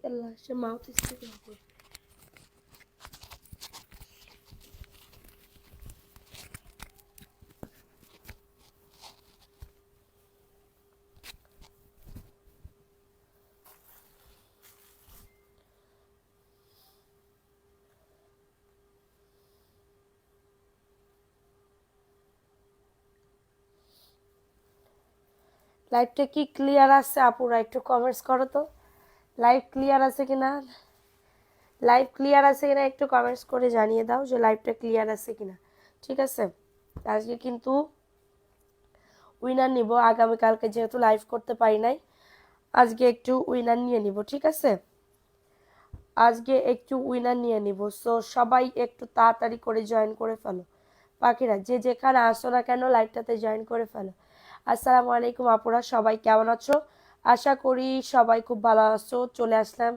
আল্লাহ সে mouth speaker করে লাইভটা কি ক্লিয়ার আছে আপুরা একটু কমেন্টস করো তো লাইভ ক্লিয়ার আছে কিনা লাইভ ক্লিয়ার আছে কিনা একটু কমেন্টস করে জানিয়ে দাও যে লাইভটা ক্লিয়ার আছে কিনা ঠিক আছে আজকে কিন্তু উইনার নিব আগামীকালকে যেহেতু লাইভ করতে পারি নাই আজকে একটু উইনার নিয়ে নিব ঠিক আছে আজকে একটু উইনার নিয়ে নিব সো সবাই একটু তাড়াতাড়ি করে জয়েন করে ফেলো পাখিরা যে যেখানে আসো না কেন লাইভটাতে জয়েন করে ফেলো আসসালামু আলাইকুম আপুরা সবাই কেমন আছো আশা করি সবাই খুব ভালো আছো চলে আসলাম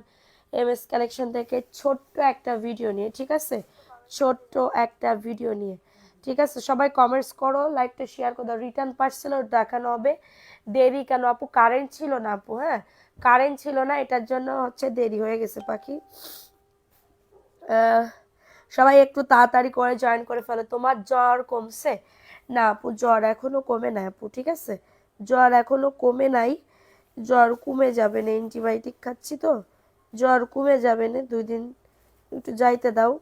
এমএস কালেকশন থেকে ছোট্ট একটা ভিডিও নিয়ে ঠিক আছে ছোট্ট একটা ভিডিও নিয়ে ঠিক আছে সবাই কমেন্টস করো লাইভটা শেয়ার করে দাও রিটার্ন পার্সেল দেখানো হবে দেরি কেন আপু কারেন্ট ছিল না আপু হ্যাঁ কারেন্ট ছিল না এটার জন্য হচ্ছে দেরি হয়ে গেছে পাখি সবাই একটু তাড়াতাড়ি করে জয়েন করে ফেলো তোমার জ্বর কমছে না আপু জ্বর এখনো কমে নাই আপু ঠিক আছে জ্বর এখনো কমে নাই জ্বর কমে যাবে না অ্যান্টিবায়োটিক খাচ্ছি তো জ্বর কমে যাবে না 2 দিন একটু যাইতে দাও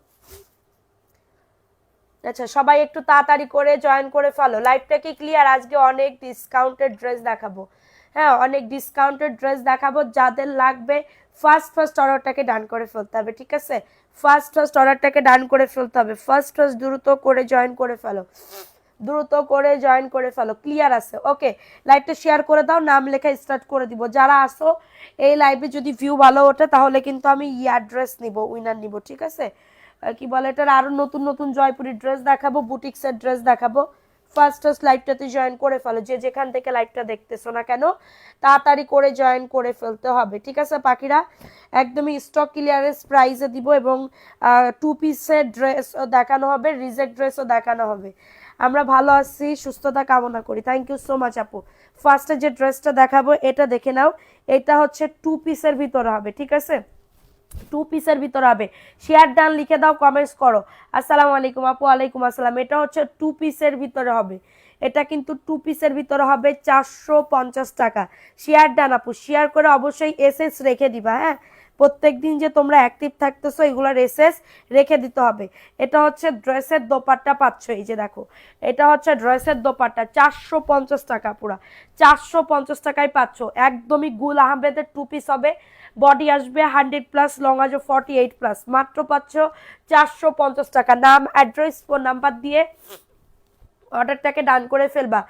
আচ্ছা সবাই একটু তাড়াতাড়ি করে জয়েন করে ফেলো লাইভটা কি ক্লিয়ার আজকে অনেক ডিসকাউন্টেড ড্রেস দেখাবো হ্যাঁ অনেক ডিসকাউন্টেড ড্রেস দেখাবো যাদের লাগবে ফার্স্ট অর্ডারটাকে ডান করে ফেলতে হবে ঠিক আছে ফার্স্ট অর্ডারটাকে ডান করে ফেলতে হবে ফার্স্ট দ্রুত করে জয়েন করে ফেলো দ্রুত করে জয়েন করে ফেলো ক্লিয়ার আছে ওকে লাইভটা শেয়ার করে দাও নাম লেখা স্টার্ট করে দিব যারা আসো এই লাইভে যদি ভিউ ভালো ওঠে তাহলে কিন্তু আমি ড্রেস নিব উইনার নিব ঠিক আছে কি বলে এটার আরো নতুন নতুন জয়পুরি ড্রেস দেখাবো বুটিক্সের ড্রেস দেখাবো ফার্স্ট লাইভটাতে জয়েন করে ফেলো যে যেখান থেকে লাইভটা দেখতেছো না কেন তাড়াতাড়ি করে জয়েন করে ফেলতে হবে ঠিক আছে পাখিরা একদমই স্টক ক্লিয়ারেন্স প্রাইসে দিব এবং 2 পিসের ড্রেস দেখানো হবে রিজেক্ট ড্রেসও দেখানো হবে আমরা ভালো আছি সুস্থতা কামনা করি থ্যাংক ইউ সো মাচ আপু ফার্স্টে যে ড্রেসটা দেখাবো এটা দেখে নাও এটা হচ্ছে 2 পিসের ভিতরে হবে ঠিক আছে 2 পিসের ভিতরে হবে শেয়ার ডান লিখে দাও কমেন্টস করো আসসালামু আলাইকুম আপু ওয়ালাইকুম আসসালাম এটা হচ্ছে 2 পিসের ভিতরে হবে এটা কিন্তু 2 পিসের ভিতরে হবে 450 টাকা শেয়ার ডান আপু শেয়ার করে অবশ্যই এসএস রেখে দিবা হ্যাঁ প্রত্যেকদিন যে তোমরা অ্যাক্টিভ থাকতেছো এগুলোর এসএস রেখে দিতে হবে এটা হচ্ছে ড্রেসের দোপাট্টা পাচ্ছ এই যে দেখো এটা হচ্ছে ড্রেসের দোপাট্টা 450 টাকা পুরা 450 টাকায় পাচ্ছ একদমই গুল আহমেদের 2 পিস হবে বডি আসবে 100+ লং আসবে 48+ মাত্র পাচ্ছ 450 টাকা নাম অ্যাড্রেস ফোন নাম্বার দিয়ে অর্ডারটাকে ডান করে ফেলবা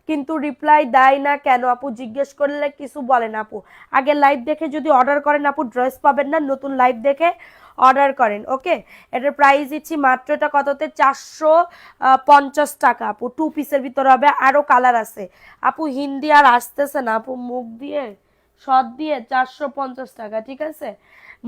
কিন্তু রিপ্লাই দেয় না কেন আপু জিজ্ঞেস করলে কিছু বলে না আপু আগে লাইভ দেখে যদি অর্ডার করেন আপু ড্রেস পাবেন না নতুন লাইভ দেখে অর্ডার করেন ওকে এটার প্রাইস দিচ্ছি মাত্র এটা কততে 450 টাকা আপু 2 পিসের ভিতরে হবে আরো কালার আছে আপু হিন্দি আর আসতেছে না আপু মুখ দিয়ে সব দিয়ে 450 টাকা ঠিক আছে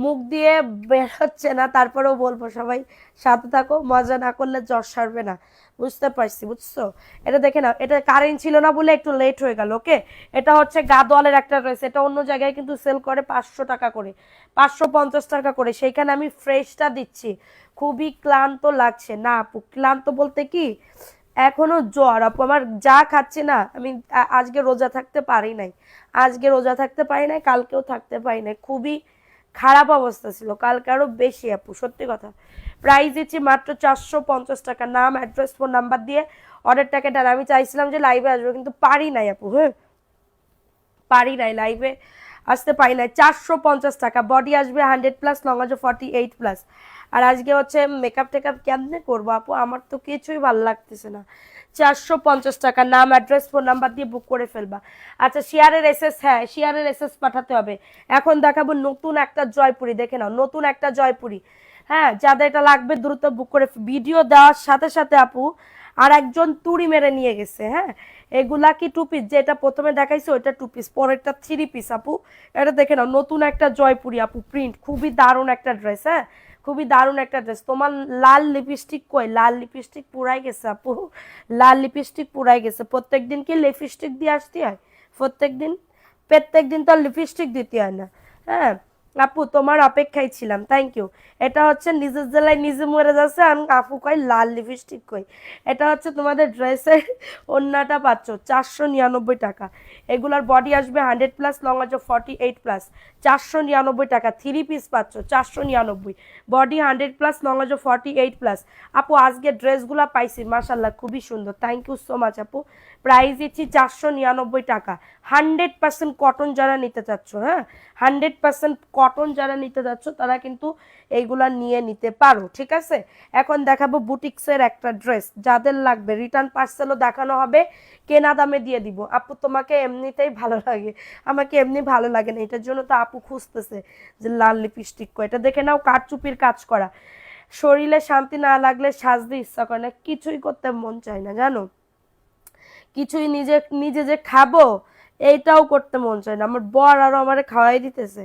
মুখ দিয়ে বের হচ্ছে না তারপরেও বলবো সবাই সাথে থাকো মজা না করলে জ্বর সারবে না বুঝতে পারছি বুঝছো এটা দেখে নাও এটা কারেন্ট ছিল না বলে একটু লেট হয়ে গেল ওকে এটা হচ্ছে গাদোয়ালের একটা ড্রেস এটা অন্য জায়গায় কিন্তু সেল করে 500 টাকা করে 550 টাকা করে সেইখানে আমি ফ্রেশটা দিচ্ছি খুবই ক্লান্ত লাগছে না আপু ক্লান্ত বলতে কি এখনো জ্বর আপু আমার যা খাচ্ছি না আমি আজকে রোজা থাকতে পারি নাই আজকে রোজা থাকতে পারি নাই কালকেও থাকতে পারি নাই খুবই খারাপ অবস্থা ছিল কালকে আরো বেশি আপু সত্যি কথা প্রাইস দিচ্ছি মাত্র 450 টাকা নাম অ্যাড্রেস ফোন নাম্বার দিয়ে অর্ডারটাকে ডান আমি চাইছিলাম যে লাইভে আসবো কিন্তু পারি নাই আপু হ্যাঁ পারি নাই লাইভে আসতে পারি নাই 450 টাকা বডি আসবে 100+ লং আসবে 48+ আর আজকে হচ্ছে মেকআপ টেকআপ কেমনে করবো আপু আমার তো কিছুই ভালো লাগতেছে না 450 টাকা নাম অ্যাড্রেস ফোন নাম্বার দিয়ে বুক করে ফেলবা আচ্ছা শেয়ারের এসএস হ্যাঁ শেয়ারের এসএস পাঠাতে হবে এখন দেখাবো নতুন একটা জয়পুরি দেখে নাও নতুন একটা জয়পুরি হ্যাঁ যাদের এটা লাগবে দ্রুত বুক করে ভিডিও দেওয়ার সাথে সাথে আপু আর একজন তুড়ি মেরে নিয়ে গেছে হ্যাঁ এগুলা কি 2 পিস যেটা প্রথমে দেখাইছে ওইটা 2 পিস পরেরটা 3 পিস আপু এটা দেখে নাও নতুন একটা জয়পুরি আপু প্রিন্ট খুবই দারুণ একটা ড্রেস হ্যাঁ খুবই দারুণ একটা ড্রেস তোমার লাল লিপস্টিক কই লাল লিপস্টিক পুরাই গেছে আপু লাল লিপস্টিক পুরাই গেছে প্রত্যেকদিন কি লিপস্টিক দিয়ে আসতে হয় প্রত্যেকদিন তো লিপস্টিক দিতে হয় না হ্যাঁ আপু তোমার অপেক্ষায় ছিলাম, থ্যাংক ইউ। এটা হচ্ছে নিজের জেলায় নিজে মরে যাচ্ছে, আমি আপু কই লাল লিপস্টিক কই। এটা হচ্ছে তোমাদের ড্রেসের ওড়নাটা পাচ্ছ 499 টাকা। এগুলার বডি আসবে 100+, লং আছে 48+, 499 টাকা। 3 পিস পাচ্ছ 499, বডি 100+, লং আছে 48+। আপু আজকে ড্রেসগুলা পাইছি মাশাল্লাহ খুবই সুন্দর, থ্যাংক ইউ সো মাচ আপু। প্রাইস দিচ্ছি 499 টাকা। 100% কটন যারা নিতে চাচ্ছ, হ্যাঁ 100% কটন যারা নিতে যাচ্ছ তারা কিন্তু এইগুলা নিয়ে নিতে পারো, ঠিক আছে। এখন দেখাবো বুটিক্সের একটা ড্রেস, যাদের লাগবে রিটার্ন পার্সেলও দেখানো হবে, কেনা দামে দিয়ে দিব। আপু তোমাকে এমনিতেই ভালো লাগে, আমাকে এমনি ভালো লাগে না, এটার জন্য তো আপু খুঁজতেছে যে লাল লিপস্টিক কো। এটা দেখে নাও, কারচুপির কাজ করা। শরীরে শান্তি না লাগলে সাজতে ইচ্ছা করে না, কিছুই করতে মন চায় না জানো, কিছুই নিজে নিজে যে খাবো এইটাও করতে মন চায় না। আমার বর আরো আমারে খাওয়াই দিতেছে,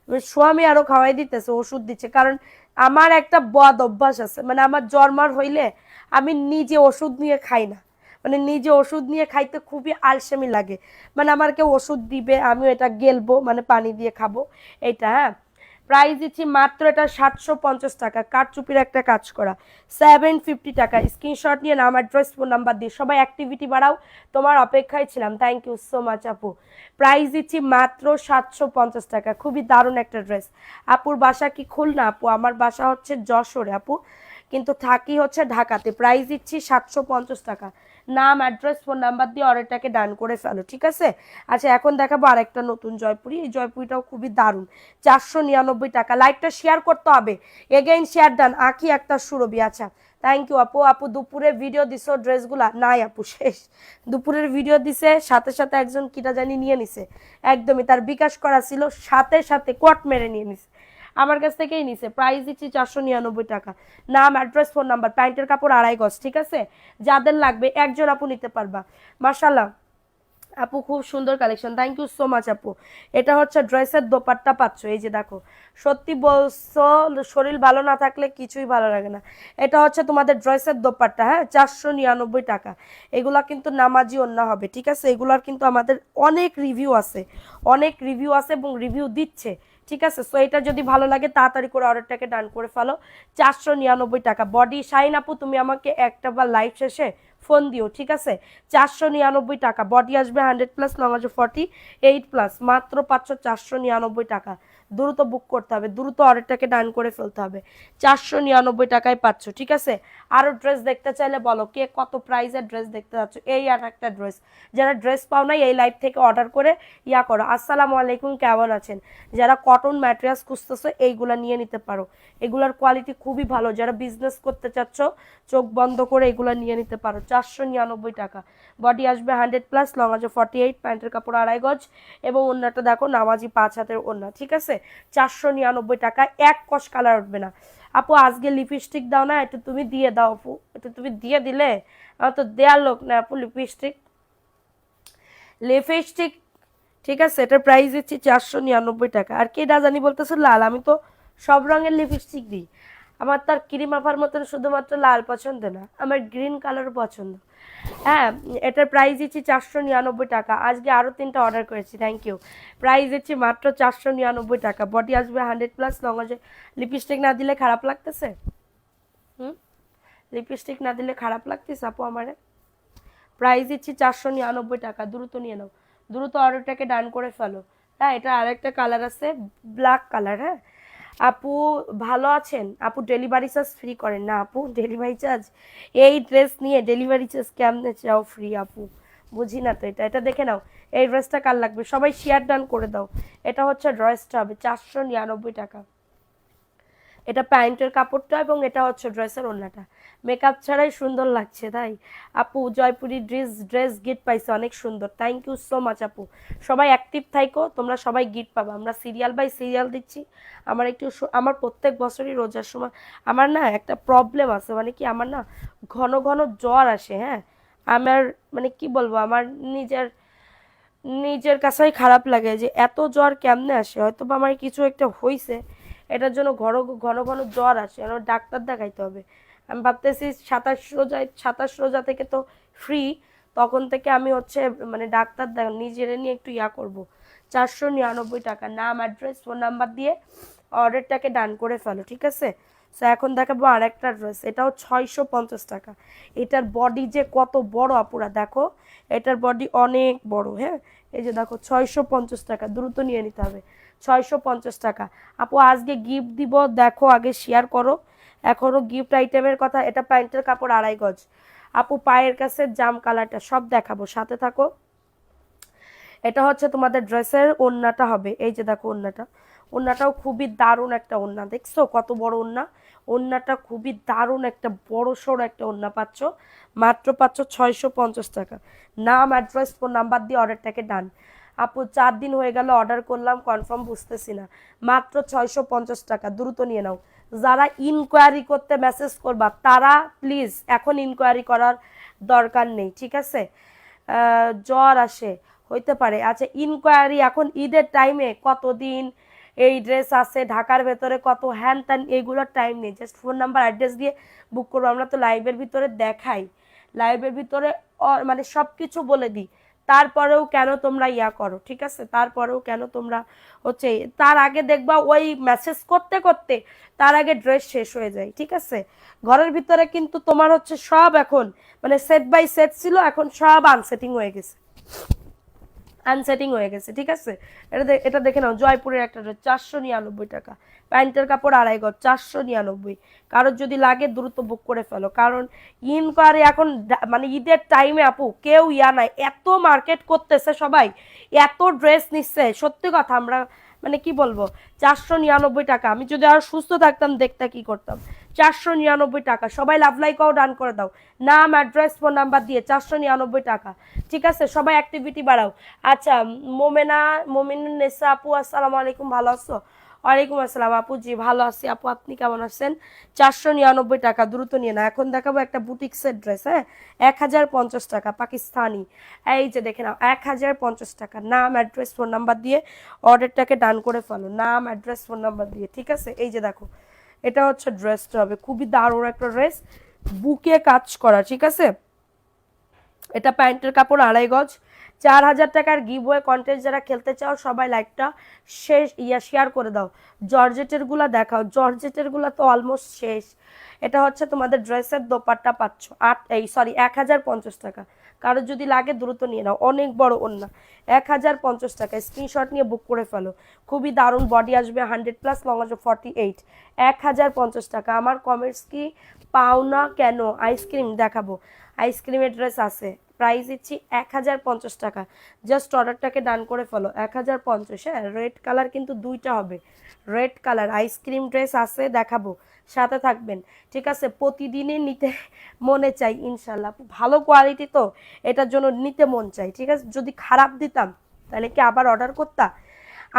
আমার স্বামী আরো খাওয়াই দিতেছে, ওষুধ দিচ্ছে। কারণ আমার একটা বদ অভ্যাস আছে, মানে আমার জ্বরমার হইলে আমি নিজে ওষুধ নিয়ে খাই না, মানে নিজে ওষুধ নিয়ে খাইতে খুবই আলসেমি লাগে। মানে আমার কেউ ওষুধ দিবে, আমিও এটা গেলবো, মানে পানি দিয়ে খাবো এইটা, হ্যাঁ। প্রাইস দিচ্ছি মাত্র এটা 750 টাকা, কারচুপির একটা কাজ করা, 750 টাকা। স্ক্রিনশট নিয়ে নাম, অ্যাড্রেস, ফোন নাম্বার দিয়ে সবাই অ্যাক্টিভিটি বাড়াও, তোমার অপেক্ষায় ছিলাম, থ্যাংক ইউ সো মাচ আপু। প্রাইস দিচ্ছি মাত্র 750 টাকা, খুবই দারুণ একটা ড্রেস। আপুর বাসা কি খুলনা? আপু আমার বাসা হচ্ছে যশোরে আপু, কিন্তু থাকি হচ্ছে ঢাকাতে। প্রাইস দিচ্ছি 750 টাকা। নাম, অ্যাড্রেস, ফোন নাম্বার দিয়ে অর্ডারটাকে ডান করে ফেলো, ঠিক আছে। আচ্ছা এখন দেখাবো আরেকটা নতুন জয়পুরি, এই জয়পুরিটাও খুবই দারুণ, 499 টাকা। লাইভটা শেয়ার করতে হবে, এগেইন শেয়ার ডান। আঁকি একটা সুরবি, আচ্ছা থ্যাংক ইউ আপু। আপু দুপুরে ভিডিও দিছো ড্রেসগুলা? নাই আপু শেষ, দুপুরের ভিডিও দিছে, সাথে সাথে একজন কিটা জানি নিয়ে নিছে, একদমই তার বিকাশ করা ছিল, সাথে সাথে কোয়াট মেরে নিয়ে নিছে, আমার কাছ থেকেই নিছে। প্রাইস দিচ্ছি 499 টাকা। নাম, অ্যাড্রেস, ফোন নাম্বার। প্যান্টের কাপড় 2.5 গজ, ঠিক আছে। যাদের লাগবে একজন আপু নিতে পারবা, মাশাল্লাহ আপু খুব সুন্দর collection, thank you so much আপু। এটা হচ্ছে ড্রেসের দোপাট্টা পাচ্ছ, এই যে দেখো, সত্যি বলছো শরীর ভালো না থাকলে কিছুই ভালো লাগে না। এটা হচ্ছে তোমাদের ড্রেসের দোপাট্টা, হ্যাঁ 499 টাকা। এগুলা কিন্তু নামাজি ওন্না হবে, ঠিক আছে। এগুলার কিন্তু আমাদের অনেক রিভিউ আছে, অনেক রিভিউ আছে এবং রিভিউ দিচ্ছে, ঠিক আছে। সো এটা যদি ভালো লাগে তাড়াতাড়ি করে অর্ডারটাকে ডান করে ফেলো। 499 টাকা। বডি শাইন আপু তুমি আমাকে একটা বা লাইভ শেষে ফোন দিও, ঠিক আছে। 499 টাকা, বডি আসবে 100+, লং আসবে 48+, মাত্র পাচ্ছ 499 টাকা। দ্রুত বুক করতে হবে, দ্রুত অর্ডারটাকে ডান করে ফেলতে হবে। 499 টাকায় পাচ্ছ, ঠিক আছে। আরও ড্রেস দেখতে চাইলে বলো, কে কত প্রাইসের ড্রেস দেখতে যাচ্ছ। এই আর একটা ড্রেস, যারা ড্রেস পাও নাই এই লাইভ থেকে অর্ডার করে ইয়া করো। আসসালামু আলাইকুম, কেমন আছেন? যারা কটন ম্যাটেরিয়ালস খুঁজতেছো এইগুলা নিয়ে নিতে পারো, এগুলার কোয়ালিটি খুবই ভালো। যারা বিজনেস করতে চাচ্ছ চোখ বন্ধ করে এগুলা নিয়ে নিতে পারো। 499 টাকা, বডি আসবে 100+, লং আসবে 48, প্যান্টের কাপড় 2.5 গজ এবং ওন্নাটা দেখো নামাজি 5 হাতের ওন্না, ঠিক আছে। 499 টাকা, এক কস কালার উঠবে না। আপু আজকে লিপস্টিক দাও না, একটু তুমি দিয়ে দাও আপু, একটু তুমি দিয়ে দিলে, আমার তো দেওয়ার লোক না আপু। লিপস্টিক, লিপস্টিক, ঠিক আছে। এটার প্রাইস দিচ্ছি 499 টাকা। আর কে না জানি বলতেছে লাল, আমি তো সব রঙের লিপস্টিক দিই, আমার তার ক্রিম আপার মতন শুধুমাত্র লাল পছন্দ না, আমার গ্রিন কালার পছন্দ, হ্যাঁ। এটার প্রাইস দিচ্ছি 499 টাকা। আজকে আরও 3টা অর্ডার করেছি, থ্যাংক ইউ। প্রাইস দিচ্ছি মাত্র 499 টাকা। বডি আসবে 100+, লং আসবে। লিপস্টিক না দিলে খারাপ লাগতেছে? লিপস্টিক না দিলে খারাপ লাগতেছে আপু আমারে? প্রাইস দিচ্ছি 499 টাকা, দ্রুত নিয়ে নাও, দ্রুত অর্ডারটাকে ডান করে ফেলো। হ্যাঁ এটা আরেকটা কালার আছে, ব্ল্যাক কালার, হ্যাঁ। আপু ভালো আছেন? আপু ডেলিভারি চার্জ ফ্রি করেন না আপু? ডেলিভারি চার্জ, এই ড্রেস নিয়ে ডেলিভারি চার্জ কেমনে চাও ফ্রি আপু? বুঝি না তো এটা। এটা দেখে নাও, এই ড্রেসটা কার লাগবে সবাই শেয়ার ডান করে দাও। এটা হচ্ছে ড্রেসটা হবে 499 টাকা। এটা প্যান্টের কাপড়টা এবং এটা হচ্ছে ড্রেসের ওড়নাটা। মেকআপ ছাড়াই সুন্দর লাগছে তাই। আপু জয়পুরি ড্রেস গিফট পাইছে, অনেক সুন্দর, থ্যাংক ইউ সো মাচ আপু। সবাই অ্যাক্টিভ থাইকো, তোমরা সবাই গিফট পাবা, আমরা সিরিয়াল বাই সিরিয়াল দিচ্ছি। আমার একটু আমার প্রত্যেক বছরই রোজার সময় আমার না একটা প্রবলেম আছে, মানে কি আমার না ঘন ঘন জ্বর আসে, হ্যাঁ। আমার মানে কি বলবো, আমার নিজের নিজের কাছেই খারাপ লাগে যে এত জ্বর কেমনে আসে, হয়তো বা আমার কিছু একটা হয়েছে, এটার জন্য ঘন ঘন ঘন জ্বর আসে, আমার ডাক্তার দেখাইতে হবে। আমি ভাবতেছি 27 রোজা থেকে তো ফ্রি, তখন থেকে আমি হচ্ছে মানে ডাক্তার নিজেরে নিয়ে একটু ইয়া করব। 499 টাকা, নাম অ্যাড্রেস ফোন নাম্বার দিয়ে অর্ডারটাকে ডান করে ফেলো, ঠিক আছে। সো এখন দেখাবো আরেকটা ড্রেস, এটাও 650 টাকা। এটার বডি যে কত বড় আপুরা দেখো, এটার বডি অনেক বড়। হ্যাঁ, এই যে দেখো 650 টাকা, দ্রুত নিয়ে নিতে হবে। 650 টাকা আপু, আজকে গিফট দিব, দেখো আগে শেয়ার করো। এখনো গিফট আইটেমের কথা। এটা প্যান্টের কাপড় 2.5 গজ আপু, পায়ের কাছে জাম কালারটা সব দেখাবো, সাথে থাকো। এটা হচ্ছে তোমাদের ড্রেসের ওড়নাটা হবে, এই যে দেখো ওড়নাটা, ওড়নাটাও খুবই দারুণ একটা ওড়না, দেখছো কত বড় ওড়না। ওড়নাটা খুবই দারুণ একটা বড় সড়ো একটা ওড়না পাচ্ছ, মাত্র পাচ্ছ 650 টাকা। নাম অ্যাড্রেস ফোন নাম্বার দিয়ে অর্ডারটাকে ডান। আপু 4 দিন হয়ে গেল অর্ডার করলাম, কনফার্ম বুঝতেছি না, মাত্র 650 টাকা, দ্রুত নিয়ে নাও। যারা ইনকোয়ারি করতে মেসেজ করবা তারা প্লিজ এখন ইনকোয়ারি করার দরকার নেই, ঠিক আছে। জ্বর আসে হইতে পারে, আচ্ছা ইনকোয়ারি এখন ঈদের টাইমে কতদিন এই ড্রেস আছে ঢাকার ভেতরে কত হ্যান ত্যান, এইগুলোর টাইম নেই। জাস্ট ফোন নাম্বার অ্যাড্রেস দিয়ে বুক করবো। আমরা তো লাইভের ভিতরে দেখাই, লাইভের ভিতরে মানে সব কিছু বলে দিই, তারপরেও কেন তোমরা ইয়া করো, ঠিক আছে। তারপরেও কেন তোমরা হচ্ছে তার আগে দেখবা ওই মেসেজ করতে করতে তার আগে ড্রেস শেষ হয়ে যায়, ঠিক আছে। ঘরের ভিতরে কিন্তু তোমার হচ্ছে সব এখন মানে সেট বাই সেট ছিল, এখন সব আনসেটিং হয়ে গেছে, আনসেটিং হয়ে গেছে, ঠিক আছে। এটা দেখে নাও, জয়পুরের একটা ড্রেস 499 টাকা, প্যান্টের কাপড় 2.5 গজ 499। কারোর যদি লাগে দ্রুত বুক করে ফেলো, কারণ ইনকোয়ারি এখন মানে ঈদের টাইমে আপু কেউ ইয়া নাই, এত মার্কেট করতেছে সবাই, এত ড্রেস নিচ্ছে, সত্যি কথা। আমরা মানে কি বলবো, 499 টাকা। আমি যদি আরো সুস্থ থাকতাম দেখতে কি করতাম। 499 টাকা, সবাই লাভ লাইকও ডান করে দাও, নাম অ্যাড্রেস ফোন নাম্বার দিয়ে 499 টাকা, ঠিক আছে। সবাই অ্যাক্টিভিটি বাড়াও। আচ্ছা মোমিনুন্নেসা আপু, আসসালামু আলাইকুম, ভালো আছো? ওয়ালাইকুম আসসালাম আপু, জি ভালো আছি আপু, আপনি কেমন আছেন? 499 টাকা, দ্রুত নিয়ে না। এখন দেখাবো একটা বুটিক্সের ড্রেস, হ্যাঁ, 1050 টাকা, পাকিস্তানি। এই যে দেখে নাও 1050 টাকা, নাম অ্যাড্রেস ফোন নাম্বার দিয়ে অর্ডারটাকে ডান করে ফেলো, নাম অ্যাড্রেস ফোন নাম্বার দিয়ে, ঠিক আছে। এই যে দেখো এটা হচ্ছে ড্রেসটা হবে, খুবই দারুণ একটা ড্রেস, বুকে কাজ করা, ঠিক আছে। এটা প্যান্টের কাপড় 2.5 গজ, 4000 টাকার গিভওয়ে কন্টেস্ট যারা খেলতে চাও সবাই লাইকটা শেয়ার করে দাও। জর্জেটের গুলা দেখাও, জর্জেটের গুলা তো অলমোস্ট শেষ। এটা হচ্ছে তোমাদের ড্রেসের দোপাট্টা পাচ্ছ 1050 টাকা। কারো যদি লাগে দ্রুত নিয়ে নাও, অনেক বড় ওন্না, 1050 টাকা, স্ক্রিনশট নিয়ে বুক করে ফেলো। খুবই দারুণ বডি আসবে 100+, লং আসবে 48, 1050 টাকা। আমার কমেন্টস কি পাও না কেন? আইসক্রিম দেখাবো, আইসক্রিমের ড্রেস আছে, প্রাইস দিচ্ছি 1050 টাকা। জাস্ট অর্ডারটাকে ডান করে ফেলো, 1050। হ্যাঁ, রেড কালার কিন্তু দুইটা হবে, রেড কালার আইসক্রিম ড্রেস আছে, দেখাবো, সাথে থাকবেন, ঠিক আছে। প্রতিদিনই নিতে মনে চাই ইনশাল্লাহ, ভালো কোয়ালিটি তো এটার জন্য নিতে মন চাই, ঠিক আছে। যদি খারাপ দিতাম তাহলে কি আবার অর্ডার করতাম?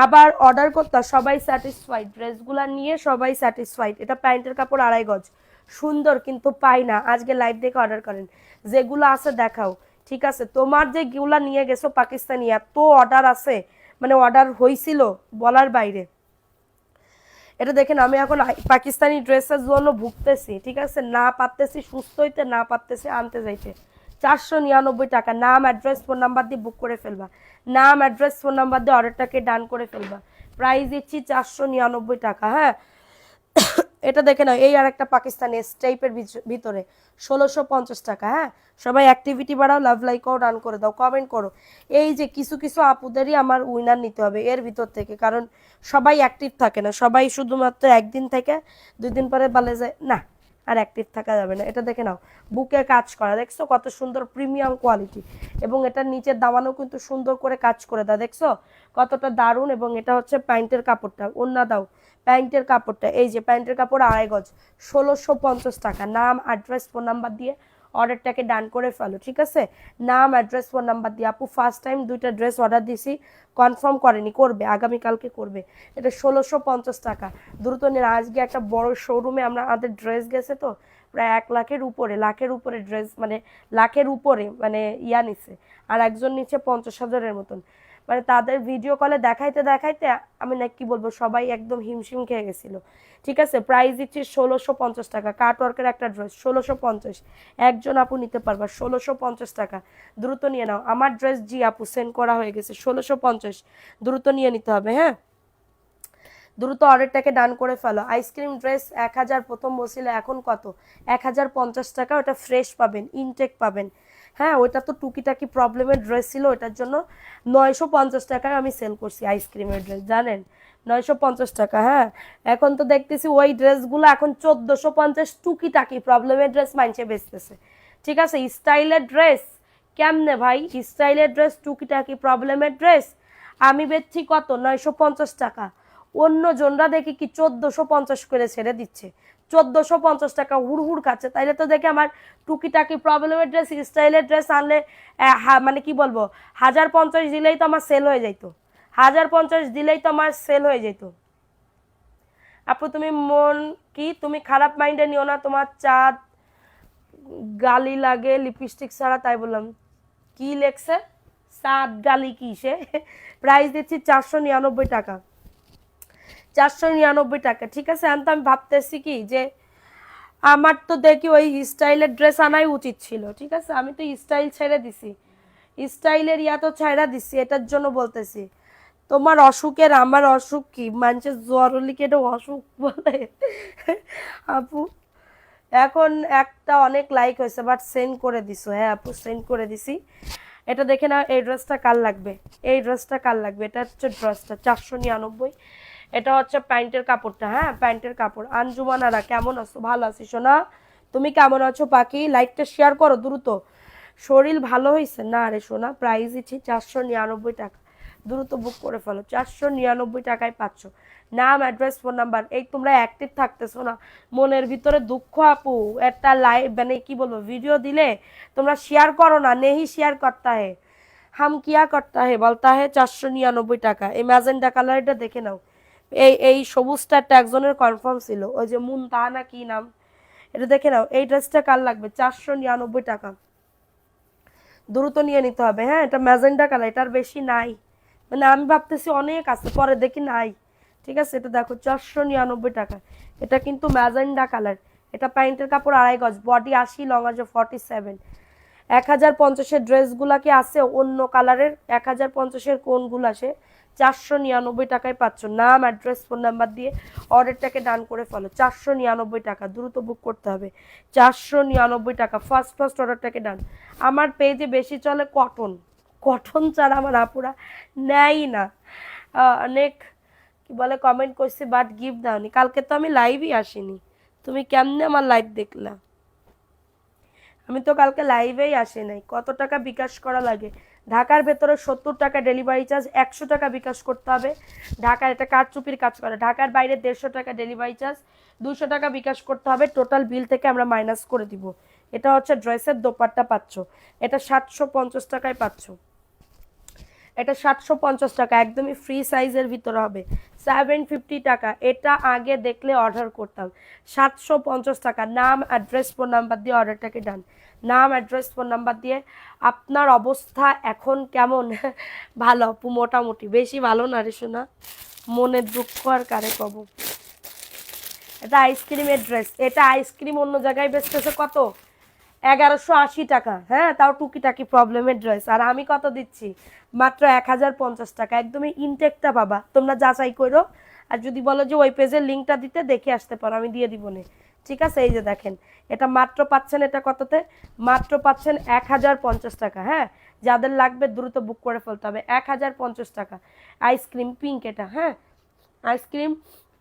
আবার অর্ডার করতাম। সবাই স্যাটিসফাইড, ড্রেসগুলো নিয়ে সবাই স্যাটিসফাইড। এটা প্যান্টের কাপড় 2.5 গজ, সুন্দর কিন্তু পাই না, আজকে লাইভ দেখে অর্ডার করেন, যেগুলো আছে দেখাও, ঠিক আছে। তোমার যেগুলা নিয়ে গেছো পাকিস্তানি, এত অর্ডার আছে, মানে অর্ডার হয়েছিল বলার বাইরে। এটা দেখেন আমি এখন পাকিস্তানি ড্রেসের জন্য ভুগতেছি, ঠিক আছে, না পারতেছি সুস্থ হইতে, না পারতেছি আনতে যাইতে। 499 টাকা, নাম অ্যাড্রেস ফোন নাম্বার দিয়ে বুক করে ফেলবা, নাম অ্যাড্রেস ফোন নাম্বার দিয়ে অর্ডারটাকে ডান করে ফেলবা। প্রাইস দিচ্ছি 499 টাকা। হ্যাঁ, এটা দেখে নাও, এই আর একটা পাকিস্তানি টাইপের ভিতরে 1650 টাকা। হ্যাঁ, সবাই অ্যাক্টিভিটি বাড়াও, লাভ লাইকও ডান করে দাও, কমেন্ট করো। এই যে কিছু কিছু আপুদেরই আমার উইনার নিতে হবে এর ভিতর থেকে, কারণ সবাই অ্যাক্টিভ থাকে না, সবাই শুধুমাত্র একদিন থেকে 2 দিন পরে বলে যায় না আর অ্যাক্টিভ থাকা যাবে না। এটা দেখে নাও, বুকে কাজ করা, দেখছো কত সুন্দর প্রিমিয়াম কোয়ালিটি, এবং এটার নিচের দামানও কিন্তু সুন্দর করে কাজ করে দেয়, দেখছো কতটা দারুণ। এবং এটা হচ্ছে প্যান্টের কাপড়টা, ওন্না দাও, প্যান্টের কাপড়টা, এই যে প্যান্টের কাপড় 2.5 গজ, 1650 টাকা। নাম অ্যাড্রেস ফোন নাম্বার দিয়ে অর্ডারটাকে ডান করে ফেলো, ঠিক আছে। নাম অ্যাড্রেস ফোন নাম্বার দিয়ে। আপু ফার্স্ট টাইম 2টা ড্রেস অর্ডার দিছি, কনফার্ম করেনি, করবে আগামীকালকে করবে। এটা 1650 টাকা, দ্রুত নিন। আজকে একটা বড় শোরুমে আমাদের ড্রেস গেছে তো, প্রায় 1 লাখের উপরে, লাখের উপরে ড্রেস, মানে লাখের উপরে মানে ইয়া নিচ্ছে, আর একজন নিচ্ছে 50,000-এর মতন। মানে তাদের ভিডিও কলে দেখাইতে দেখাইতে আমি না কি বলবো সবাই একদম হিমশিম খেয়ে গেছিলো। ঠিক আছে, প্রাইস দিচ্ছি 1650 টাকা। কাটওয়ার্কের একটা ড্রেস 1650, একজন আপু নিতে পারবা 1650 টাকা। দ্রুত নিয়ে নাও। আমার ড্রেস জি আপু সেন্ড করা হয়ে গেছে 1650, দ্রুত নিয়ে নিতে হবে। হ্যাঁ, দ্রুত অর্ডারটাকে ডান করে ফেলো। আইসক্রিম ড্রেস 1000 প্রথম বলছিল, এখন কত? 1050 টাকা। ওটা ফ্রেশ পাবেন, ইনটেক পাবেন। হ্যাঁ, ওইটা তো টুকিটাকি প্রবলেমের ড্রেস ছিল, ওটার জন্য 950 টাকায় আমি সেল করছি আইসক্রিমের ড্রেস, জানেন? 950 টাকা। হ্যাঁ, এখন তো দেখতেছি ওই ড্রেসগুলো এখন 1450, টুকিটাকি প্রবলেমের ড্রেস মাইনছে বেচতেছে। ঠিক আছে, স্টাইলের ড্রেস কেমনে ভাই? স্টাইলের ড্রেস টুকিটাকি প্রবলেমের ড্রেস আমি বেচছি কত? 950 টাকা। অন্য জনরা দেখি কি 1450 করে ছেড়ে দিচ্ছে, 1450 টাকা হুড় খাচ্ছে। তাইলে তো দেখে আমার টুকিটাকি প্রবলেমের ড্রেস, স্টাইলের ড্রেস আনলে মানে কি বলবো, 1050 দিলেই তো আমার সেল হয়ে যেত, 1050 দিলেই তো আমার সেল হয়ে যেত। আপু তুমি মন কি, তুমি খারাপ মাইন্ডে নিও না, তোমার চাঁদ গালি লাগে লিপস্টিক ছাড়া, তাই বললাম। কি লেখছে? চাঁদ গালি কিসে? প্রাইস দিচ্ছি 499 টাকা, 499 টাকা। ঠিক আছে, এখন তো আমি ভাবতেছি কি যে আমার তো দেখি ওই স্টাইলের ড্রেস আনাই উচিত ছিল। ঠিক আছে, আমি তো স্টাইল ছেড়ে দিছি, স্টাইলের ইয়া তো ছেড়ে দিছি, এটার জন্য বলতেছি। তোমার অসুখের আমার অসুখ কি? মানুষের জ্বর হলে কি এটা অসুখ বলে? আপু এখন একটা অনেক লাইক হয়েছে, বাট সেন্ড করে দিছো। হ্যাঁ আপু, সেন্ড করে দিছি। এটা দেখে না, এই ড্রেসটা কার লাগবে? এই ড্রেসটা কার লাগবে? এটা হচ্ছে ড্রেসটা 499। এটা হচ্ছে প্যান্টের কাপড়টা। হ্যাঁ, প্যান্টের কাপড়। আঞ্জুমানারা কেমন আছো? ভালো আছি সোনা, তুমি কেমন আছো পাখি? লাইকটা শেয়ার করো দ্রুত। শরীর ভালো হয়েছে না রে সোনা? প্রাইস দিচ্ছি 499 টাকা, দ্রুত বুক করে ফেলো। 499 টাকায় পাচ্ছ। নাম, অ্যাড্রেস, ফোন নাম্বার। এই তোমরা অ্যাক্টিভ থাকতেছো না, মনের ভিতরে দুঃখ আপু। একটা লাইভ মানে কি বলবো, ভিডিও দিলে তোমরা শেয়ার করো না, নেহি শেয়ার করতা হে, হাম কিয়া করতা হে বলতা হে। 499 টাকা। এই ম্যাজেন্ডা কালারটা দেখে নাও। এই সবুজটা একজনের কনফার্ম ছিল, ওই যে মুন তা না কি নাম, এটা দেখে নাও। এই ড্রেসটা কার লাগবে? 499 টাকা, দ্রুত নিয়ে নিতে হবে। হ্যাঁ, এটা ম্যাজেন্ডা কালার, এটার বেশি নাই, মানে আমি ভাবতেছি অনেক আছে, পরে দেখি নাই। ঠিক আছে, এটা দেখো 499 টাকা। এটা কিন্তু ম্যাজেন্ডা কালার। এটা প্যান্টের কাপড় 2.5 গজ, বডি 80, লং আছে 47। 1050-এর ড্রেসগুলা কি আছে অন্য কালারের? 1050-এর কোনগুলো আসে? 499 টাকায় পাচ্ছ। নাম, অ্যাড্রেস, ফোন নাম্বার দিয়ে অর্ডারটাকে ডান করে ফেলো। 499 টাকা, দ্রুত বুক করতে হবে। 499 টাকা, ফার্স্ট অর্ডারটাকে ডান। আমার পেজে বেশি চলে কটন, কটন ছাড়া আমার আপুরা নেয় না। অনেক কি বলে কমেন্ট করছি, বাট গিফট দাওনি। কালকে তো আমি লাইভই আসিনি, তুমি কেমনে আমার লাইভ দেখলা? আমি তো কালকে লাইভেই আসি নাই। কত টাকা বিকাশ করা লাগে? ঢাকার ভেতরে 70 টাকা ডেলিভারি চার্জ, 100 টাকা বিকাশ করতে হবে। ঢাকার এটা কারচুপির কাজ করে। ঢাকার বাইরে 150 টাকা ডেলিভারি চার্জ, 200 টাকা বিকাশ করতে হবে। টোটাল বিল থেকে আমরা মাইনাস করে দিব। এটা হচ্ছে ড্রেসের দোপাট্টা পাচ্ছ, এটা 750 টাকায় পাচ্ছ। এটা 750 টাকা, একদমই ফ্রি সাইজের ভিতরে হবে। 750 টাকা। এটা আগে দেখলে অর্ডার করতাম। 750 টাকা। নাম, অ্যাড্রেস, ফোন নাম্বার দিয়ে অর্ডারটাকে ডান। নাম, অ্যাড্রেস, ফোন নাম্বার দিয়ে। আপনার অবস্থা এখন কেমন? ভালো আপু, মোটামুটি, বেশি ভালো না রে শোনা, মনের দুঃখ আর কারে কব। এটা আইসক্রিমের ড্রেস। এটা আইসক্রিম অন্য জায়গায় বেচতেছে কত? 1180 টাকা। হ্যাঁ, তাও টুকিটাকি প্রবলেমের ড্রেস। আর আমি কত দিচ্ছি? মাত্র 1050 টাকা। একদমই ইনটেকটা পাবা, তোমরা যাচাই করো। আর যদি বলো যে ওই পেজের লিঙ্কটা দিতে, দেখে আসতে পারো, আমি দিয়ে দিব না। ঠিক আছে, এই যে দেখেন, এটা মাত্র পাচ্ছেন, এটা কততে? মাত্র পাচ্ছেন 1050 টাকা। হ্যাঁ, যাদের লাগবে দ্রুত বুক করে ফেলতে হবে। 1050 টাকা। আইসক্রিম পিঙ্ক এটা। হ্যাঁ, আইসক্রিম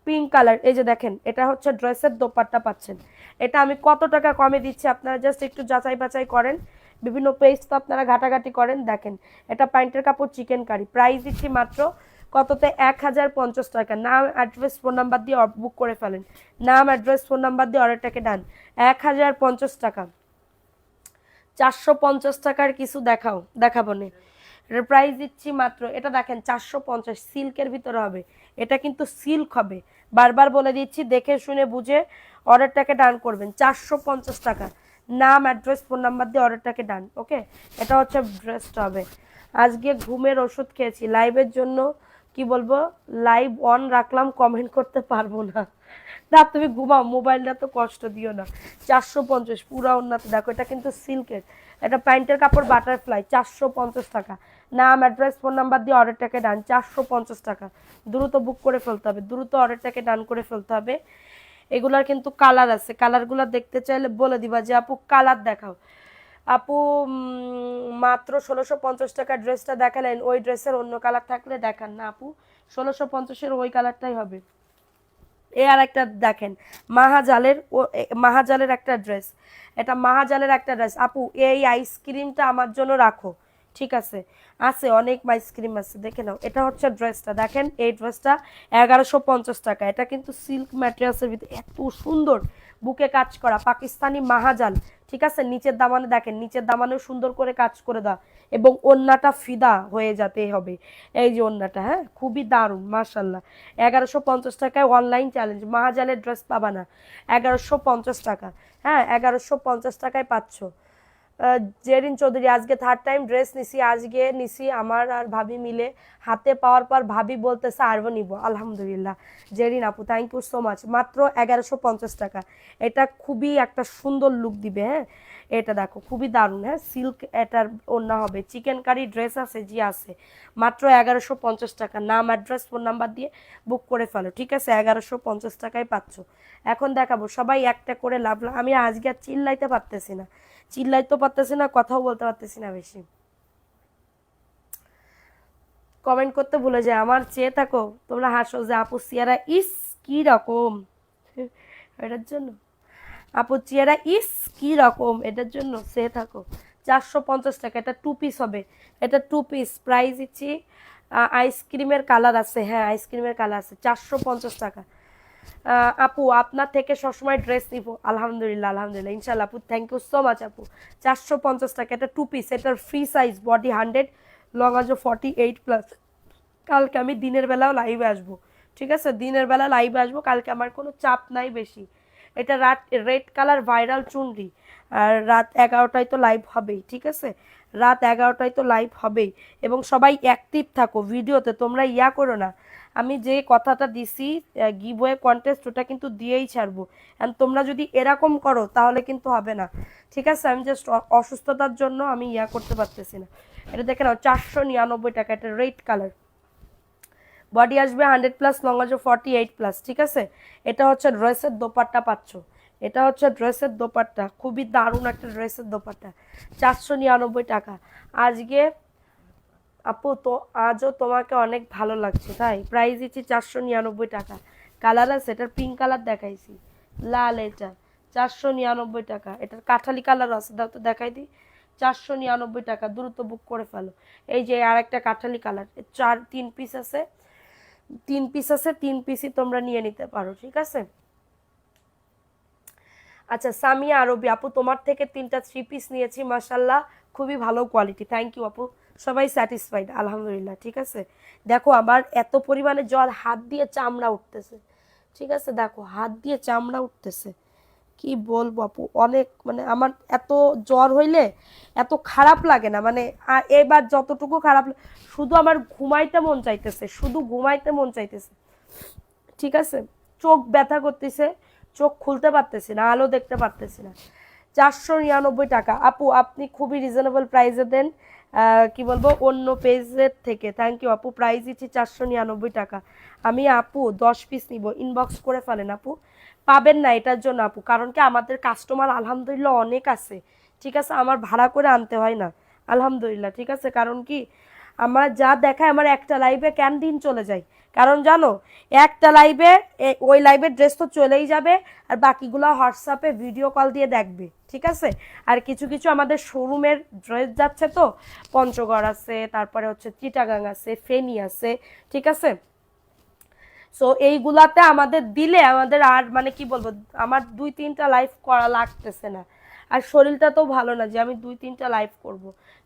পিঙ্ক কালার। এই যে দেখেন, এটা হচ্ছে ড্রেসের দোপাট্টা পাচ্ছেন। এটা আমি কত টাকা কমে দিচ্ছি, আপনারা জাস্ট একটু যাচাই বাছাই করেন। বিভিন্ন পেজ তো আপনারা ঘাটাঘাটি করেন। দেখেন, এটা প্যান্টের কাপড় চিকেন কারি। প্রাইস দিচ্ছি মাত্র কততে? 1050 টাকা। নাম, অ্যাড্রেস, ফোন নাম্বার দিয়ে বুক করে ফেলেন। নাম, অ্যাড্রেস, ফোন নাম্বার দিয়ে অর্ডারটাকে ডান। 1050 টাকা। 450 টাকার কিছু দেখাবো না। এটার প্রাইস দিচ্ছি মাত্র, এটা দেখেন 450, সিল্কের ভিতরে হবে। এটা কিন্তু সিল্ক হবে, বারবার বলে দিচ্ছি, দেখে শুনে বুঝে অর্ডারটাকে ডান করবেন। 450 টাকা। নাম, অ্যাড্রেস, ফোন নাম্বার দিয়ে অর্ডারটাকে ডান। ওকে, এটা হচ্ছে ড্রেসটা হবে। আজকে ঘুমের ওষুধ খেয়েছি, লাইভের জন্য কি বলবো, লাইভ অন রাখলাম, কমেন্ট করতে পারবো না। না তুমি ঘুমাও, মোবাইলটা তো কষ্ট দিও না। 450 পুরা উন্নত, দেখো এটা কিন্তু সিল্কের, এটা প্যান্টের কাপড় বাটারফ্লাই, 450 টাকা। নাম অ্যাড্রেস ফোন নাম্বার দিয়ে অর্ডারটাকে ডান, 450 টাকা। দ্রুত বুক করে ফেলতে হবে, দ্রুত অর্ডারটাকে ডান করে ফেলতে হবে। এগুলার কিন্তু কালার আছে, কালারগুলো দেখতে চাইলে বলে দিবা যে আপু কালার দেখাও। আপু মাত্র 1650 টাকা ড্রেসটা দেখালেন, ওই ড্রেসের অন্য কালার থাকলে দেখান না আপু, 1650-এর ওই কালারটাই হবে। এ আর একটা দেখেন, মাহাজালের একটা ড্রেস, এটা মাহাজালের একটা ড্রেস। আপু এই আইসক্রিমটা আমার জন্য রাখো, ঠিক আছে? আছে অনেক আইসক্রিম আছে, দেখে নাও। এটা হচ্ছে ড্রেসটা, দেখেন এই ড্রেসটা 1150 টাকা। এটা কিন্তু সিল্ক ম্যাটেরিয়ালসের ভিতরে এত সুন্দর, বুকে কাজ করা পাকিস্তানি মাহাজাল, ঠিক আছে? নিচের দামানে দেখেন, নিচের দামানেও সুন্দর করে কাজ করে দাও, এবং ওন্নাটা ফিদা হয়ে যেতে হবে। এই যে ওন্নাটা, হ্যাঁ খুবই দারুণ মাশাল্লাহ। 1150 টাকায় অনলাইন চ্যালেঞ্জ, মাহাজালের ড্রেস পাবা না 1150 টাকা। হ্যাঁ 1150 টাকায় পাচ্ছ। জেরিন চৌধুরী, আজকে থার্ড টাইম ড্রেস নিছি, আজকে নিছি আমার আর ভাবি মিলে, হাতে পাওয়ার পর ভাবি বলতেছে আরও নিব, আলহামদুলিল্লাহ। জেরিন আপু থ্যাংক ইউ সো মাচ, মাত্র 1150 টাকা। এটা খুবই একটা সুন্দর লুক দিবে, হ্যাঁ এটা দেখো খুবই দারুণ, হ্যাঁ সিল্ক এটার ওড়না হবে। চিকেন কারি ড্রেস আছে, জি আছে, মাত্র 1150 টাকা। নাম অ্যাড্রেস ফোন নাম্বার দিয়ে বুক করে ফেলো, ঠিক আছে? 1150 টাকায় পাচ্ছ। এখন দেখাবো, সবাই একটা করে লাভ, আমি আজকে আর চিল্লাইতে পারতেছি না, চিল্লাইতে পারতেছি না, কথাও বলতে পারতেছি না বেশি। কমেন্ট করতে ভুলে যায়, আমার চেয়ে থাকো তোমরা হাসো যে আপু চেহারা ইস কি রকম, এটার জন্য আপু চেহারা ইস কি রকম, এটার জন্য চেয়ে থাকো। 450 টাকা, এটা 2 পিস হবে, এটা 2 পিস প্রাইস দিচ্ছি। আইসক্রিমের কালার আছে, হ্যাঁ আইসক্রিমের কালার আছে, 450 টাকা। আপু আপনার থেকে সবসময় ড্রেস নিব, আলহামদুলিল্লাহ আলহামদুলিল্লাহ ইনশাল্লাহ আপু, থ্যাংক ইউ সো মাচ আপু। 450 টাকা, এটা 2 পিস, এটার ফ্রি সাইজ, বডি 100, লং আজও 48+। কালকে আমি দিনের বেলাও লাইভে আসবো, ঠিক আছে? দিনের বেলা লাইভে আসবো কালকে, আমার কোনো চাপ নাই বেশি। এটা রেড কালার ভাইরাল চুনরি, আর রাত 11টায় তো লাইভ হবেই, ঠিক আছে? রাত 11টায় তো লাইভ হবেই, এবং সবাই অ্যাক্টিভ থাকো ভিডিওতে, তোমরা ইয়া করো না। আমি যে কথাটা দিছি গিভওয়ে কন্টেস্ট, ওটা কিন্তু দিয়েই ছাড়বো। অ্যান্ড তোমরা যদি এরকম করো তাহলে কিন্তু হবে না, ঠিক আছে? আমি জাস্ট অসুস্থতার জন্য আমি ইয়া করতে পারতেছি না। এটা দেখে নাও, 499 টাকা, এটা রেড কালার, বডি আসবে 100+, লং আসবে 48+, ঠিক আছে? এটা হচ্ছে ড্রেসের দোপাট্টা পাচ্ছ, এটা হচ্ছে ড্রেসের দোপাট্টা, খুবই দারুণ একটা ড্রেসের দোপাট্টা, 499 টাকা। আজকে আপু তো আজও তোমাকে অনেক ভালো লাগছে, তাই প্রাইস দিচ্ছি 499 টাকা। কালার আছে, এটার পিঙ্ক কালার দেখাইছি, লাল, এটা 499 টাকা। এটার কাঠালি কালার আছে, দাও তো দেখাই দিই, 499 টাকা। দ্রুত বুক করে ফেলো। এই যে আর একটা কাঠালি কালার, 3 পিস আছে, 3 পিস আছে, 3 পিসই তোমরা নিয়ে নিতে পারো, ঠিক আছে? আচ্ছা সামিয়া আরবি আপু, তোমার থেকে 3টা 3 পিস নিয়েছি, মাশাল্লাহ খুবই ভালো কোয়ালিটি, থ্যাংক ইউ আপু। সবাই স্যাটিসফাইড আলহামদুলিল্লাহ, ঠিক আছে? দেখো আমার এত পরিমাণে জ্বর, হাত দিয়ে চামড়া উঠতেছে, ঠিক আছে? দেখো হাত দিয়ে চামড়া উঠতেছে, কি বলবো আপু, অনেক মানে আমার এত জ্বর হইলে এত খারাপ লাগে না, মানে এবার যতটুকু খারাপ, শুধু আমার ঘুমাইতে মন চাইতেছে, শুধু ঘুমাইতে মন চাইতেছে, ঠিক আছে? চোখ ব্যথা করতেছে, চোখ খুলতে পারতেছি না, আলো দেখতে পারতেছি না। 499 টাকা আপু, আপনি খুবই রিজনেবল প্রাইসে দেন, কি বলবো অন্য পেজের থেকে, থ্যাংক ইউ আপু। প্রাইস দিচ্ছি 499 টাকা। আমি আপু 10 পিস নিব, ইনবক্স করে ফেলেন আপু, পাবেন না এটার জন্য আপু, কারণ কি আমাদের কাস্টমার আলহামদুলিল্লাহ অনেক আছে, ঠিক আছে? আমার ভাড়া করে আনতে হয় না আলহামদুলিল্লাহ, ঠিক আছে? কারণ কি আমার যা দেখায়, আমার একটা লাইভে কেন দিন চলে যায়, কারণ জানো একটা লাইভে ওই লাইভের ড্রেস তো চলেই যাবে, আর বাকিগুলো হোয়াটসঅ্যাপে ভিডিও কল দিয়ে দেখবে, ঠিক আছে? আর কিছু কিছু আমাদের শোরুমের ড্রেস যাচ্ছে তো, পঞ্চগড় আছে, তারপরে হচ্ছে চিটাগাং আছে, ফেনী আছে, ঠিক আছে? সো এইগুলাতে আমাদের দিলে আমাদের আর মানে কি বলবো, আমার 2-3টা লাইভ করা লাগতেছে না, আর শরীরটা তো ভালো না যে আমি 2-3টা লাইভ করব।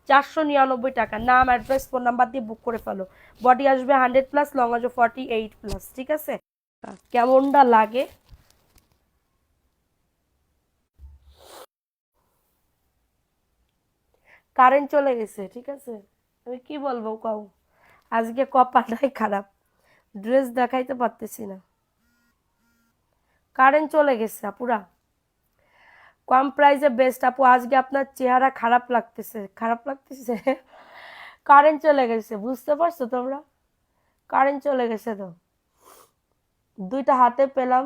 499 টাকা, নাম অ্যাড্রেস ফোন নাম্বার দিয়ে বুক করে ফেলো। বডি আসবে 100+, লং আসবে 48+, ঠিক আছে? কেমনটা লাগে? কারেন্ট চলে গেছে, ঠিক আছে? আমি কি বলবো কও, আজকে কপালটাই খারাপ, ড্রেস দেখাইতে পারতেছি না। কারেন্ট চলে গেছে আপুরা, কম প্রাইসে বেস্ট আপু। আজকে আপনার চেহারা খারাপ লাগতেছে, খারাপ লাগতেছে। কারেন্ট চলে গেছে, বুঝতে পারছো তোমরা? কারেন্ট চলে গেছে তো, দুইটা হাতে পেলাম।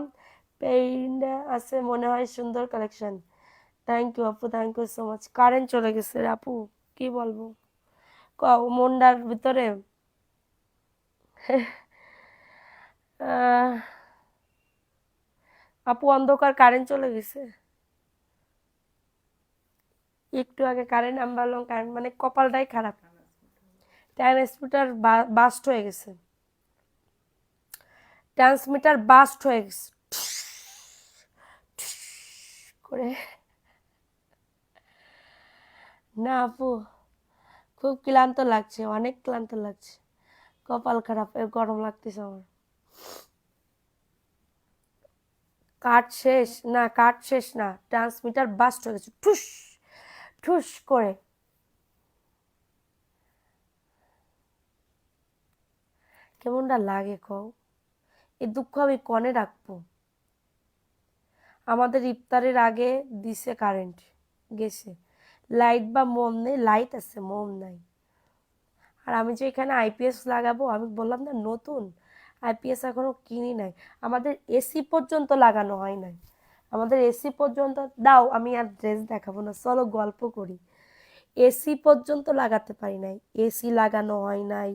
পেইন্ট আছে মনে হয়, সুন্দর কালেকশন। থ্যাংক ইউ আপু, thank you so much. Current চলে গেছে রে আপু, কি বলবো কও মন্ডার ভিতরে। আহ, আপু অন্ধকার, কারেন্ট চলে গেছে। একটু আগে কারেন্ট, আমি বললাম কারেন্ট, মানে কপালটাই খারাপ। ট্রান্সমিটার বাস্ট হয়ে গেছে, ট্রান্সমিটার বাস্ট হয়ে গেছে করে। না আপু, খুব ক্লান্ত লাগছে, অনেক ক্লান্ত লাগছে, কপাল খারাপ, গরম লাগতেছে আমার। কাঠ শেষ না, কাঠ শেষ না, ট্রান্সমিটার বাস্ট হয়ে গেছে ঠুস ঠুস করে। কেমনটা লাগে কও, এই দুঃখ আমি কনে রাখবো। আমাদের ইফতারের আগে দিছে কারেন্ট, গেছে। লাইট বা মোম নেই, লাইট আছে মোম নাই। আর আমি যে এখানে আইপিএস লাগাবো, আমি বললাম না নতুন আইপিএস এখনো কিনি নাই। আমাদের এসি পর্যন্ত লাগানো হয় নাই, আমাদের এসি পর্যন্ত। দাও আমি আর ড্রেস দেখাবো না, চলো গল্প করি। এসি পর্যন্ত লাগাতে পারি নাই, এসি লাগানো হয় নাই।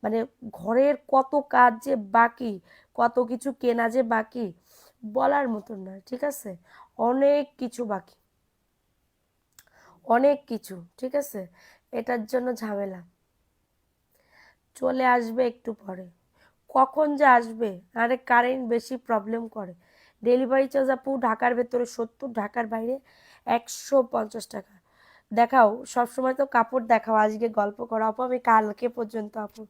মানে ঘরের কত কাজ যে বাকি, কত কিছু কেনা যে বাকি, বলার মতন না, ঠিক আছে? অনেক কিছু বাকি, অনেক কিছু, ঠিক আছে? এটার জন্য ঝামেলা। চলে আসবে একটু পরে, কখন যে আসবে। আরে কারেন্ট বেশি প্রবলেম করে। ডেলিভারি চার্জ আপু ঢাকার ভেতরে 70, ঢাকার বাইরে 150 টাকা। দেখাও সবসময় তো কাপড় দেখাও, আজকে গল্প করো আপু। আমি কালকে পর্যন্ত আপু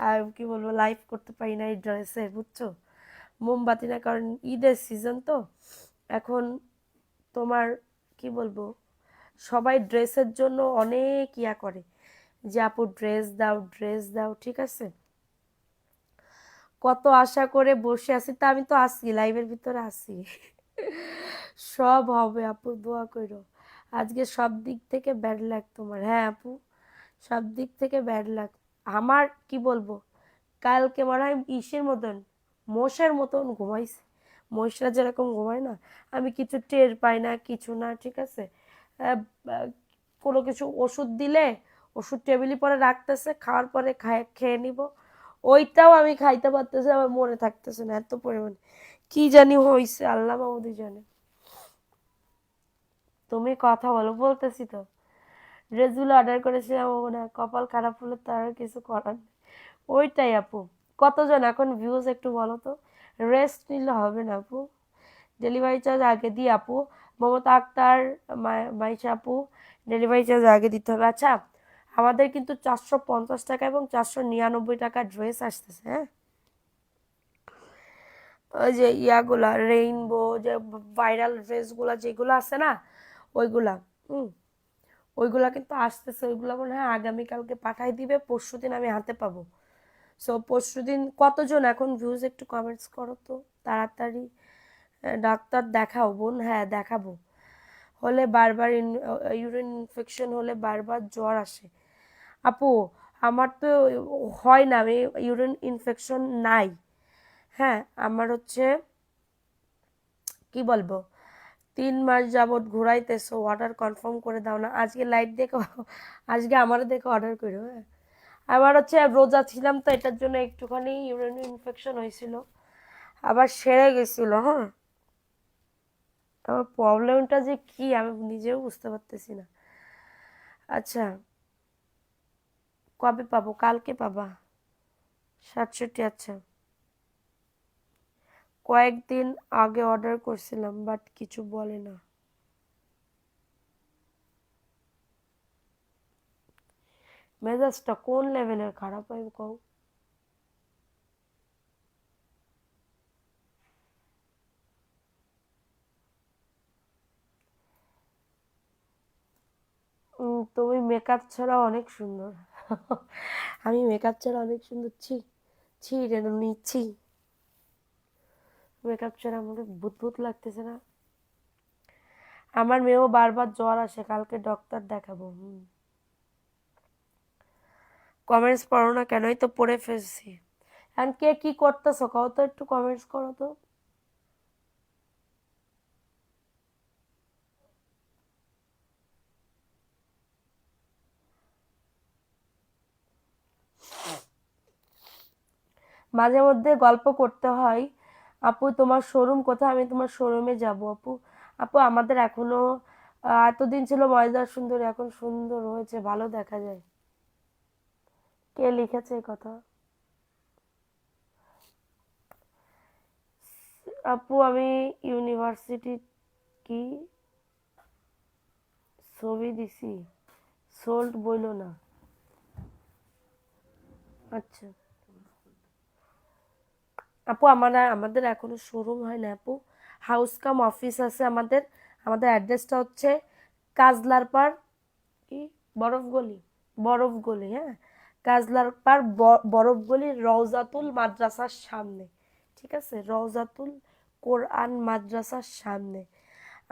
আর কি বলবো, লাইভ করতে পারি না এই ড্রেসে, বুঝছো? মোমবাতি না, কারণ ঈদের সিজন তো এখন। তোমার কি বলবো, সবাই ড্রেসের জন্য অনেক ইয়া করে, যে আপু ড্রেস দাও, ড্রেস দাও, ঠিক আছে? কত আশা করে বসে আছি, তা আমি তো আছি লাইভের ভিতরে আছি। সব হবে আপু, দোয়া করো। আজকে সব দিক থেকে ব্যাড লাক তোমার, হ্যাঁ আপু, সব দিক থেকে ব্যাড লাক। আমার কি বলবো, কালকে মনে হয় ইসের মতন, মোষের মতন ঘুমাইছে। মহিষরা যেরকম ঘুমায় না, আমি কিছু টের পাই না, কিছু না, ঠিক আছে? আহ, আহ, কোনো কিছু ওষুধ দিলে, ওষুধ টেবিলে পরে রাখতেছে, খাওয়ার পরে খেয়ে নিব, ওইটাও আমি খাইতে পারতেছি, আমার মনে থাকতেছে না এত পরিমাণে। কি জানি হইছে, আল্লাহ মাহমুদি জানে। তুমি কথা বলো, বলতেছি তো। ড্রেসগুলো অর্ডার করেছিলাম, ও না, কপাল খারাপ হলো, তার কিছু করার নেই। ওইটাই আপু। কতজন এখন ভিউজ একটু বলো তো? রেস্ট নিলে হবে না আপু, ডেলিভারি চার্জ আগে দিই আপু। মমতা আক্তার, মাইশা আপু, ডেলিভারি চার্জ আগে দিতে হবে। আচ্ছা, আমাদের কিন্তু 450 টাকা এবং 499 টাকা ড্রেস আসতেছে, হ্যাঁ? ওই যে ইয়াগুলা রেইনবো, যে ভাইরাল ড্রেসগুলা যেগুলো আছে না, ওইগুলা, হুম, ওইগুলা কিন্তু আসতেছে। ওইগুলা মনে হয় আগামীকালকে পাঠাই দিবে, পরশুদিন আমি হাতে পাবো। সো পরশুদিন কতজন এখন ভিউজ একটু কমেন্টস করো তো তাড়াতাড়ি। ডাক্তার দেখাও বোন, হ্যাঁ দেখাবো। হলে বারবার ইউরিন ইনফেকশন হলে বারবার জ্বর আসে। আপু আমার তো হয় না, আমি ইউরিন ইনফেকশন নাই। হ্যাঁ, আমার হচ্ছে কি বলবো, 3 মাস যাবত ঘুরাইতেছো, অর্ডার কনফার্ম করে দাও না। আজকে লাইভ দেখো, আজকে আমারও দেখে অর্ডার করো, হ্যাঁ? আবার হচ্ছে রোজা ছিলাম তো, এটার জন্য একটুখানি ইউরিন ইনফেকশন হয়েছিল, আবার সেরে গেছিল, হ্যাঁ। আমার প্রবলেমটা যে কি আমি নিজেও বুঝতে পারতেছি না। আচ্ছা, কবে পাবো? কালকে পাবা? 67, আচ্ছা। কয়েকদিন আগে অর্ডার করছিলাম, বাট কিছু বলে না। মেজাজটা কোন লেভেলের খারাপ হয় কও। তুমি মেকআপ ছাড়া অনেক সুন্দর। আমি মেকআপ ছাড়া অনেক সুন্দর। ছি ছি রে নিচ্ছি, মেকআপ ছাড়া আমাকে ভূত ভূত লাগতেছে না? আমার মেয়েও বারবার জ্বর আসে, কালকে ডক্টর দেখাবো। কমেন্টস পড়ো না কেন? এই তো পড়ে ফেলছি। এখন কে কি করতেছো কও তো, একটু কমেন্টস করো তো। মাঝে মধ্যে গল্প করতে হয়। আপু তোমার শোরুম কোথায়? আমি তোমার শোরুমে যাব আপু। আপু আমাদের এখনো এতদিন ছিল ময়দার সুন্দর, এখন সুন্দর হয়েছে, ভালো দেখা যায়। কে লিখেছে এই কথা? আপু আমি ইউনিভার্সিটি কি ছবি দিছি, সোল্ড বইলো না। আচ্ছা আপু আমাদের এখনো শোরুম হয় না আপু, হাউস কাম অফিস আছে আমাদের। আমাদের অ্যাড্রেসটা হচ্ছে কাজলার পার, কি বরফগলি, বরফগলি, হ্যাঁ, কাজলার পার বরফগলি, রওজাতুল মাদ্রাসার সামনে। ঠিক আছে, রওজাতুল কোরআন মাদ্রাসার সামনে।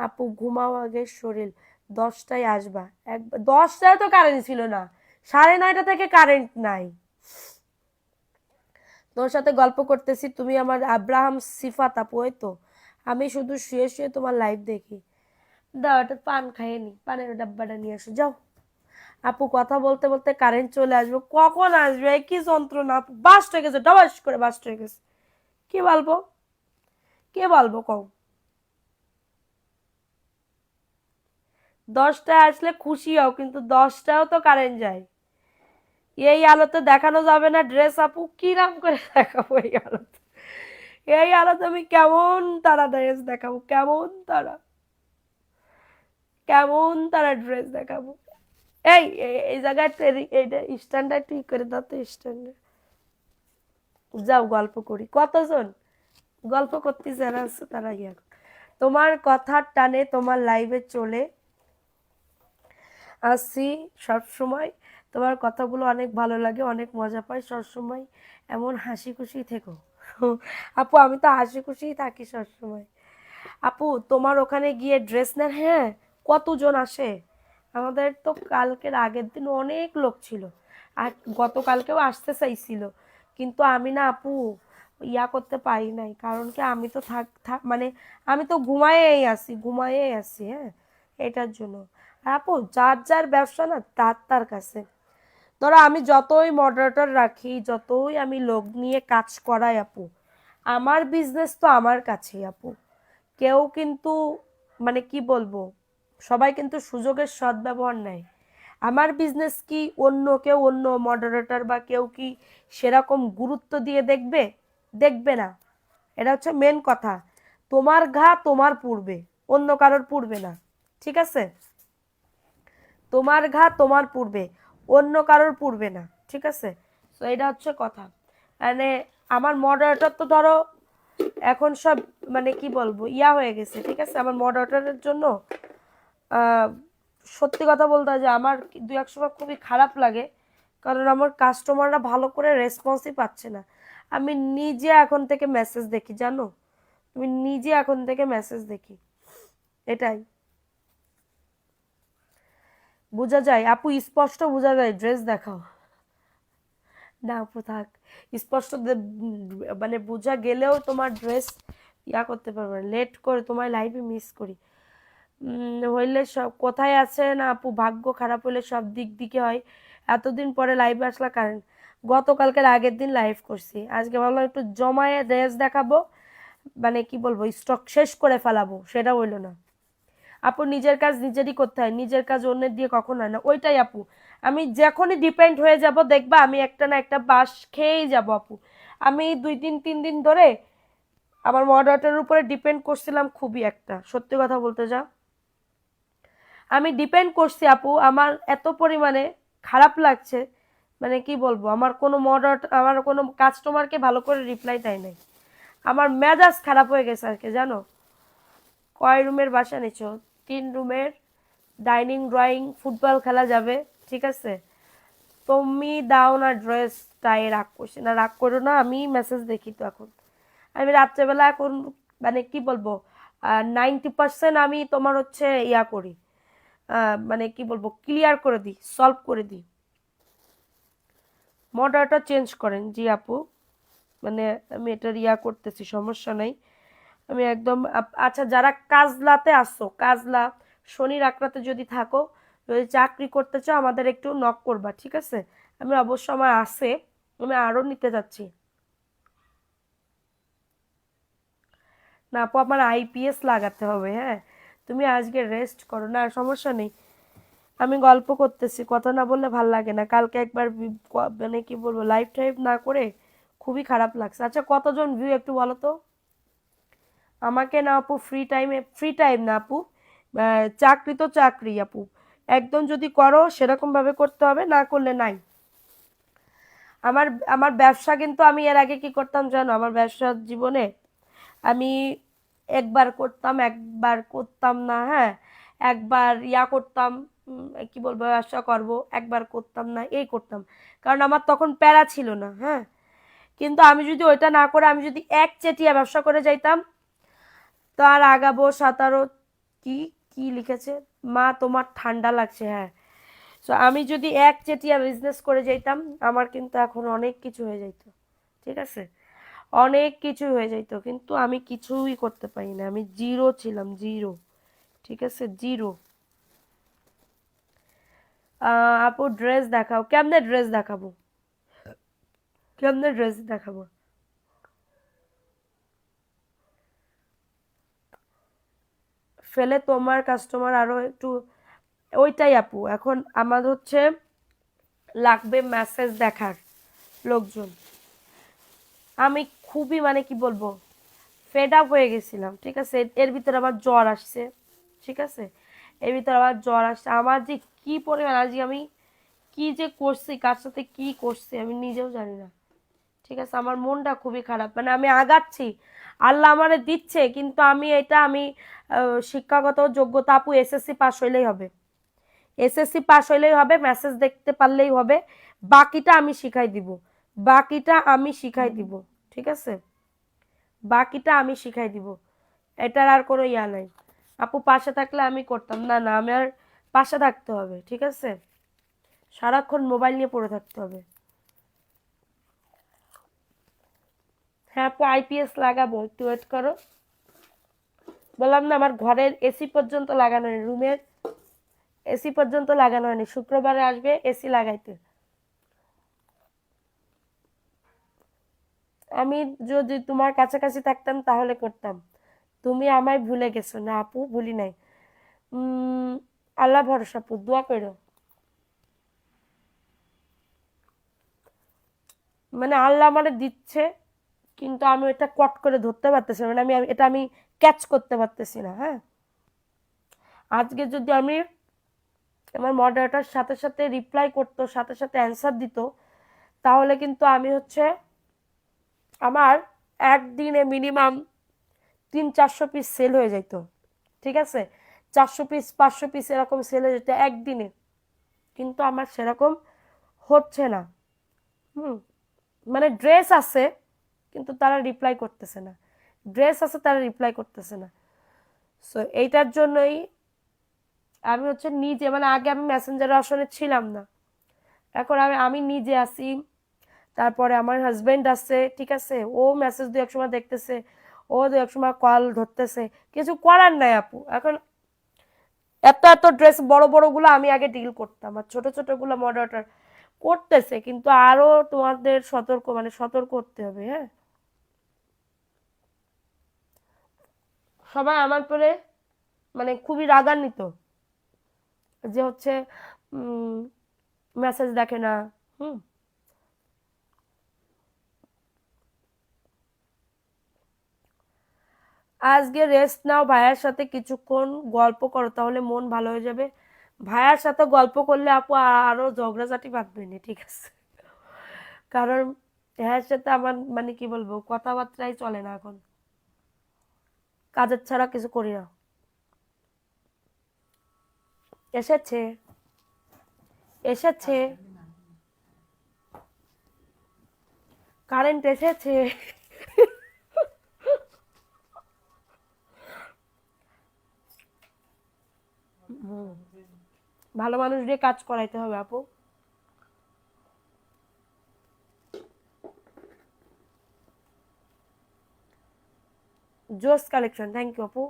আপু ঘুমাও আগে শরীর, 10টায় আসবা। একবার 10টায় তো কারেন্ট ছিল না, 9:30 থেকে কারেন্ট নাই। তোর সাথে গল্প করতেছি, তুমি আমার আব্রাহাম সিফাত আপু, ওই তো। আমি শুধু শুয়ে শুয়ে তোমার লাইভ দেখি। দাও একটা পান খাইয়ে নি, পানের ডাব্বাটা নিয়ে আসো যাও। আপু কথা বলতে বলতে কারেন্ট চলে আসবে, কখন আসবে? কি যন্ত্রণা আপু, বাস্ট হয়ে গেছে, ডবাস করে বাস্ট হয়ে গেছে। কি বলবো, কে বলবো কও? 10টায় আসলে খুশি হও, কিন্তু 10টাও তো কারেন্ট যায়। এই আলোতে দেখানো যাবে না ড্রেস আপু, কিরাম করে দেখাবো এই আলোতে? এই আলোতে আমি কেমন তারা ড্রেস দেখাবো, কেমন তারা, কেমন তারা ড্রেস দেখাবো? এই এই জায়গায় এইটা স্ট্যান্ডার্ড ঠিক করে দাও তো, স্ট্যান্ডার্ড। যাও গল্প করি, কতজন গল্প করতে যারা আছে তারা ইয়া করো। তোমার কথার টানে তোমার লাইভে চলে আসছি সব সময়। তোমার কথাগুলো অনেক ভালো লাগে, অনেক মজা পাই সব সময়। এমন হাসি খুশি থেকো। আপু আমি তো হাসি খুশিই থাকি সব সময়। আপু তোমার ওখানে গিয়ে ড্রেস নেন, হ্যাঁ, কতজন আসে? আমাদের তো কালকের আগের দিন অনেক লোক ছিল, আর গতকালকেও আসতে চাইছিল, কিন্তু আমি না আপু ইয়া করতে পারি নাই, কারণ কি আমি তো থাক থাক মানে আমি তো ঘুমায়েই আছি, ঘুমায়েই আছি, হ্যাঁ, এটার জন্য। আর আপু যার যার ব্যবসা না তার তার কাছে। ধরো আমি যতই মডারেটর রাখি, যতই আমি লোক নিয়ে কাজ করাই আপু, আমার বিজনেস তো আমার কাছেই আপু। কেউ কিন্তু মানে কি বলবো, সবাই কিন্তু সুযোগের সদ্ব্যবহার নেয়। আমার বিজনেস কি অন্য কেউ, অন্য মডারেটর বা কেউ কি সেরকম গুরুত্ব দিয়ে দেখবে? দেখবে না। এটা হচ্ছে মেন কথা। তোমার ঘা তোমার পুড়বে, অন্য কারোর পুড়বে না। ঠিক আছে, তোমার ঘা তোমার পুড়বে, অন্য কারোর পুড়বে না। ঠিক আছে, তো এটা হচ্ছে কথা। মানে আমার মডারেটর তো ধরো এখন সব মানে কি বলবো ইয়া হয়ে গেছে। ঠিক আছে, আমার মডারেটরের জন্য আহ, সত্যি কথা বলতে হয় যে আমার দু এক সময় খুবই খারাপ লাগে, কারণ আমার কাস্টমাররা ভালো করে রেসপন্সই পাচ্ছে না। আমি নিজে এখন থেকে মেসেজ দেখি, জানো, আমি নিজে এখন থেকে মেসেজ দেখি। এটাই বোঝা যায় আপু, স্পষ্ট বোঝা যায়, ড্রেস দেখাও। না আপু থাক, স্পষ্ট মানে বোঝা গেলেও তোমার ড্রেস ইয়া করতে পারবে না, লেট করে তোমার লাইভে মিস করি। হইলে সব কোথায় আছে না আপু, ভাগ্য খারাপ হইলে সব দিক দিকে হয়। এতদিন পরে লাইভে আসলা, কারণ গতকালকের আগের দিন লাইভ করছি, আজকে ভাবলাম একটু জমায়ে ড্রেস দেখাবো, মানে কি বলবো স্টক শেষ করে ফেলাবো, সেটা হইলো না। আপু নিজের কাজ নিজেরই করতে হয়, নিজের কাজ অন্যের দিয়ে কখন হয় না, ওইটাই আপু। আমি যখনই ডিপেন্ড হয়ে যাব দেখবা আমি একটা না একটা বাস খেয়েই যাব আপু। আমি 2 দিন 3 দিন ধরে আমার মডারেটরের উপরে ডিপেন্ড করছিলাম খুবই, একটা সত্যি কথা বলতে যা, আমি ডিপেন্ড করছি আপু, আমার এত পরিমাণে খারাপ লাগছে, মানে কি বলবো, আমার কোনো মডারেটর, আমার কোনো কাস্টমারকে ভালো করে রিপ্লাই দেয় নাই। আমার মেজাজ খারাপ হয়ে গেছে আর কি, জানো। কয় রুমের বাসা নিছো? 3 রুমের, ডাইনিং ড্রয়িং, ফুটবল খেলা যাবে। ঠিক আছে, তুমি দাও না ড্রেস, তাই রাগ করছি না, রাগ করো না, আমি মেসেজ দেখি তো এখন। আমি রাত্রেবেলা এখন মানে কি বলবো 90% আমি তোমার হচ্ছে ইয়া করি, মানে কি বলবো ক্লিয়ার করে দিই, সলভ করে দিই। মডারটা চেঞ্জ করেন জি আপু, মানে আমি এটা ইয়া করতেছি, সমস্যা নাই। আমি একদম আচ্ছা, যারা কাজলাতে আসছো, কাজলা শনি রাকড়াতে যদি থাকো, যদি চাকরি করতে চাও আমাদের একটু নক করবা, ঠিক আছে? আমি অবশ্য আমার আছে, আমি আরো নিতে যাচ্ছি। না আপু, আমার আইপিএস লাগাতে হবে, হ্যাঁ। তুমি আজকে রেস্ট করো না, সমস্যা নেই। আমি গল্প করতেছি, কথা না বললে ভাল লাগে না। কালকে একবার মানে কি বলবো লাইভ টাইভ না করে খুবই খারাপ লাগছে। আচ্ছা কতজন ভিউ একটু বলো তো আমাকে। না আপু, ফ্রি টাইমে, ফ্রি টাইম না আপু, চাকরি তো চাকরি আপু, একদম যদি করো সেরকম ভাবে করতে হবে, না করলে নাই। আমার আমার ব্যবসা কিন্তু আমি এর আগে কি করতাম জানো, আমার ব্যবসার জীবনে আমি একবার করতাম, একবার করতাম না, হ্যাঁ। একবার ইয়া করতাম, কি বলবো ব্যবসা করব, একবার করতাম না, এই করতাম। কারণ আমার তখন প্যারা ছিল না, হ্যাঁ। কিন্তু আমি যদি ওইটা না করে আমি যদি একচেটিয়া ব্যবসা করে যাইতাম, তো আর আগাবো 17। কি কি লিখেছে? মা তোমার ঠান্ডা লাগছে, হ্যাঁ। তো আমি যদি একচেটিয়া বিজনেস করে যাইতাম, আমার কিন্তু এখন অনেক কিছু হয়ে যাইতো, ঠিক আছে, অনেক কিছু হয়ে যাইতো, কিন্তু আমি কিছুই করতে পারি না, আমি জিরো ছিলাম, জিরো, ঠিক আছে, জিরো। আপু ড্রেস দেখাও, কেমনে ড্রেস দেখাবো, কেমনে ড্রেস দেখাবো? ফেলে তোমার কাস্টমার আরো একটু, ওইটাই আপু, এখন আমার হচ্ছে লাগবে মেসেজ দেখার লোকজন। আমি খুবই মানে কি বলবো ফেড আপ হয়ে গেছিলাম, ঠিক আছে। এর ভিতরে আবার জ্বর আসছে, ঠিক আছে, এর ভিতরে আবার জ্বর আসছে। আমার যে কি পরিমাণ আজকে আমি কি যে করছি, কার সাথে কি করছি আমি নিজেও জানি না, ঠিক আছে। আমার মনটা খুবই খারাপ, মানে আমি আগাচ্ছি, আল্লাহ আমারে দিচ্ছে, কিন্তু আমি এটা আমি শিক্ষাগত যোগ্যতা আপু এসএসসি পাস হইলেই হবে, এসএসসি পাস হইলেই হবে, মেসেজ দেখতে পারলেই হবে, বাকিটা আমি শিখাই দিব, বাকিটা আমি শিখাই দিব, ঠিক আছে, বাকিটা আমি শিখাই দিব, এটার আর কোনো ইয়া নাই। আপু পাশে থাকলে আমি করতাম, না না, আমি আর পাশে থাকতে হবে, ঠিক আছে, সারাক্ষণ মোবাইল নিয়ে পড়ে থাকতে হবে। হ্যাঁ আপু, আইপিএস লাগাবো, একটু ওয়েট করো। বললাম না, আমার ঘরের এসি পর্যন্ত লাগানো হয়নি, রুমের এসি পর্যন্ত লাগানো হয়নি, শুক্রবারে আসবে এসি লাগাইতে। আমি যদি তোমার কাছাকাছি থাকতাম তাহলে করতাম, তুমি আমায় ভুলে গেছো না আপু, ভুলি নাই। উম আল্লাহ ভরসা আপু, দোয়া করো। মানে আল্লাহ আমারে দিচ্ছে, কিন্তু আমি এটা কট করে ধরতে পারতেছি না, মানে আমি এটা আমি ক্যাচ করতে পারতেছি না, হ্যাঁ। আজকে যদি আমি আমার মডারেটার সাথে সাথে রিপ্লাই করতো, সাথে সাথে অ্যান্সার দিত, তাহলে কিন্তু আমি হচ্ছে আমার একদিনে মিনিমাম 300-400 পিস সেল হয়ে যেত, ঠিক আছে, 400 পিস 500 পিস এরকম সেল হয়ে যেত একদিনে, কিন্তু আমার সেরকম হচ্ছে না। হুম, মানে ড্রেস আছে কিন্তু তারা রিপ্লাই করতেছে না, ড্রেস আছে তারা রিপ্লাই করতেছে না। সো এইটার জন্যই আমি হচ্ছে নিজে, মানে আগে আমি মেসেঞ্জার অপশনে ছিলাম না, এখন আমি আমি নিজে আসি, তারপরে আমার হাজবেন্ড আছে, ঠিক আছে, ও মেসেজ দু এক সময় দেখতেছে, ও দু এক সময় কল ধরতেছে, কিছু করার নাই আপু। এখন এত এত ড্রেস বড় বড় গুলো আমি আগে ডিল করতাম, আর ছোট ছোট গুলো মডারেটর করতেছে, কিন্তু আরো তোমাদের সতর্ক, মানে সতর্ক করতে হবে, হ্যাঁ। সবাই আমার পরে মানে খুবই রাগান্বিত, যে হচ্ছে মেসেজ দেখে না। হুম, আজকে রেস্ট নাও, ভাইয়ার সাথে কিছুক্ষণ গল্প করো, তাহলে মন ভালো হয়ে যাবে। ভাইয়ার সাথে গল্প করলে আপু আরো ঝগড়াঝাটি বাঁধবে না, ঠিক আছে, কারণ ভাইয়ার সাথে আমার মানে কি বলবো কথাবার্তাই চলে না এখন, কাজের ছাড়া কিছু করি না। এসেছে, এসেছে, কারেন্ট এসেছে। ভালো মানুষ দিয়ে কাজ করাইতে হবে আপু। জোস কালেকশন, থ্যাংক ইউ আপু।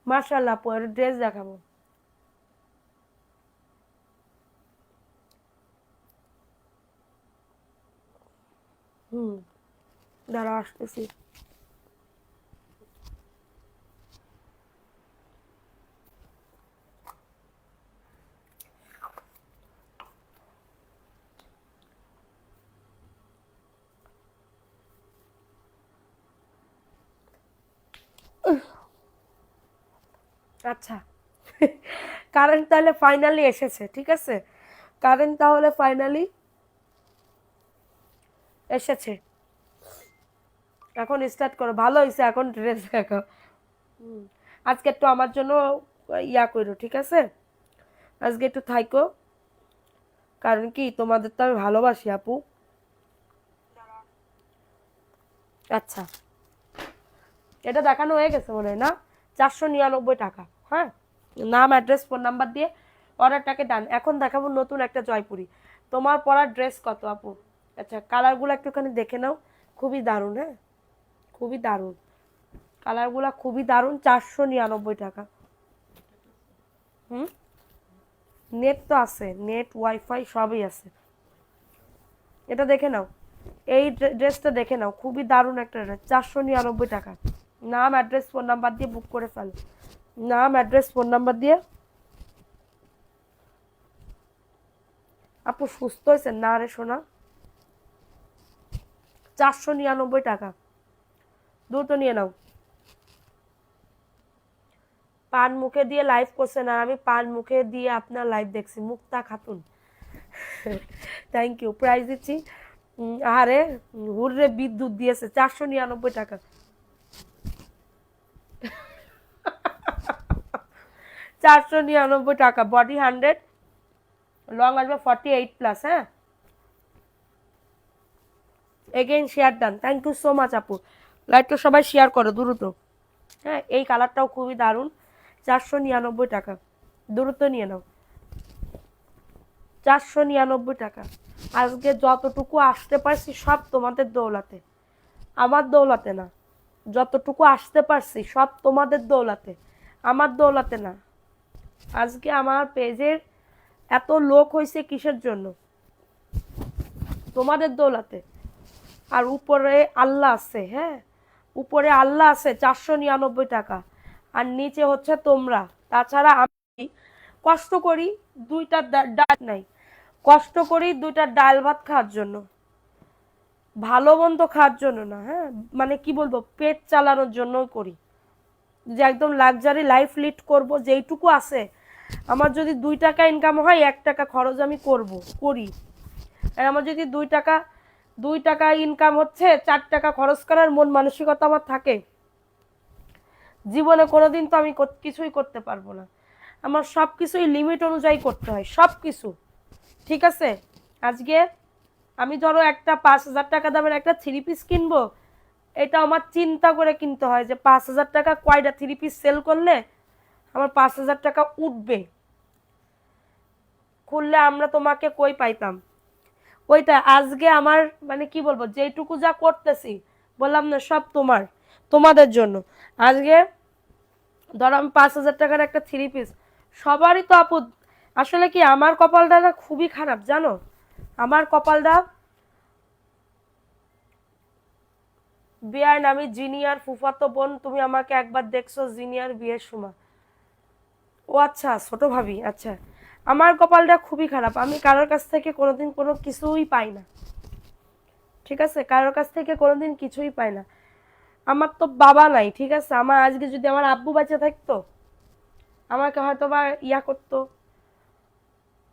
মাশাআল্লাহ আপু, এর ড্রেস দেখাবো। দাঁড়া আসতেছি। আচ্ছা, কারেন্ট তাহলে ফাইনালি এসেছে, ঠিক আছে, কারেন্ট তাহলে ফাইনালি এসেছে। এখন স্টার্ট করো, ভালো হয়েছে, এখন ড্রেস দেখো। আজকে একটু আমার জন্য ইয়া করো, ঠিক আছে, আজকে একটু থাইকো, কারণ কি তোমাদের তো আমি ভালোবাসি আপু। আচ্ছা, এটা দেখানো হয়ে গেছে মনে হয় না? 499 টাকা। হ্যাঁ, নাম, অ্যাড্রেস, ফোন নাম্বার দিয়ে অর্ডারটাকে ডান। এখন দেখাবো নতুন একটা জয়পুরি। তোমার পরার ড্রেস কত আপু? আচ্ছা, কালারগুলো একটুখানি দেখে নাও, খুবই দারুণ। হ্যাঁ, খুবই দারুণ কালারগুলো, খুবই দারুণ। 499 টাকা। নেট তো আছে, নেট ওয়াইফাই সবই আছে। এটা দেখে নাও, এই ড্রেসটা দেখে নাও, খুবই দারুণ একটা ড্রেস। 499 টাকা। নাম, অ্যাড্রেস, ফোন নাম্বার দিয়ে বুক করে ফেল। নাম, অ্যাড্রেস, ফোন নাম্বার দিয়ে। আপু সুস্থ হয়েছে না রে সোনা? 499 টাকা, দ্রুত নিয়ে নাও। পান মুখে দিয়ে লাইভ করছেন, আর আমি পান মুখে দিয়ে আপনার লাইভ দেখছি। মুক্তা খাতুন, থ্যাংক ইউ। প্রাইস দিচ্ছি, আরে হুররে বিদ্যুৎ দিয়েছে। 499 টাকা। 499 টাকা, বডি 100, লং আসবে 48+। হ্যাঁ, again share done, thank you so much আপু। লাইভটা সবাই শেয়ার করো দ্রুত। হ্যাঁ, এই কালারটাও খুবই দারুণ। 499 টাকা, দ্রুত নিয়ে নাও। 499 টাকা। আজকে যতটুকু আসতে পারছি সব তোমাদের দৌলাতে, আমার দৌলাতে না। যতটুকু আসতে পারছি সব তোমাদের দৌলাতে, আমার দৌলাতে না। আজকে আমার পেজের এত লোক হয়েছে কিসের জন্য? তোমাদের দৌলাতে। আর উপরে আল্লাহ আছে। হ্যাঁ, উপরে আল্লাহ আছে। 499 টাকা, আর নিচে হচ্ছে তোমরা। তাছাড়া আমি কষ্ট করি দুইটা ডাল নাই, কষ্ট করি দুইটা ডাল ভাত খাওয়ার জন্য, ভালো মন্দ খাওয়ার জন্য না। হ্যাঁ, মানে কি বলবো, পেট চালানোর জন্য করি, যে একদম লাক্সারি লাইফ লিড করব। যেইটুকু আছে আমার, যদি 2 টাকা ইনকাম হয় 1 টাকা খরচ আমি করি। আর আমার যদি 2 টাকা ইনকাম হচ্ছে 4 টাকা খরচ করার মন মানসিকতা আমার থাকে, জীবনে কোনোদিন তো আমি কিছুই করতে পারবো না। আমার সব কিছুই লিমিট অনুযায়ী করতে হয়, সব কিছু, ঠিক আছে। আজকে আমি ধরো একটা 5,000 টাকা দামের একটা 3 পিস কিনবো, এটা আমার চিন্তা করে কিনতে হয় যে 5,000 টাকা কয়টা 3 পিস সেল করলে আমার 5,000 টাকা উঠবে। খুললে আমরা তোমাকে কই পাইতাম, ওইটা আজকে আমার মানে কি বলবো, যেটুকু যা করতেছি বললাম না, সব তোমাদের জন্য। আজকে ধরো আমি 5,000 টাকার একটা 3 পিস, সবারই তো আপু, আসলে কি আমার কপালটা না খুবই খারাপ জানো, আমার কপালটা। বিয়ার নামে জিনিয়ার ফুফাতো বোন, তুমি আমাকে একবার দেখছো জিনিয়ার বিয়ের সময়? ও আচ্ছা, ছোট ভাবি। আচ্ছা, আমার কপালটা খুবই খারাপ, আমি কারোর কাছ থেকে কোনোদিন কোনো কিছুই পাই না, ঠিক আছে, কারোর কাছ থেকে কোনোদিন কিছুই পাই না। আমার তো বাবা নাই, ঠিক আছে, আমার আজকে যদি আমার আব্বু বাচ্চা থাকতো আমাকে হয়তো বা ইয়া করতো,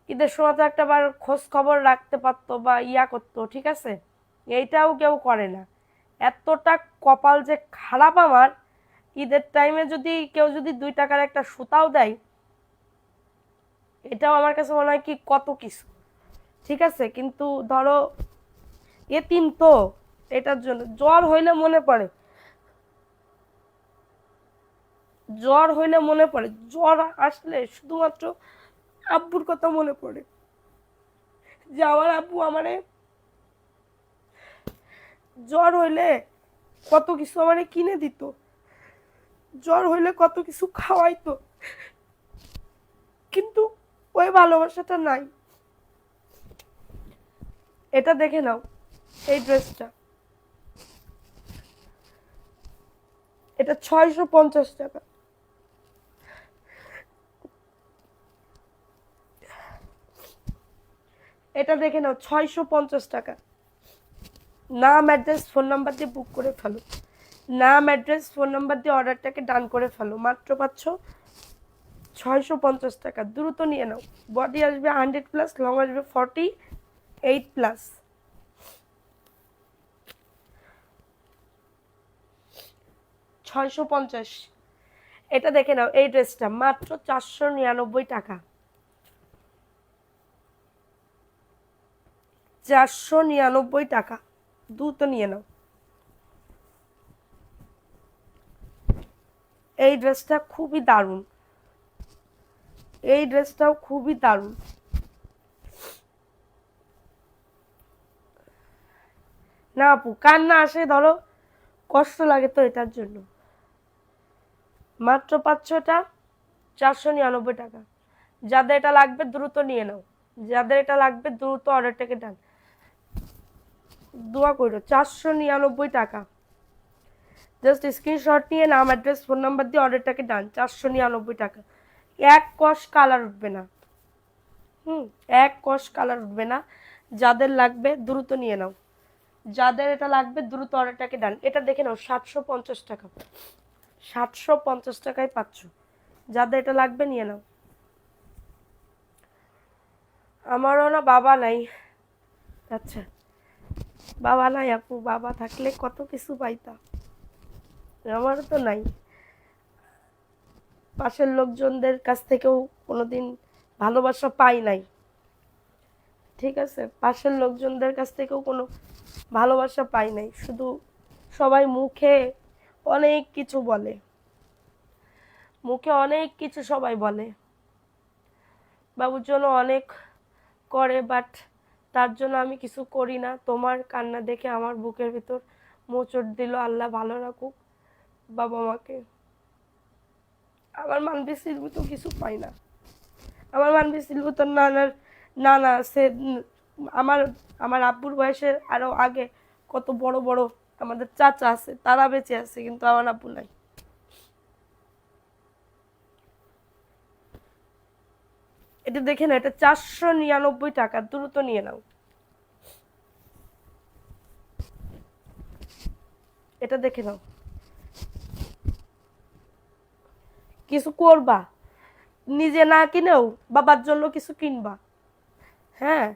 ঈদের সময় তো একটা বার খোঁজ খবর রাখতে পারতো বা ইয়া করতো, ঠিক আছে, এইটাও কেউ করে না। এতটা কপাল যে খারাপ আমার, ঈদের টাইমে যদি কেউ যদি 2 টাকার একটা সুতাও দেয়, এটাও আমার কাছে মনে হয় কি কত কিছু। ঠিক আছে, কিন্তু ধরো এতিম তো, এটার জন্য জ্বর হইলে মনে পড়ে, জ্বর হইলে মনে পড়ে, জ্বর আসলে শুধুমাত্র আব্বুর কথা মনে পড়ে, যে আমার আব্বু আমারে জ্বর হইলে কত কিছু আমারে কিনে দিত, জ্বর হইলে কত কিছু খাওয়াইতো, কিন্তু ওই ভালোবাসাটা নাই। এটা দেখে নাও, এই ড্রেসটা, এটা 650 টাকা। এটা দেখে নাও 650 টাকা। নাম অ্যাড্রেস ফোন নাম্বার দিয়ে বুক করে ফেলো, নাম অ্যাড্রেস ফোন নাম্বার দিয়ে অর্ডারটাকে ডান করে ফেলো, মাত্র পাচ্ছ 650 টাকা। দ্রুত নিয়ে নাও। বডি আসবে 100+, লং আসবে 48+। 650। এটা দেখে নাও, এই ড্রেসটা মাত্র 499 টাকা। 499 টাকা, দ্রুত নিয়ে নাও। এই ড্রেসটা খুবই দারুণ, এই ড্রেসটাও খুবই দারুণ। না আপু, কান্না আসে, ধরো কষ্ট লাগে তো, এটার জন্য। মাত্র পাচ্ছ এটা 499 টাকা। যাদের এটা লাগবে দ্রুত নিয়ে নাও, যাদের এটা লাগবে দ্রুত অর্ডারটাকে ডান। দোয়া করো, 499 টাকা। জাস্ট স্ক্রিনশট নিয়ে নাম অ্যাড্রেস ফোন নাম্বার দিয়ে অর্ডারটাকে ডান। 499 টাকা। এক কষ কালার উঠবে না, এক কষ কালার উঠবে না। যাদের লাগবে দ্রুত নিয়ে নাও, যাদের এটা লাগবে দ্রুত অর্ডারটাকে ডান। এটা দেখে নাও 750 টাকা, 750 টাকায় পাচ্ছ। যাদের এটা লাগবে নিয়ে নাও। আমারও না বাবা নাই। আচ্ছা, বাবা নাই আপু, বাবা থাকলে কত কিছু পাইতা, আমারও তো নাই। পাশের লোকজনদের কাছ থেকেও কোনোদিন ভালোবাসা পাই নাই, ঠিক আছে, পাশের লোকজনদের কাছ থেকেও কোনো ভালোবাসা পাই নাই। শুধু সবাই মুখে অনেক কিছু বলে, মুখে অনেক কিছু সবাই বলে, বাবুর জন্য অনেক করে, বাট তার জন্য আমি কিছু করি না। তোমার কান্না দেখে আমার বুকের ভিতর মোচড় দিল। আল্লাহ ভালো রাখুক বাবা মাকে। আমার মানবি সিলবু তো কিছু পাই না, আমার মানবি সিলবু তো নানার নানা আছে, আমার আমার আব্বুর বয়সের আরো আগে কত বড় বড় আমাদের চাচা আছে, তারা বেঁচে আছে, কিন্তু আমার আব্বু নাই। এটা দেখে না, এটা 499 টাকা, দ্রুত নিয়ে নাও। এটা দেখে নাও। কিছু করবা, নিজে না কিনেও বাবার জন্য কিছু কিনবা। হ্যাঁ,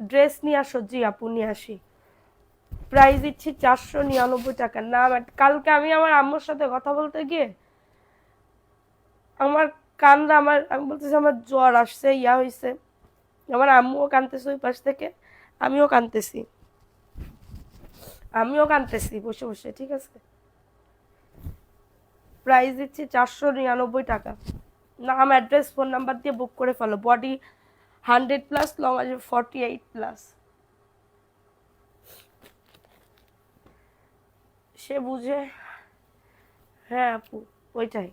ড্রেস নিয়ে আসো। জি আপু, নিয়ে আসি। প্রাইস দিচ্ছি 499 টাকা। না, কালকে আমি আমার আম্মুর সাথে কথা বলতে গিয়ে আমার কান্না, আমি বলতেছি আমার জ্বর আসছে, ইয়া হয়েছে, আমার আম্মুও কাঁদতেছে ওই পাশ থেকে, আমিও কাঁদতেছি, আমিও কাঁদতেছি বসে বসে, ঠিক আছে। প্রাইস দিচ্ছি 499 টাকা। নাম অ্যাড্রেস ফোন নাম্বার দিয়ে বুক করে ফেলো। বডি 100+, লং আসবে 48+। সে বুঝে। হ্যাঁ আপু, ওইটাই।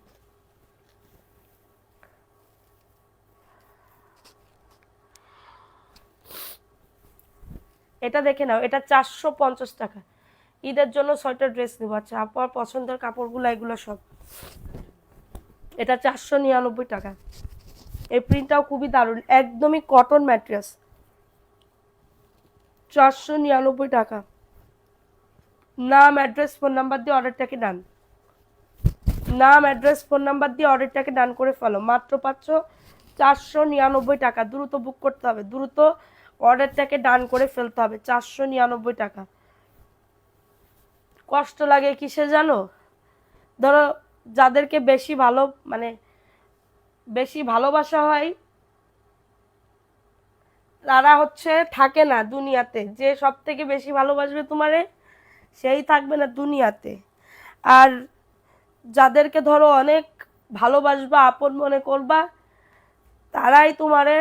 এটা দেখে নাও, এটা 450 টাকা। ঈদের জন্য 6টা ড্রেস নেবো। আচ্ছা, আপনার পছন্দের কাপড়গুলো এগুলো সব। এটা 499 টাকা। এই প্রিন্টটাও খুবই দারুণ, একদমই কটন ম্যাটেরিয়ালস। 499 টাকা। নাম অ্যাড্রেস ফোন নাম্বার দিয়ে অর্ডারটাকে ডান। নাম অ্যাড্রেস ফোন নাম্বার দিয়ে অর্ডারটাকে ডান করে ফেলো। মাত্র পাচ্ছ 499 টাকা। দ্রুত বুক করতে হবে, দ্রুত অর্ডারটাকে ডান করে ফেলতে হবে। 499 টাকা। কষ্ট লাগে কিসে জানো? ধরো যাদেরকে বেশি ভালো, মানে বেশি ভালোবাসা হয়, তারা হচ্ছে থাকে না দুনিয়াতে, যে সব থেকে বেশি ভালোবাসবে তোমারে সেই থাকবে না দুনিয়াতে। আর যাদেরকে ধরো অনেক ভালোবাসবা, আপন মনে করবা, তারাই তোমারে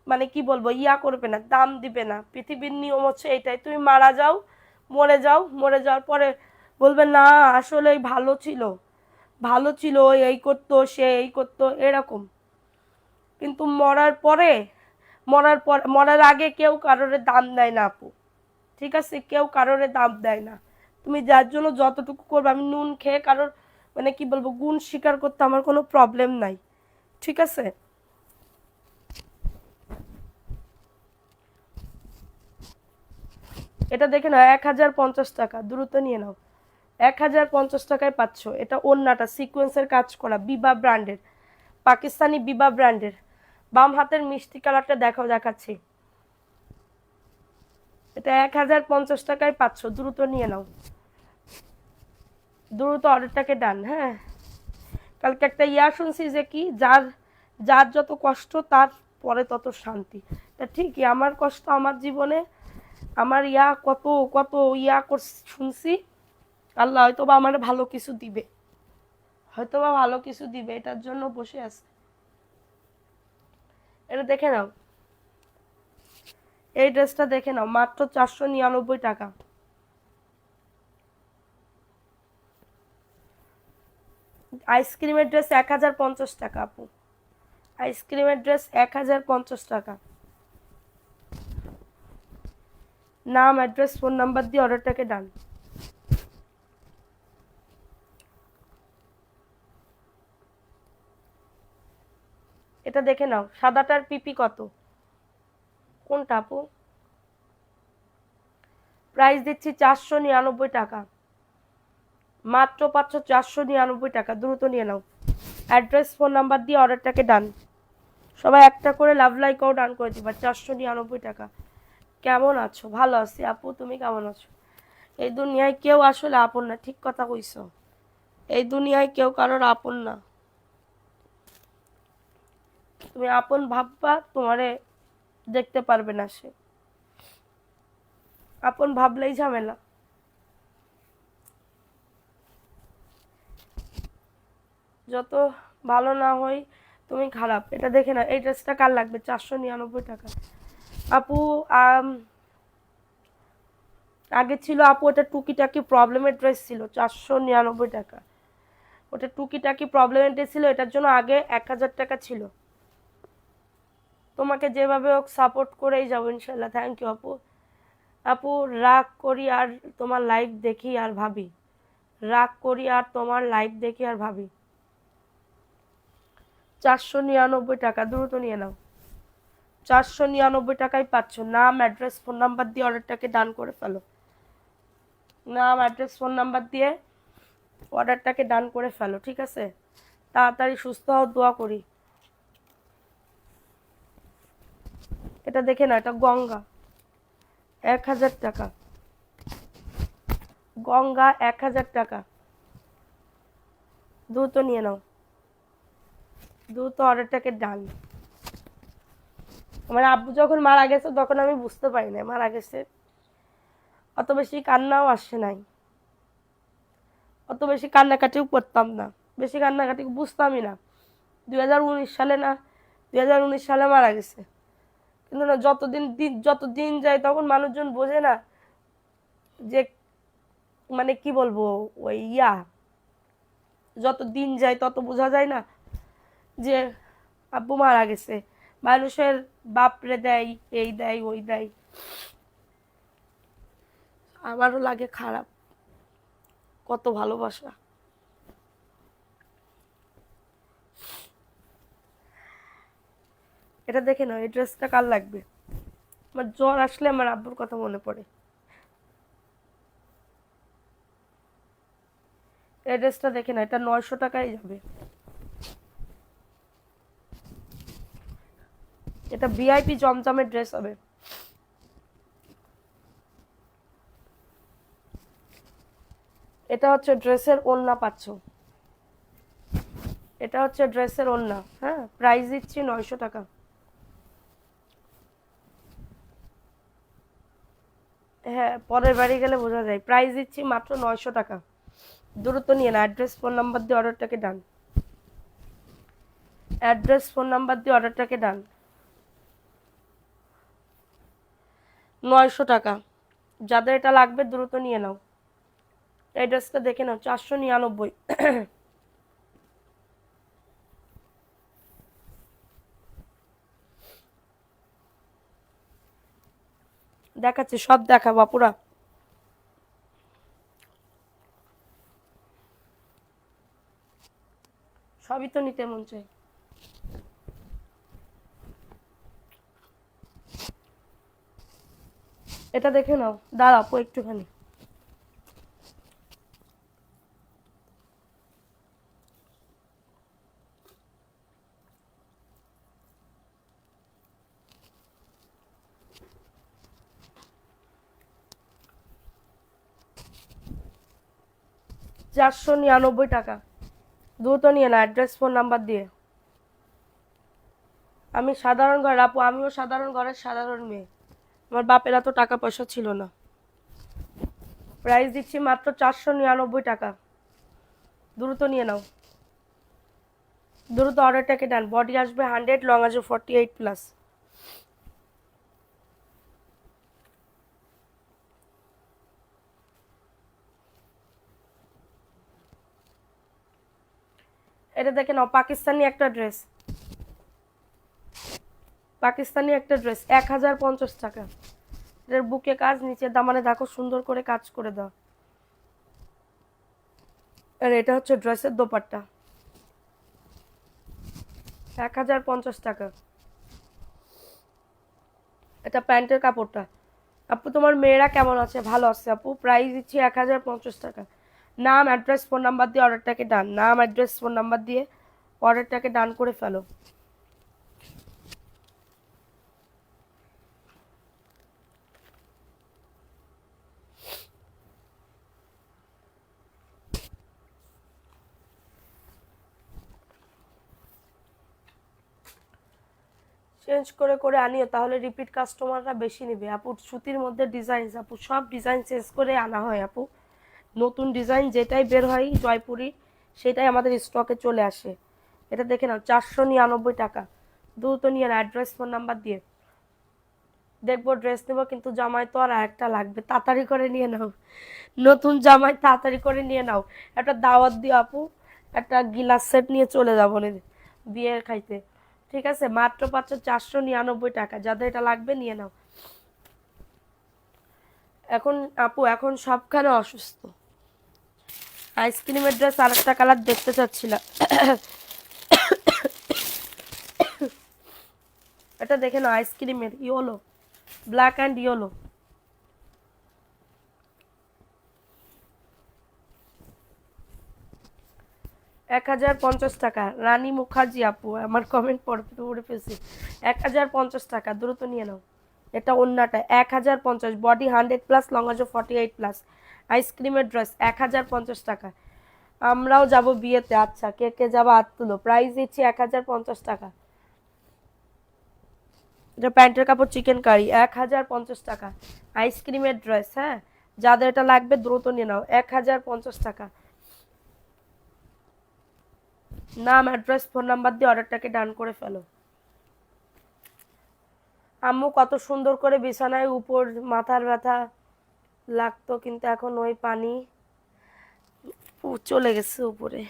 মানে কি বলবো ইয়া করবে না, দাম দিবে না। পৃথিবীর নিয়ম হচ্ছে এটাই, তুমি মারা যাও, মরে যাও, মরে যাওয়ার পরে বলবে না আসলে ভালো ছিল, ভালো ছিল, এই করতো সে এই করতো এরকম। কিন্তু মরার আগে কেউ কারোর দাম দেয় না আপু, ঠিক আছে? কেউ কারোর দাম দেয় না। তুমি যার জন্য যতটুকু করবে, আমি নুন খেয়ে কারোর মানে কি বলবো গুণ স্বীকার করতে আমার কোনো প্রবলেম নাই, ঠিক আছে? এটা দেখে নাও 1050 টাকা, দ্রুত নিয়ে নাও। 1050 টাকায় পাচ্ছ। এটা ওন্নাটা সিকোয়েন্সের কাজ করা, বিবা ব্র্যান্ডের, পাকিস্তানি বিবা ব্র্যান্ডের। বাম হাতের মিষ্টি কালারটা দেখাচ্ছি। এটা 1050 টাকায় পাচ্ছ, দ্রুত নিয়ে নাও, দ্রুত অর্ডারটাকে ডান। হ্যাঁ, কালকে একটা ইয়া শুনছি যে কি, যার যার যত কষ্ট তার পরে তত শান্তি। তা ঠিকই, আমার কষ্ট আমার জীবনে, আমার ইয়া কত কত ইয়া শুনছি, আল্লাহ হয়তো বা আমার ভালো কিছু দিবে, হয়তো বা ভালো কিছু দিবে, এটার জন্য বসে আছে। এটা দেখে নাও, এই ড্রেসটা দেখে নাও, মাত্র 499 টাকা। আইসক্রিমের ড্রেস 1050 টাকা আপু, আইসক্রিমের ড্রেস 1050 টাকা। নাম, অ্যাড্রেস, ফোন নাম্বার দিয়ে অর্ডারটাকে ডান। এটা দেখে নাও, সাদাটার পিপি কত, কোনটা আপু? প্রাইস দিচ্ছি 499 টাকা, মাত্র পাচ্ছ 499 টাকা, দ্রুত নিয়ে নাও। অ্যাড্রেস, ফোন নাম্বার দিয়ে অর্ডারটাকে ডান। সবাই একটা করে লাভ লাইকও ডান করে দিবা। 499 টাকা। কেমন আছো? ভালো আছি আপু, তুমি কেমন আছো? এই দুনিয়ায় কেউ আসলে আপন না, ঠিক কথা কইছো। এই দুনিয়ায় কেউ কারোর আপন না। তুমি আপন ভাববা, তোমারে দেখতে পারবে না সে, আপন ভাবলেই ঝামেলা। যত ভালো না হই তুমি খারাপ। এটা দেখে না, এই ড্রেসটা কার লাগবে? 499 টাকা আপু। আগে ছিল আপু ওটা টুকিটাকি প্রবলেমের ড্রেস ছিল, 499 টাকা। ওটা টুকিটাকি প্রবলেমের ড্রেস ছিল, এটার জন্য আগে 1000 টাকা ছিল। তোমাকে যেভাবে হোক সাপোর্ট করেই যাবো ইনশাল্লাহ। থ্যাংক ইউ আপু। আপু রাগ করি আর তোমার লাইভ দেখি আর ভাবি, রাগ করি আর তোমার লাইভ দেখি আর ভাবি। 499 টাকা, দ্রুত নিয়ে নাও। 499 টাকায় পাচ্ছ। নাম, অ্যাড্রেস, ফোন নাম্বার দিয়ে অর্ডারটাকে ডান করে ফেলো। নাম, অ্যাড্রেস, ফোন নাম্বার দিয়ে অর্ডারটাকে ডান করে ফেলো, ঠিক আছে? তাড়াতাড়ি সুস্থ হও, দোয়া করি। এটা দেখে না, এটা গঙ্গা, 1000 টাকা। গঙ্গা 1000 টাকা, দ্রুত নিয়ে নাও, দ্রুত অর্ডারটাকে ডান। আমার আব্বু যখন মারা গেছে তখন আমি বুঝতে পারি না মারা গেছে, অত বেশি কান্নাও আসে নাই, অত বেশি কান্নাকাটিও করতাম না, বেশি কান্নাকাটি বুঝতামই না। 2019 সালে না, 2019 সালে মারা গেছে। কিন্তু না, যত দিন যায় তখন মানুষজন বোঝে না যে মানে কি বলবো ওই ইয়া, যত দিন যায় তত বোঝা যায় না যে আব্বু মারা গেছে। মানুষের বাপরে দেয়, এই দেয়, ওই দেয়, আমারও লাগে খারাপ, কত ভালোবাসা। এটা দেখে নাও, এই ড্রেসটা কার লাগবে? আমার জ্বর আসলে আমার আব্বুর কথা মনে পড়ে। এই ড্রেসটা দেখে না, এটা 900 টাকায় যাবে। এটা ভিআইপি জমজমের ড্রেস হবে। এটা হচ্ছে ড্রেসের ওড়না পাচ্ছ, এটা হচ্ছে ড্রেসের ওড়না। হ্যাঁ, প্রাইস দিচ্ছি 900 টাকা। হ্যাঁ, পরের বাড়ি গেলে বোঝা যায়। প্রাইস দিচ্ছি মাত্র 900 টাকা। দ্রুত নিয়ে না, অ্যাড্রেস ফোন নাম্বার দিয়ে অর্ডারটাকে ডান। অ্যাড্রেস ফোন নাম্বার দিয়ে অর্ডারটাকে ডান। 900 টাকা। যাদের এটা লাগবে দ্রুত নিয়ে নাও। এই ড্রেসটা দেখে নাও, 499। দেখাচ্ছি, সব দেখাবো পুরা। সবই তো নিতে মন চাই। এটা দেখে নাও, দাঁড়াও একটুখানি। $499। দ্রুত নিয়ে না, অ্যাড্রেস ফোন নাম্বার দিয়ে। আমি সাধারণ ঘরের আপু, আমিও সাধারণ ঘরের সাধারণ মেয়ে। আমার বাপের এত টাকা পয়সা ছিল না। প্রাইস দিচ্ছি মাত্র 499 টাকা। দ্রুত নিয়ে নাও। দ্রুত অর্ডারটাকে ডান। বডি আসবে 100, লং আসবে 48+। এটা দেখে নাও, পাকিস্তানি একটা ড্রেস। পাকিস্তানি একটা ড্রেস 1050 টাকা। এটার বুকে কাজ, নিচের দামানে দেখো সুন্দর করে কাজ করে দাও। আর এটা হচ্ছে ড্রেসের দোপাট্টা। 1050 টাকা। এটা প্যান্টের কাপড়টা। আপু তোমার মেয়েরা কেমন আছে? ভালো আছে আপু। প্রাইস দিচ্ছি 1050 টাকা। নাম, অ্যাড্রেস, ফোন নাম্বার দিয়ে অর্ডারটাকে ডান। নাম, অ্যাড্রেস, ফোন নাম্বার দিয়ে অর্ডারটাকে ডান করে ফেলো। চেঞ্জ করে করে আনিও, তাহলে রিপিট কাস্টমাররা বেশি নেবে আপু। সুতির মধ্যে ডিজাইন আপু, সব ডিজাইন চেঞ্জ করে আনা হয় আপু। নতুন ডিজাইন যেটাই বের হয় জয়পুরি, সেটাই আমাদের স্টকে চলে আসে। এটা দেখে নাও, 499 টাকা। দ্রুত নিয়ে নাও, অ্যাড্রেস, ফোন নাম্বার দিয়ে। দেখবো ড্রেস নেবো, কিন্তু জামাই তো আর একটা লাগবে, তাড়াতাড়ি করে নিয়ে নাও। নতুন জামাই, তাড়াতাড়ি করে নিয়ে নাও। একটা দাওয়াত দিও আপু, একটা গিলাস সেট নিয়ে চলে যাবো বিয়ে খাইতে। ঠিক আছে, মাত্র পাচ্ছ 499 টাকা। যাদের এটা লাগবে নিয়ে নাও। এখন আপু, এখন সবখানে অসুস্থ। আইসক্রিমের ড্রেস আরেকটা কালার দেখতে চাচ্ছিলাম। এটা দেখে নাও, আইসক্রিমের ইয়েলো, ব্ল্যাক অ্যান্ড ইয়েলো। 1050 টাকা। রানী মুখার্জি আপু, আমার কমেন্ট পড়ে ফেলছি। 1050 টাকা, দ্রুত নিয়ে নাও। এটা অন্যটা 1050, বডি 100+, লং আছে 48+। আইসক্রিমের ড্রেস 1050 টাকা। আমরাও যাব বিয়েতে। আচ্ছা, কে কে যাবো হাত তুলো। প্রাইস দিচ্ছি 1050 টাকা। এটা প্যান্টের কাপড়, চিকেন কারি, 1050 টাকা। আইসক্রিমের ড্রেস, হ্যাঁ, যাদের এটা লাগবে দ্রুত নিয়ে নাও। 1050 টাকা। নাম, অ্যাড্রেস, ফোন নাম্বার দিয়ে অর্ডারটাকে ডান করে ফেলো। আম্মু কত সুন্দর করে বিছানায় উপর, মাথার ব্যথা লাগতো, কিন্তু এখন ওই পানি চলে গেছে উপরে।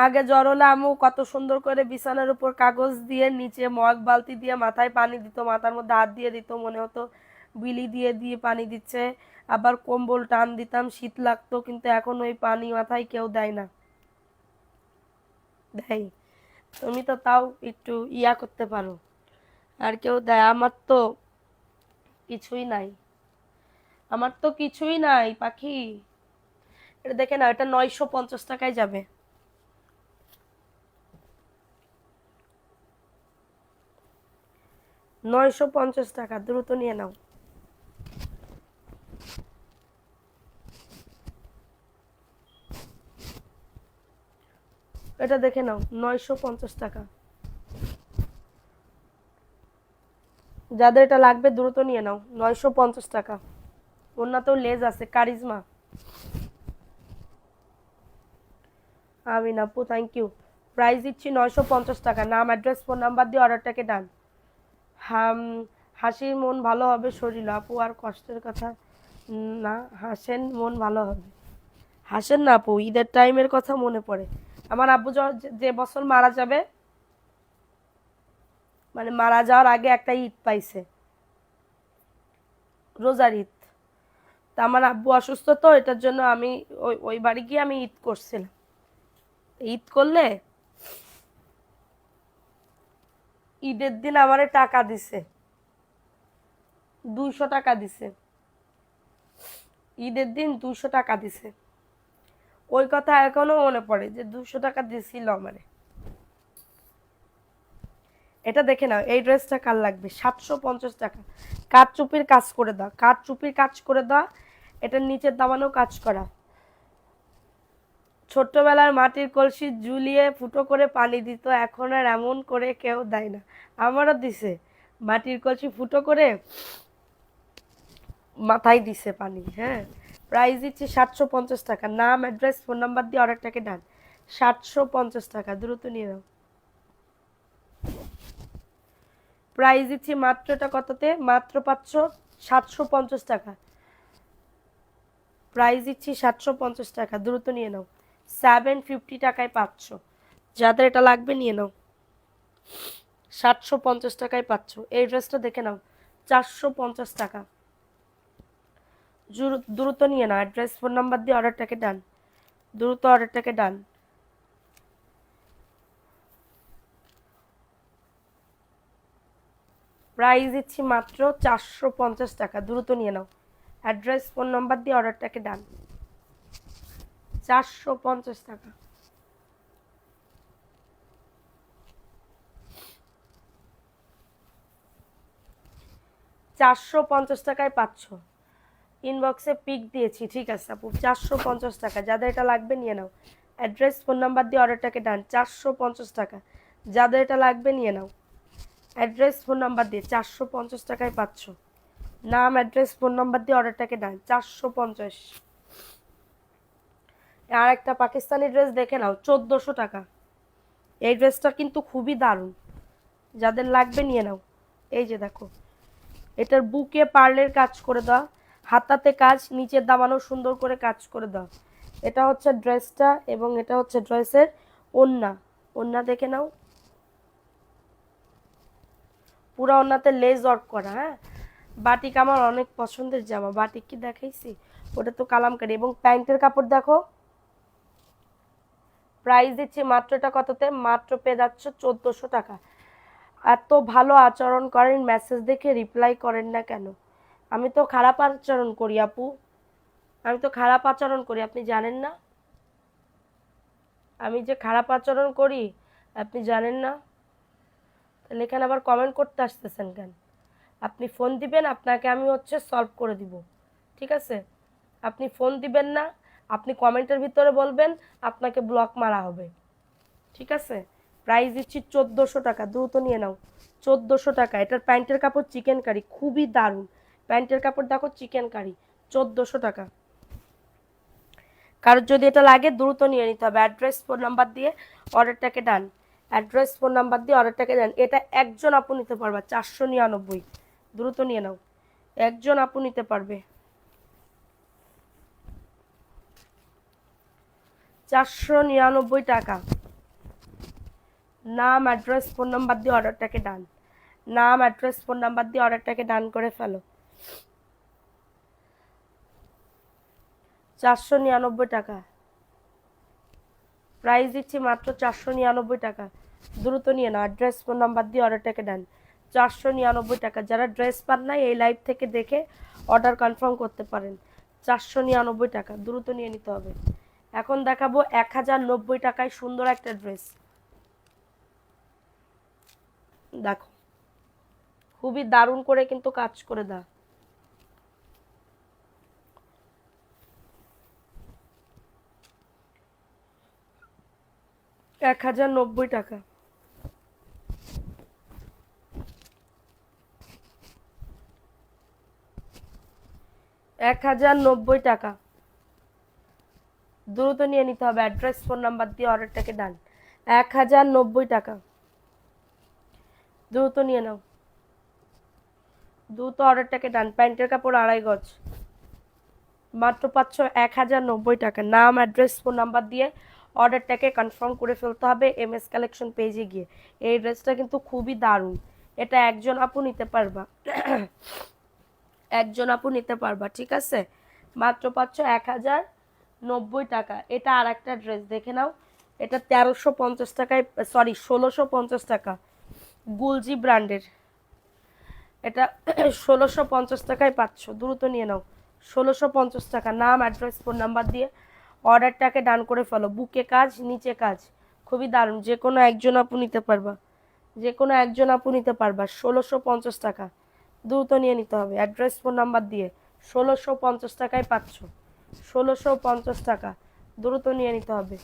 আগে জ্বর হলে আম্মু কত সুন্দর করে বিছানার উপর কাগজ দিয়ে, নিচে মগ বালতি দিয়ে মাথায় পানি দিত, মাথার মধ্যে হাত দিয়ে দিত, মনে হতো বিলি দিয়ে দিয়ে পানি দিচ্ছে। আবার কম্বল টান দিতাম, শীত লাগতো, কিন্তু এখন ওই পানি মাথায় কেউ দেয় না। দেয়? তুমি তো তাও একটু ইয়া করতে পারো, আর কেউ দেয়? আমার তো কিছুই নাই, আমার তো কিছুই নাই পাখি। এটা দেখে না, এটা 950 টাকায় যাবে। 950 টাকা, দ্রুত নিয়ে নাও। এটা দেখে নাও, 950 টাকা। যাদের এটা লাগবে দ্রুত নিয়ে নাও, 950 টাকা। ওনাতেও লেজ আছে, কারিজমা। আমিন আপু থ্যাংক ইউ। প্রাইস দিচ্ছি 950 টাকা। নাম, অ্যাড্রেস, ফোন নাম্বার দিয়ে অর্ডারটাকে ডান। হাম, হাসির মন ভালো হবে শরীর আপু, আর কষ্টের কথা না, হাসেন মন ভালো হবে। হাসেন না আপু, ঈদের টাইমের কথা মনে পড়ে। আমার আব্বু যে বছর মারা যাবে, মানে মারা যাওয়ার আগে একটা ঈদ পাইছে, রোজার ঈদ। তা আমার আব্বু অসুস্থ, তো এটার জন্য আমি ওই ওই বাড়ি গিয়ে আমি ঈদ করছিলাম। ঈদ করলে ঈদের দিন আমারে টাকা দিছে, 200 টাকা দিছে। ঈদের দিন 200 টাকা দিছে। ওই কথা এখনো মনে পড়ে যে 200 টাকা দিছিল আমারে। এটা দেখে নাও, এই ড্রেসটা কার লাগবে, 750 টাকা। কাঠচুপির কাজ করে দাও, কাঠচুপির কাজ করে দাও। এটার নিচের দামানো কাজ করা। ছোট্টবেলার মাটির কলসি ঝুলিয়ে ফুটো করে পানি দিত, এখন আর এমন করে কেউ দেয় না। আমারও দিছে, মাটির কলসি ফুটো করে মাথায় দিছে পানি। হ্যাঁ, প্রাইস দিচ্ছি 750 টাকা। নাম, অ্যাড্রেস, ফোন নাম্বার দিয়ে অর্ডারটাকে ডান। 750 টাকা, দ্রুত নিয়ে নাও। প্রাইস দিচ্ছি মাত্র, এটা কততে, মাত্র 750 টাকা। প্রাইস দিচ্ছি 750 টাকা, দ্রুত নিয়ে নাও। 750 টাকায় পাচ্ছ। যাদের এটা লাগবে নিয়ে নাও, 750 টাকায় পাচ্ছ। এই ড্রেসটা দেখে নাও, 450 টাকা। দ্রুত নিয়ে নাও, অ্যাড্রেস, ফোন নাম্বার দিয়ে অর্ডারটাকে ডান। দ্রুত অর্ডারটাকে ডান। প্রাইস দিচ্ছি মাত্র 450 টাকা, দ্রুত নিয়ে নাও। অ্যাড্রেস, ফোন নাম্বার দিয়ে অর্ডারটাকে ডান। 450 টাকা। 450 টাকায় পাচ্ছ। ইনবক্সে পিক দিয়েছি, ঠিক আছে আপু। 450 টাকা, যাদের এটা লাগবে নিয়ে নাও। অ্যাড্রেস, ফোন নাম্বার দিয়ে অর্ডারটাকে ডান। 450 টাকা, যাদের এটা লাগবে নিয়ে নাও। অ্যাড্রেস, ফোন নাম্বার দিয়ে 450 টাকায় পাচ্ছ। নাম, অ্যাড্রেস, ফোন নাম্বার দিয়ে অর্ডারটাকে ডান। 450। আর একটা পাকিস্তানি ড্রেস দেখে নাও, 1400 টাকা। এই ড্রেসটা কিন্তু খুবই দারুণ, যাদের লাগবে নিয়ে নাও। এই যে দেখো, এটার বুকে পার্লের কাজ করে দাও, হাতাতে কাজ, নিচের দামানো সুন্দর করে কাজ করে দাও। এটা হচ্ছে ড্রেসটা, এবং এটা হচ্ছে ড্রেসের ওড়না। ওড়না দেখে নাও, পুরো ওড়নাতে লেস ওয়ার্ক করা। হ্যাঁ, বাটিক আমার অনেক পছন্দের জামা। বাটিক কি দেখাইছি, ওটা তো কালামকারি। এবং প্যান্টের কাপড় দেখো। প্রাইস দিচ্ছি মাত্র, এটা কততে, মাত্র পেয়ে যাচ্ছ 1400 টাকা। এত ভালো আচরণ করেন, মেসেজ দেখে রিপ্লাই করেন না কেন? আমি তো খারাপ আচরণ করি আপু, আমি তো খারাপ আচরণ করি, আপনি জানেন না? আমি যে খারাপ আচরণ করি আপনি জানেন না? তাহলে এখানে আবার কমেন্ট করতে আসতেছেন কেন? আপনি ফোন দিবেন, আপনাকে আমি হচ্ছে সলভ করে দিব, ঠিক আছে? আপনি ফোন দিবেন না, আপনি কমেন্টের ভিতরে বলবেন, আপনাকে ব্লক মারা হবে, ঠিক আছে? প্রাইস দিচ্ছি 1400 টাকা, দ্রুত নিয়ে নাও। 1400 টাকা। এটার প্যান্টের কাপড় চিকেন কারি, খুবই দারুণ। প্যান্টের কাপড় দেখো, চিকেন কারি। 1400 টাকা। কারোর যদি এটা লাগে দ্রুত নিয়ে নিতে হবে। অ্যাড্রেস, ফোন নাম্বার দিয়ে অর্ডারটাকে ডান। অ্যাড্রেস, ফোন নাম্বার দিয়ে অর্ডারটাকে ডান। এটা একজন আপু নিতে পারবা, 499। দ্রুত নিয়ে নাও, একজন আপু নিতে পারবে। 499 টাকা। নাম, অ্যাড্রেস, ফোন নাম্বার দিয়ে অর্ডারটাকে ডান। নাম, অ্যাড্রেস, ফোন নাম্বার দিয়ে অর্ডারটাকে ডান করে ফেলো। 499 টাকা। প্রাইস দিচ্ছি মাত্র 499 টাকা। দ্রুত নিয়ে নাও, অ্যাড্রেস, ফোন নাম্বার দিয়ে অর্ডারটাকে ডান। 499 টাকা। যারা ড্রেস পান নাই, এই লাইভ থেকে দেখে অর্ডার কনফার্ম করতে পারেন। 499 টাকা, দ্রুত নিয়ে নিতে হবে। এখন দেখাবো 1090 টাকায় সুন্দর একটা ড্রেস। দেখো, খুবই দারুণ করে কিন্তু কাজ করে দাও। 1090 টাকা। 1090 টাকা, দ্রুত নিয়ে নিতে হবে। অ্যাড্রেস ফোন নাম্বার দিয়ে অর্ডারটাকে ডান। 1090 টাকা, দ্রুত নিয়ে নাও, দ্রুত অর্ডারটাকে ডান। প্যান্টের কাপড় 2.5 গজ, মাত্র পাচ্ছ 1090 টাকা। নাম, অ্যাড্রেস, ফোন নাম্বার দিয়ে অর্ডারটাকে কনফার্ম করে ফেলতে হবে এমএস কালেকশন পেজে গিয়ে। এই ড্রেসটা কিন্তু খুবই দারুণ, এটা একজন আপু নিতে পারবা, একজন আপু নিতে পারবা, ঠিক আছে। মাত্র পাচ্ছ 1090 টাকা। এটা আর একটা ড্রেস দেখে নাও, এটা 1350 টাকায়, সরি 1650 টাকা, গুলজি ব্র্যান্ডের। এটা 1650 টাকায় পাচ্ছ, দ্রুত নিয়ে নাও। 1650 টাকা। নাম, অ্যাড্রেস, ফোন নাম্বার দিয়ে অর্ডারটাকে ডান করে ফেলো। বুকে কাজ, নিচে কাজ, খুবই দারুণ। যে কোনো একজন আপু নিতে পারবা, যে কোনো একজন আপু নিতে পারবা। 1650 টাকা, দ্রুত নিয়ে নিতে হবে। অ্যাড্রেস, ফোন নাম্বার দিয়ে 1650 টাকায় পাচ্ছ, 1650 টাকা, দ্রুত নিয়ে নিতে হবে।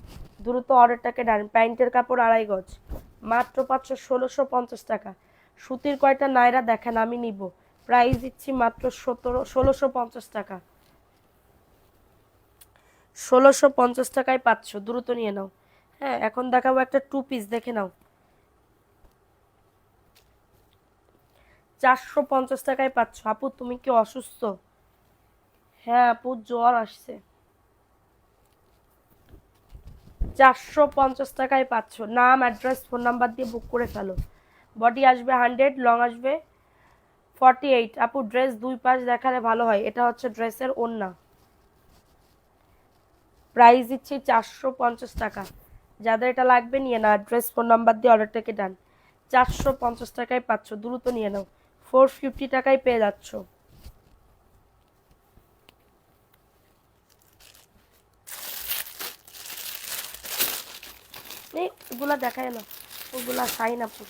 দ্রুত অর্ডারটাকে ডান। প্যান্টের কাপড় 2.5 গজ, মাত্র পাচ্ছ 1650 টাকা। সুতির কয়টা নাইরা দেখেন, আমি নিব। প্রাইস দিচ্ছি মাত্র 1650 টাকা, 1650 টাকায় পাচ্ছ, দ্রুত নিয়ে নাও। হ্যাঁ, এখন দেখাবো একটা 2 পিস, দেখে নাও। 450 টাকায় পাচ্ছ। আপু তুমি কি অসুস্থ? হ্যাঁ আপু, জ্বর আসছে। 450 টাকায় পাচ্ছ। নাম, অ্যাড্রেস, ফোন নাম্বার দিয়ে বুক করে ফেলো। বডি আসবে 100, লং আসবে 48। আপু ড্রেস দুই পাশ দেখালে ভালো হয়। এটা হচ্ছে ড্রেসের ওড়না। প্রাইস দিচ্ছি 450 টাকা। যাদের এটা লাগবে নিয়ে নাও। অ্যাড্রেস, ফোন নাম্বার দিয়ে অর্ডারটাকে ডান। 450 টাকায় পাচ্ছ, দ্রুত নিয়ে নাও। 450 টাকায় পেয়ে যাচ্ছ। এই ওগুলা দেখায় না, ওগুলা সাইন আপু।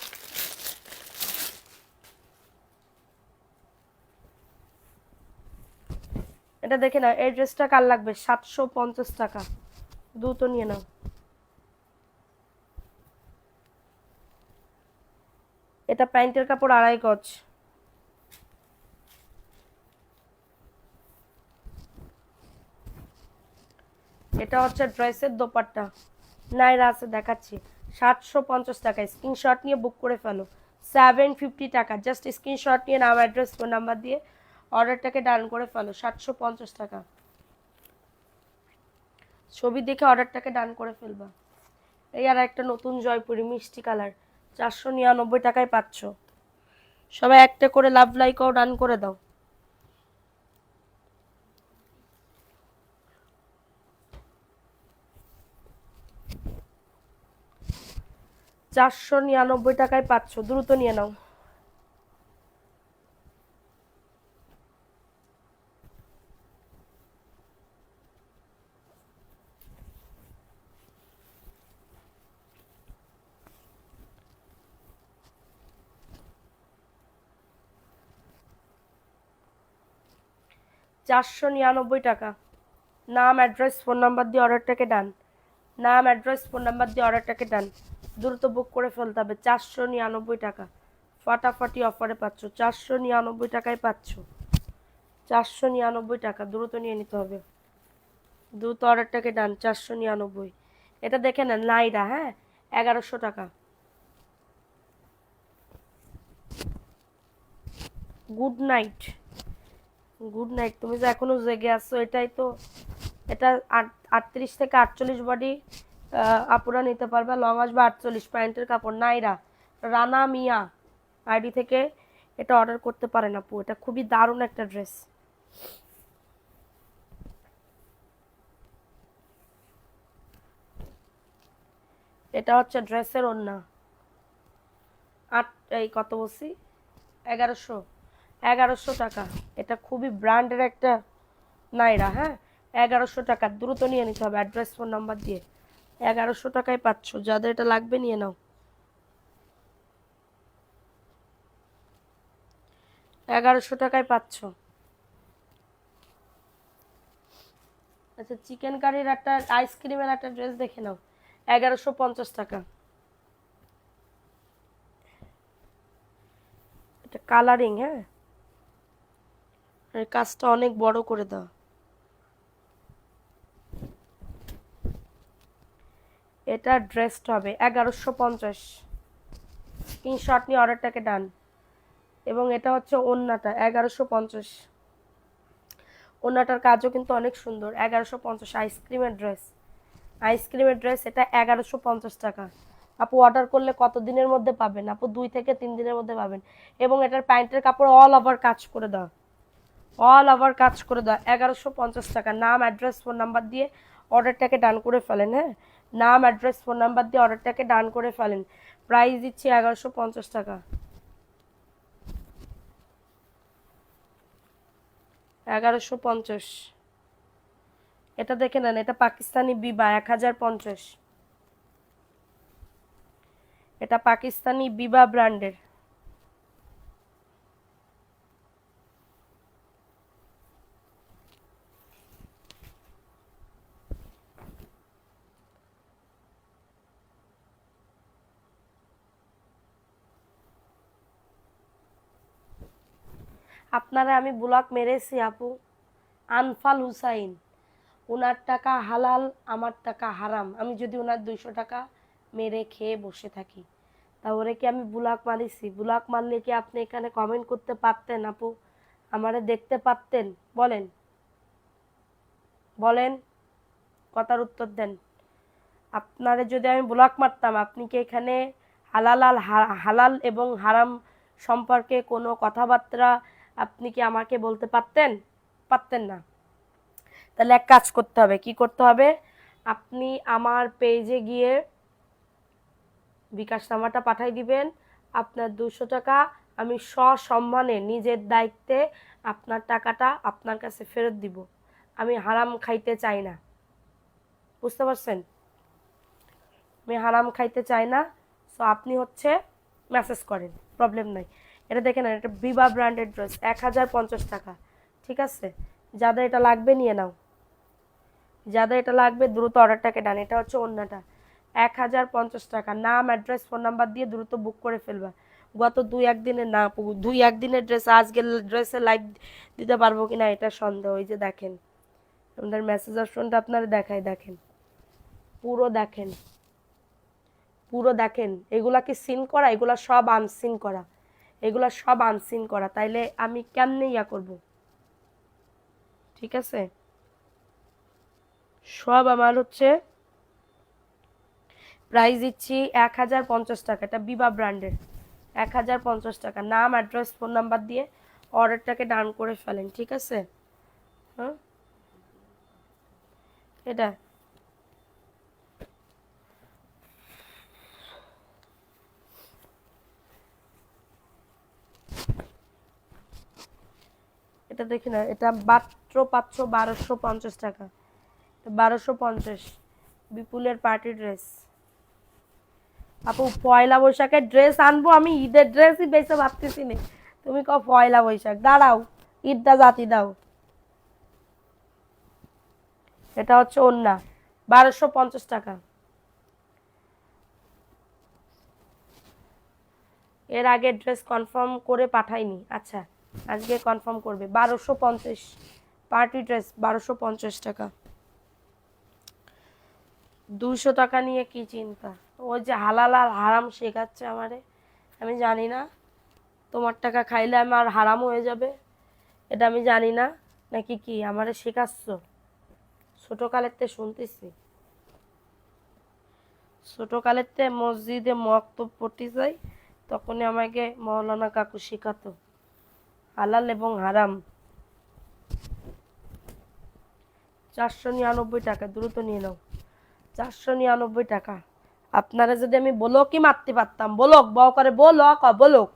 এটা দেখে নাও, এই ড্রেসটা কার লাগবে? 750 টাকা, দ্রুত নিয়ে নাও। এটা প্যান্টের কাপড় 2.5 গজ, এটা হচ্ছে ড্রেসের দোপাট্টা। নাইরা আছে, দেখাচ্ছি। 750 টাকায় স্ক্রিনশট নিয়ে বুক করে ফেলো। 750 টাকা, জাস্ট স্ক্রিনশট নিয়ে নাম, অ্যাড্রেস, ফোন নাম্বার দিয়ে অর্ডারটাকে ডান করে ফেলো। 750 টাকা, ছবি দেখে অর্ডারটাকে ডান করে ফেলবা। এই আর একটা নতুন জয়পুরি মিষ্টি কালার, 499 টাকায় পাচ্ছ। সবাই একটা করে লাভ লাইকও ডান করে দাও। $499 টাকায় পাচ্ছ, দ্রুত নিয়ে নাও। $499 টাকা। নাম, অ্যাড্রেস, ফোন নাম্বার দিয়ে অর্ডারটাকে ডান। নাম, অ্যাড্রেস, ফোন নাম্বার দিয়ে অর্ডারটাকে ডান। দ্রুত বুক করে ফেলতে হবে। 499 টাকা, ফাটাফাটি অফারে পাচ্ছ। 499 টাকায় পাচ্ছ, 499 টাকা, দ্রুত নিয়ে নিতে হবে। দ্রুত অর্ডারটাকে ডান। 499। এটা দেখে নেন, নাইরা। হ্যাঁ, 1100 টাকা। Good night, good night. তুমি যে এখনো জেগে আছো, এটাই তো। এটা 38 থেকে 48 বডি আপুরা নিতে পারবে। লং আসবে 48। প্যান্টের কাপড় নাইরা, রানা মিয়া আইডি থেকে এটা অর্ডার করতে পারেন আপু। এটা খুবই দারুণ একটা ড্রেস। এটা হচ্ছে ড্রেসের ওড়না। এই কত বলছি, 1100, 1100 টাকা। এটা খুবই ব্র্যান্ডের একটা নাইরা। হ্যাঁ, 1100 টাকা, দ্রুত নিয়ে নিতে হবে অ্যাড্রেস, ফোন নাম্বার দিয়ে। 1100 টাকায় পাচ্ছ, যাদের এটা লাগবে নিয়ে নাও। 1100 টাকায় পাচ্ছ। আচ্ছা, চিকেন কারির একটা, আইসক্রিমের একটা ড্রেস দেখে নাও। 1150 টাকা। এটা কালারিং। হ্যাঁ, এই কাজটা অনেক বড় করে দাও। এটা ড্রেসটা হবে 1150। স্ক্রিনশট নিয়ে অর্ডারটাকে ডান। এবং এটা হচ্ছে ওড়নাটা 1150। ওড়নাটার কাজও কিন্তু অনেক সুন্দর। 1150 আইসক্রিমের ড্রেস এটা 1150 টাকা। আপু অর্ডার করলে কত দিনের মধ্যে পাবেন? আপু 2 থেকে 3 দিনের মধ্যে পাবেন। এবং এটার প্যান্টের কাপড় অল ওভার কাজ করে দাও, 1150 টাকা। নাম, অ্যাড্রেস, ফোন নাম্বার দিয়ে অর্ডারটাকে ডান করে ফেলেন। হ্যাঁ, নাম, অ্যাড্রেস, ফোন নাম্বার দিয়ে অর্ডারটাকে ডান করে ফেলেন। প্রাইস দিচ্ছি 1150 টাকা। 1150। এটা দেখে নেন, এটা পাকিস্তানি বিবা 1050। এটা পাকিস্তানি বিবা ব্র্যান্ডের। আপনারা আমি ব্লক মেরেছি আপু। আনফাল হুসাইন, ওনার টাকা হালাল, আমার টাকা হারাম। আমি যদি ওনার 200 টাকা মেরে খেয়ে বসে থাকি, তাহলে কি আমি ব্লক মারিছি? ব্লক মারলে কি আপনি এখানে কমেন্ট করতে পারতেন আপু? আমারে দেখতে পারতেন? বলেন বলেন, কথার উত্তর দেন। আপনারে যদি আমি ব্লক মারতাম, আপনি কি এখানে হালাল এবং হারাম সম্পর্কে কোনো কথাবার্তা আপনি কি আমাকে বলতে পারতেন? পারতেন না। তাহলে এক কাজ করতে হবে। কি করতে হবে? আপনি আমার পেজে গিয়ে বিকাশ নাম্বারটা পাঠাই দিবেন। আপনার 200 টাকা আমি সসম্মানে নিজের দায়িত্বে আপনার টাকাটা আপনার কাছে ফেরত দিব। আমি হারাম খাইতে চাই না, বুঝতে পারছেন? আমি হারাম খাইতে চাই না। সো আপনি হচ্ছে মেসেজ করেন, প্রবলেম নাই। এটা দেখে নেন, এটা বিবা ব্র্যান্ডেড ড্রেস 1050 টাকা। ঠিক আছে, যাদের এটা লাগবে নিয়ে নাও, যাদের এটা লাগবে দ্রুত অর্ডারটাকে ডান। এটা হচ্ছে ওড়নাটা 1050 টাকা। নাম, অ্যাড্রেস, ফোন নাম্বার দিয়ে দ্রুত বুক করে ফেলবা। গত 2-1 দিনের না, 2-1 দিনের ড্রেস আজকে ড্রেসে লাইভ দিতে পারবো কিনা এটা সন্দেহ। ওই যে দেখেন আমাদের মেসেজ অপশনটা আপনারা দেখেন, পুরো দেখেন, পুরো দেখেন। এগুলা কি সিন করা? এগুলা সব আনসিন করা, এগুলা সব আনসিন করা। তাইলে আমি কেমনে ইয়া করব? ঠিক আছে, সব আমার হচ্ছে প্রাইস দিচ্ছি 1050 টাকা। এটা বিবা ব্র্যান্ডের 1050 টাকা। নাম, অ্যাড্রেস, ফোন নাম্বার দিয়ে অর্ডারটাকে ডান করে ফেলেন। ঠিক আছে, হ্যাঁ এটা এটা দেখি না, এটা মাত্র পাচ্ছ 1250 টাকা। 1250 বিপুলের পার্টি ড্রেস। আপু পয়লা বৈশাখের ড্রেস আনবো? আমি ঈদের ড্রেসই বেঁচে ভাবতেছি না। তুমি কও পয়লা বৈশাখ, দাঁড়াও ঈদটা জাতি দাও। এটা হচ্ছে ওন্না 1250 টাকা। এর আগে ড্রেস কনফার্ম করে পাঠাইনি, আচ্ছা আজকে কনফার্ম করবে। 1250 পার্টি ড্রেস 1250 টাকা। 200 টাকা নিয়ে কি চিন্তা? ওই যে হালাল আর হারাম শেখাচ্ছে আমারে। আমি জানি না তোমার টাকা খাইলে আমার হারাম হয়ে যাবে, এটা আমি জানি না নাকি কি আমারে শেখাচ্ছ? ছোটকালের শুনতেছি, ছোটকালের মসজিদে মক্তব পড়তে যাই, তখনই আমাকে মৌলানা কাকু শেখাতো হালাল এবং হারাম। 499 টাকা, দ্রুত নিয়ে নাও। 499 টাকা। আপনারা যদি আমি বলকই মারতে পারতাম, বলক বউ করে বলক,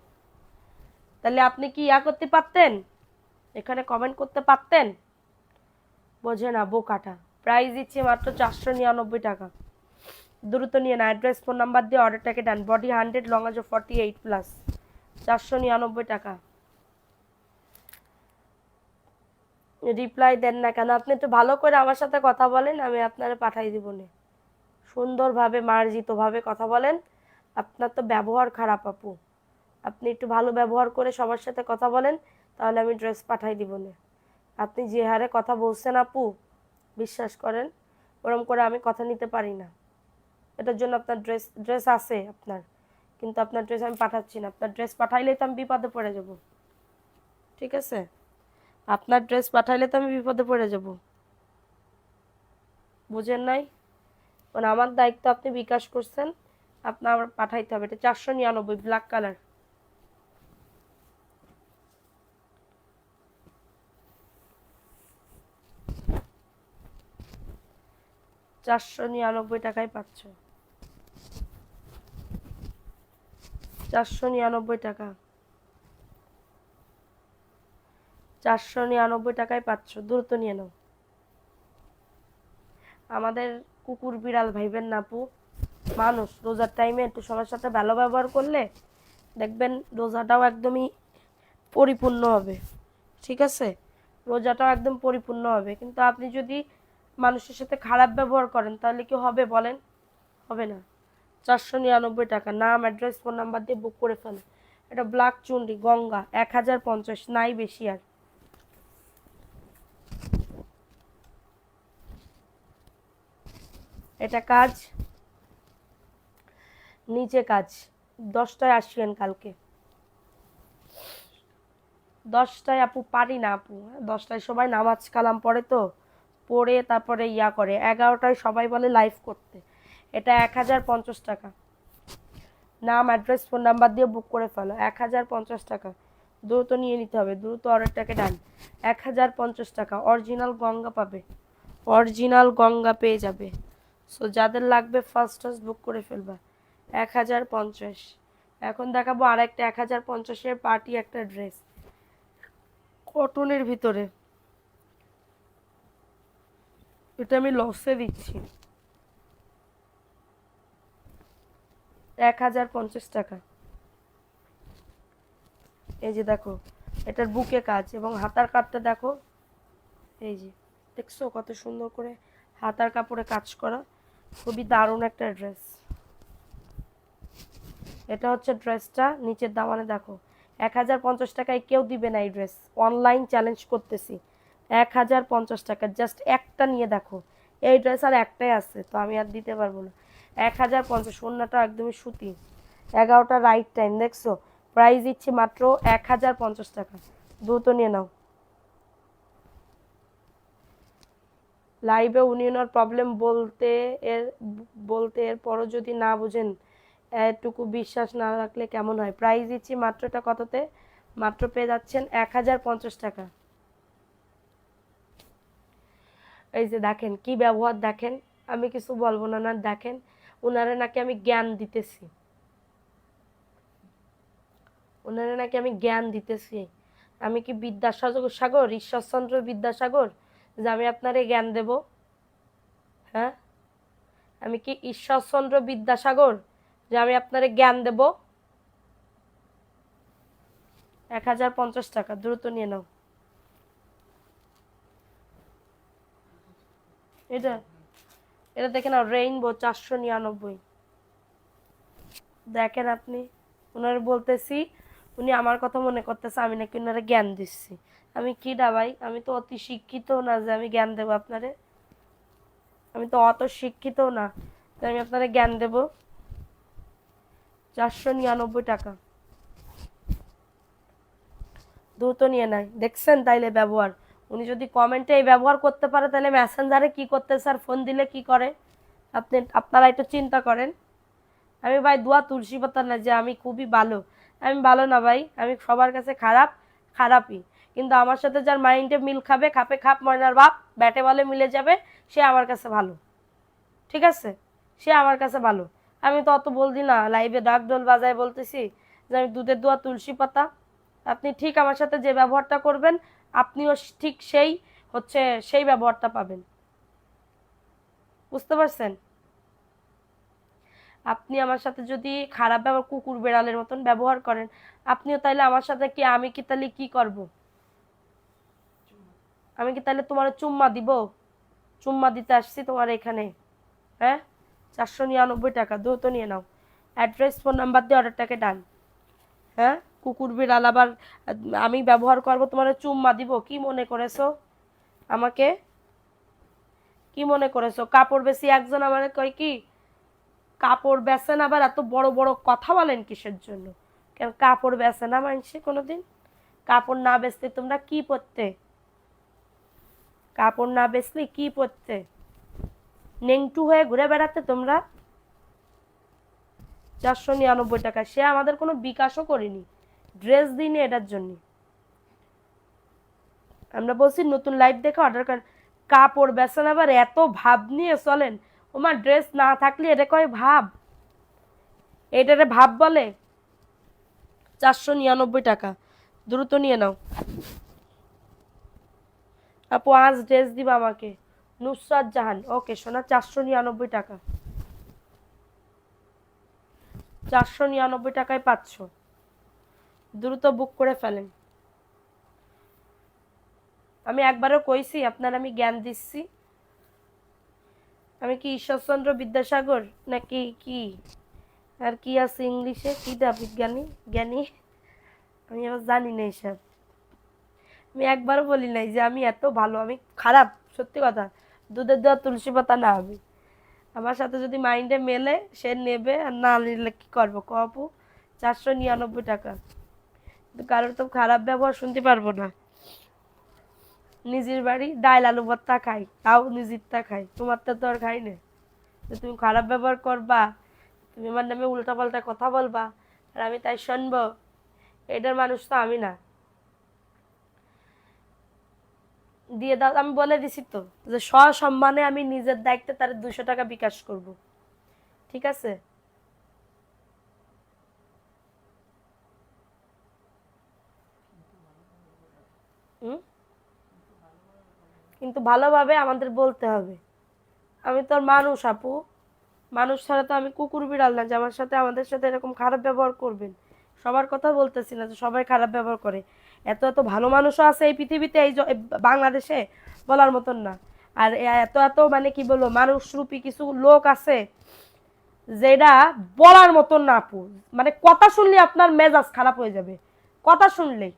তাহলে আপনি কি ইয়া করতে পারতেন? এখানে কমেন্ট করতে পারতেন? বোঝে না বোকাটা। প্রাইস দিচ্ছি মাত্র 499 টাকা। দ্রুত নিয়ে না, অ্যাড্রেস, ফোন নাম্বার দিয়ে অর্ডারটাকে ডান। বডি 100, লং আজ 48+। 499 টাকা। রিপ্লাই দেন না কেন? আপনি একটু ভালো করে আমার সাথে কথা বলেন, আমি আপনারা পাঠাই দিব না। সুন্দরভাবে মার্জিতভাবে কথা বলেন। আপনার তো ব্যবহার খারাপ আপু। আপনি একটু ভালো ব্যবহার করে সবার সাথে কথা বলেন, তাহলে আমি ড্রেস পাঠাই দিব না। আপনি যে হারে কথা বলছেন আপু, বিশ্বাস করেন ওরম করে আমি কথা নিতে পারি না। এটার জন্য আপনার ড্রেস আছে আপনার, কিন্তু আপনার ড্রেস আমি পাঠাচ্ছি না। আপনার ড্রেস পাঠাইলে তো আমি বিপদে পড়ে যাব। ঠিক আছে, আপনার ড্রেস পাঠাইলে তো আমি বিপদে পড়ে যাব। বুঝেন নাই? কারণ আমার দায়িত্ব, আপনি বিকাশ করছেন, আপনার আবার পাঠাইতে হবে। এটা 499 ব্ল্যাক কালার। টাকায় পাচ্ছ। 499 টাকা, 499 টাকায় পাচ্ছ, দ্রুত নিয়ে নাও। আমাদের কুকুর বিড়াল ভাইবেন না আপু, মানুষ। রোজার টাইমে একটু সবার সাথে ভালো ব্যবহার করলে দেখবেন রোজাটাও একদমই পরিপূর্ণ হবে। ঠিক আছে, রোজাটাও একদম পরিপূর্ণ হবে। কিন্তু আপনি যদি মানুষের সাথে খারাপ ব্যবহার করেন তাহলে কি হবে বলেন? হবে না। 499 টাকা, নাম, অ্যাড্রেস, ফোন নাম্বার দিয়ে বুক করে ফেলো। এটা ব্ল্যাক চুনরি গঙ্গা, 1050, নাই বেশি আর। এটা কাজ, নিচে কাজ। 10টায় আসবেন কালকে। 10টায় আপু পারি না আপু, 10টায় সবাই নামাজ কালাম পড়ে, তো পড়ে তারপরে ইয়া করে। 11টায় সবাই বলে লাইভ করতে। এটা 1050 টাকা, নাম, অ্যাড্রেস, ফোন নাম্বার দিয়ে বুক করে ফেলো। 1050 টাকা, দ্রুত নিয়ে নিতে হবে, দ্রুত অর্ডারটাকে ডান। 1050 টাকা, অরিজিনাল গঙ্গা পাবে, অরিজিনাল গঙ্গা পেয়ে যাবে। সো যাদের লাগবে ফার্স্ট বুক করে ফেলবা। 1050। এখন দেখাবো আর একটা 1050-এর পার্টি একটা ড্রেস, কটনের ভিতরে। এটা আমি লসে দিচ্ছি। 1050 টাকা। এই যে দেখো, এটার বুকে কাজ এবং হাতার কাপটা দেখো। এই যে দেখছো কত সুন্দর করে হাতার কাপড়ে কাজ করা, খুবই দারুণ একটা ড্রেস। এটা হচ্ছে ড্রেসটা, নিচের দামানে দেখো। 1050 টাকায় কেউ দিবে না এই ড্রেস, অনলাইন চ্যালেঞ্জ করতেছি। 1050 টাকা, জাস্ট একটা নিয়ে দেখো। এই ড্রেস আর একটাই আছে, তো আমি আর দিতে পারবো না। 1050, ওড়নাটা একদমই সুতি। 11টা রাইট টাইম, দেখছো? প্রাইস দিচ্ছি মাত্র 1050 টাকা, দ্রুত নিয়ে নাও। লাইভে ইউনিয়নের প্রবলেম বলতে এরপরও যদি না বুঝেন, এটুকু বিশ্বাস না রাখলে কেমন হয়? প্রাইস দিচ্ছি মাত্রটা কততে? মাত্র পেয়ে যাচ্ছেন 1050 টাকা। এই যে দেখেন কি ব্যবহার, দেখেন। আমি কিছু বলবো না, না দেখেন, ওনারা নাকি আমি জ্ঞান দিতেছি, ওনারা নাকি আমি জ্ঞান দিতেছি। আমি কি বিদ্যাসাগর, ঈশ্বরচন্দ্র বিদ্যাসাগর, যে আমি আপনারে জ্ঞান দেব? হ্যাঁ, আমি কি ঈশ্বরচন্দ্র বিদ্যাসাগর যে আমি আপনারে জ্ঞান দেব? 1050 টাকা, দ্রুত নিয়ে নাও। এটা এটা দেখে নাও, রেইনবো, 499। দেখেন আপনি, ওনারা বলতেছি উনি আমার কথা মনে করতেছে আমি নাকি ওনারা জ্ঞান দিচ্ছি। আমি কি ডা ভাই, আমি তো অতি শিক্ষিত না যে আমি জ্ঞান দেবো আপনারে। আমি তো অত শিক্ষিত না যে আমি আপনারে জ্ঞান দেব। 499 টাকা, দ্রুত নিয়ে নেয়। দেখছেন তাইলে ব্যবহার? উনি যদি কমেন্টে এই ব্যবহার করতে পারে, তাহলে মেসেঞ্জারে কি করতে স্যার, ফোন দিলে কি করে? আপনারা একটু চিন্তা করেন। আমি ভাই দোয়া তুলসী পাতা না যে আমি খুবই ভালো, আমি ভালো না ভাই। আমি সবার কাছে খারাপই। কিন্তু আমার সাথে যার মাইন্ডে মিল খাবে, খাপে খাপ ময়নার বাপ, ব্যাটে বলে মিলে যাবে, সে আমার কাছে ভালো। ঠিক আছে, সে আমার কাছে ভালো। আমি তো অত বলছি না, লাইভে ডাক ঢোল বাজায় বলতেছি যে আমি দুধের দোয়া তুলসী পাতা। আপনি ঠিক আমার সাথে যে ব্যবহারটা করবেন, আপনিও ঠিক সেই ব্যবহারটা পাবেন। বুঝতে পারছেন? আপনি আমার সাথে যদি খারাপ ব্যবহার, কুকুর বেড়ালের মতন ব্যবহার করেন, আপনিও তাইলে আমার সাথে কি, আমি কি তাহলে কি করব? আমি কি তাহলে তোমার চুম্মা দিব? চুম্মা দিতে আসছি তোমার এখানে? হ্যাঁ, 499 টাকা, দ্রুত নিয়ে নাও। অ্যাড্রেস, ফোন নাম্বার দিয়ে অর্ডারটাকে ডান। হ্যাঁ, কুকুর বিড়াল আবার আমি ব্যবহার করব, তোমার চুম্মা দিব? কি মনে করেছো? আমাকে কি মনে করেছো? কাপড় বেশি একজন আমার কয় কি কাপড় বেচেন, আবার এত বড় বড় কথা বলেন কিসের জন্য? কেন কাপড় বেচে না মানুষে কোনোদিন? কাপড় না বেচতে তোমরা কি পরতে? কাপড় না বেচলে কি পরতে? নেংটু হয়ে ঘুরে বেড়াতে তোমরা? 499 টাকা। সে আমাদের কোনো বিকাশও করিনি, ড্রেস দিইনি এটার জন্য। আমরা বলছি নতুন লাইভ দেখে অর্ডার করেন। কাপড় বেচেন আবার এত ভাব নিয়ে চলেন। ওমার ড্রেস না থাকলে এটা কয় ভাব? এটারে ভাব বলে? 499 টাকা, দ্রুত নিয়ে নাও। আপু আজ ড্রেস দিবা আমাকে? নুসরাত জাহান, ওকে সোনা, 499 টাকা। 499 টাকায় পাচ্ছ, দ্রুত বুক করে ফেলেন। আমি একবারও কইছি আপনার আমি জ্ঞান দিচ্ছি? আমি কি ঈশ্বরচন্দ্র বিদ্যাসাগর নাকি কি? আর কি আছে ইংলিশে, কি দা বিজ্ঞানী জ্ঞানী? আমি আবার জানি না এসব। আমি একবারও বলি নাই যে আমি এত ভালো, আমি খারাপ। সত্যি কথা, দুধের দেওয়া তুলসী পাতা না আমি। আমার সাথে যদি মাইন্ডে মেলে সে নেবে, আর না নিলে কি করবো কপু? 499 টাকা। কারোর তো খারাপ ব্যবহার শুনতে পারবো না। নিজের বাড়ি ডাইল আলু ভর্তা খাই, তাও নিজেরটা খাই, তোমারটা তো আর খাই না। তুমি খারাপ ব্যবহার করবা, তুমি আমার নামে উল্টা পাল্টা কথা বলবা, আর আমি তাই শুনবো? এটার মানুষ তো আমি না। দিয়ে দাও, আমি বলে দিছি তো যে সসম্মানে আমি নিজের দায়িত্বে তার 200 টাকা বিকাশ করব। ঠিক আছে? কিন্তু ভালোভাবে আমাদের বলতে হবে। আমি তো আর মানুষ আপু, মানুষ ছাড়া তো আমি কুকুর বিড়াল না যে আমার সাথে আমাদের সাথে এরকম খারাপ ব্যবহার করবেন। সবার কথা বলতেছি না যে সবাই খারাপ ব্যবহার করে। এত এত ভালো মানুষও আছে এই পৃথিবীতে, এই বাংলাদেশে বলার মতন না। আর এত এত মানে কি বলবো, মানুষরূপী কিছু লোক আছে যেটা বলার মতন না আপু। মানে কথা শুনলে আপনার মেজাজ খারাপ হয়ে যাবে, কথা শুনলেই।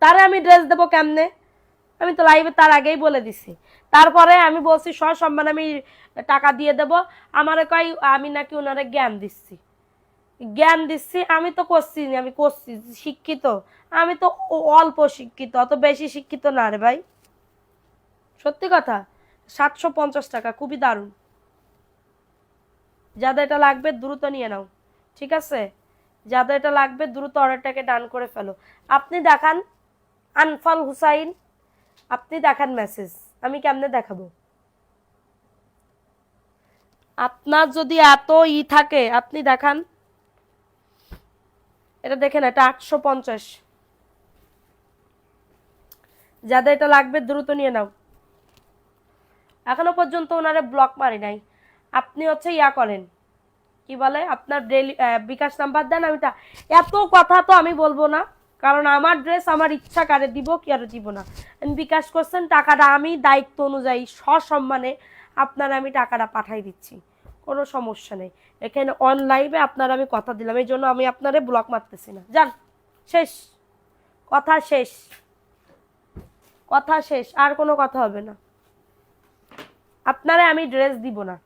তারে আমি ড্রেস দেবো কেমনে? আমি তো লাইভে তার আগেই বলে দিছি। তারপরে আমি বলছি সসম্মান আমি টাকা দিয়ে দেব। আমারে কই আমি নাকি ওনারে জ্ঞান দিচ্ছি। জ্ঞান দিচ্ছি আমি তো করছি, আমি করছি শিক্ষিত। আমি তো অল্প শিক্ষিত, অত বেশি শিক্ষিত না রে ভাই। সত্যি কথা। 750 টাকা, খুবই দারুণ। যাদের এটা লাগবে দ্রুত নিয়ে নাও, ঠিক আছে? যাদের এটা লাগবে দ্রুত অর্ডারটাকে ডান করে ফেলো। আপনি দেখান আনফাল হুসাইন, আপনি দেখান মেসেজ, আমি কেমনে দেখাবো? আপনার যদি এত থাকে আপনি দেখান। এটা দেখেন, এটা 850। যাদের এটা লাগবে দ্রুত নিয়ে নাও। এখনো পর্যন্ত ওনারে ব্লক মারি নাই। আপনি হচ্ছে ইয়া করেন, কি বলে, আপনার ডেলি বিকাশ নাম্বার দেন। আমি এত কথা তো আমি বলবো না, কারণ আমার ড্রেস আমার ইচ্ছা কারে দিব কি আর দিব না। আমি বিকাশ করছেন, টাকাটা আমি দায়িত্ব অনুযায়ী সসম্মানে আপনারা আমি টাকাটা পাঠাই দিচ্ছি, কোনো সমস্যা নেই। এখানে অনলাইনে আপনারা আমি কথা দিলাম, এই জন্য আমি আপনারে ব্লক মারতেছি না। যান, শেষ কথা, শেষ কথা, শেষ। আর কোনো কথা হবে না। আপনারে আমি ড্রেস দিব না,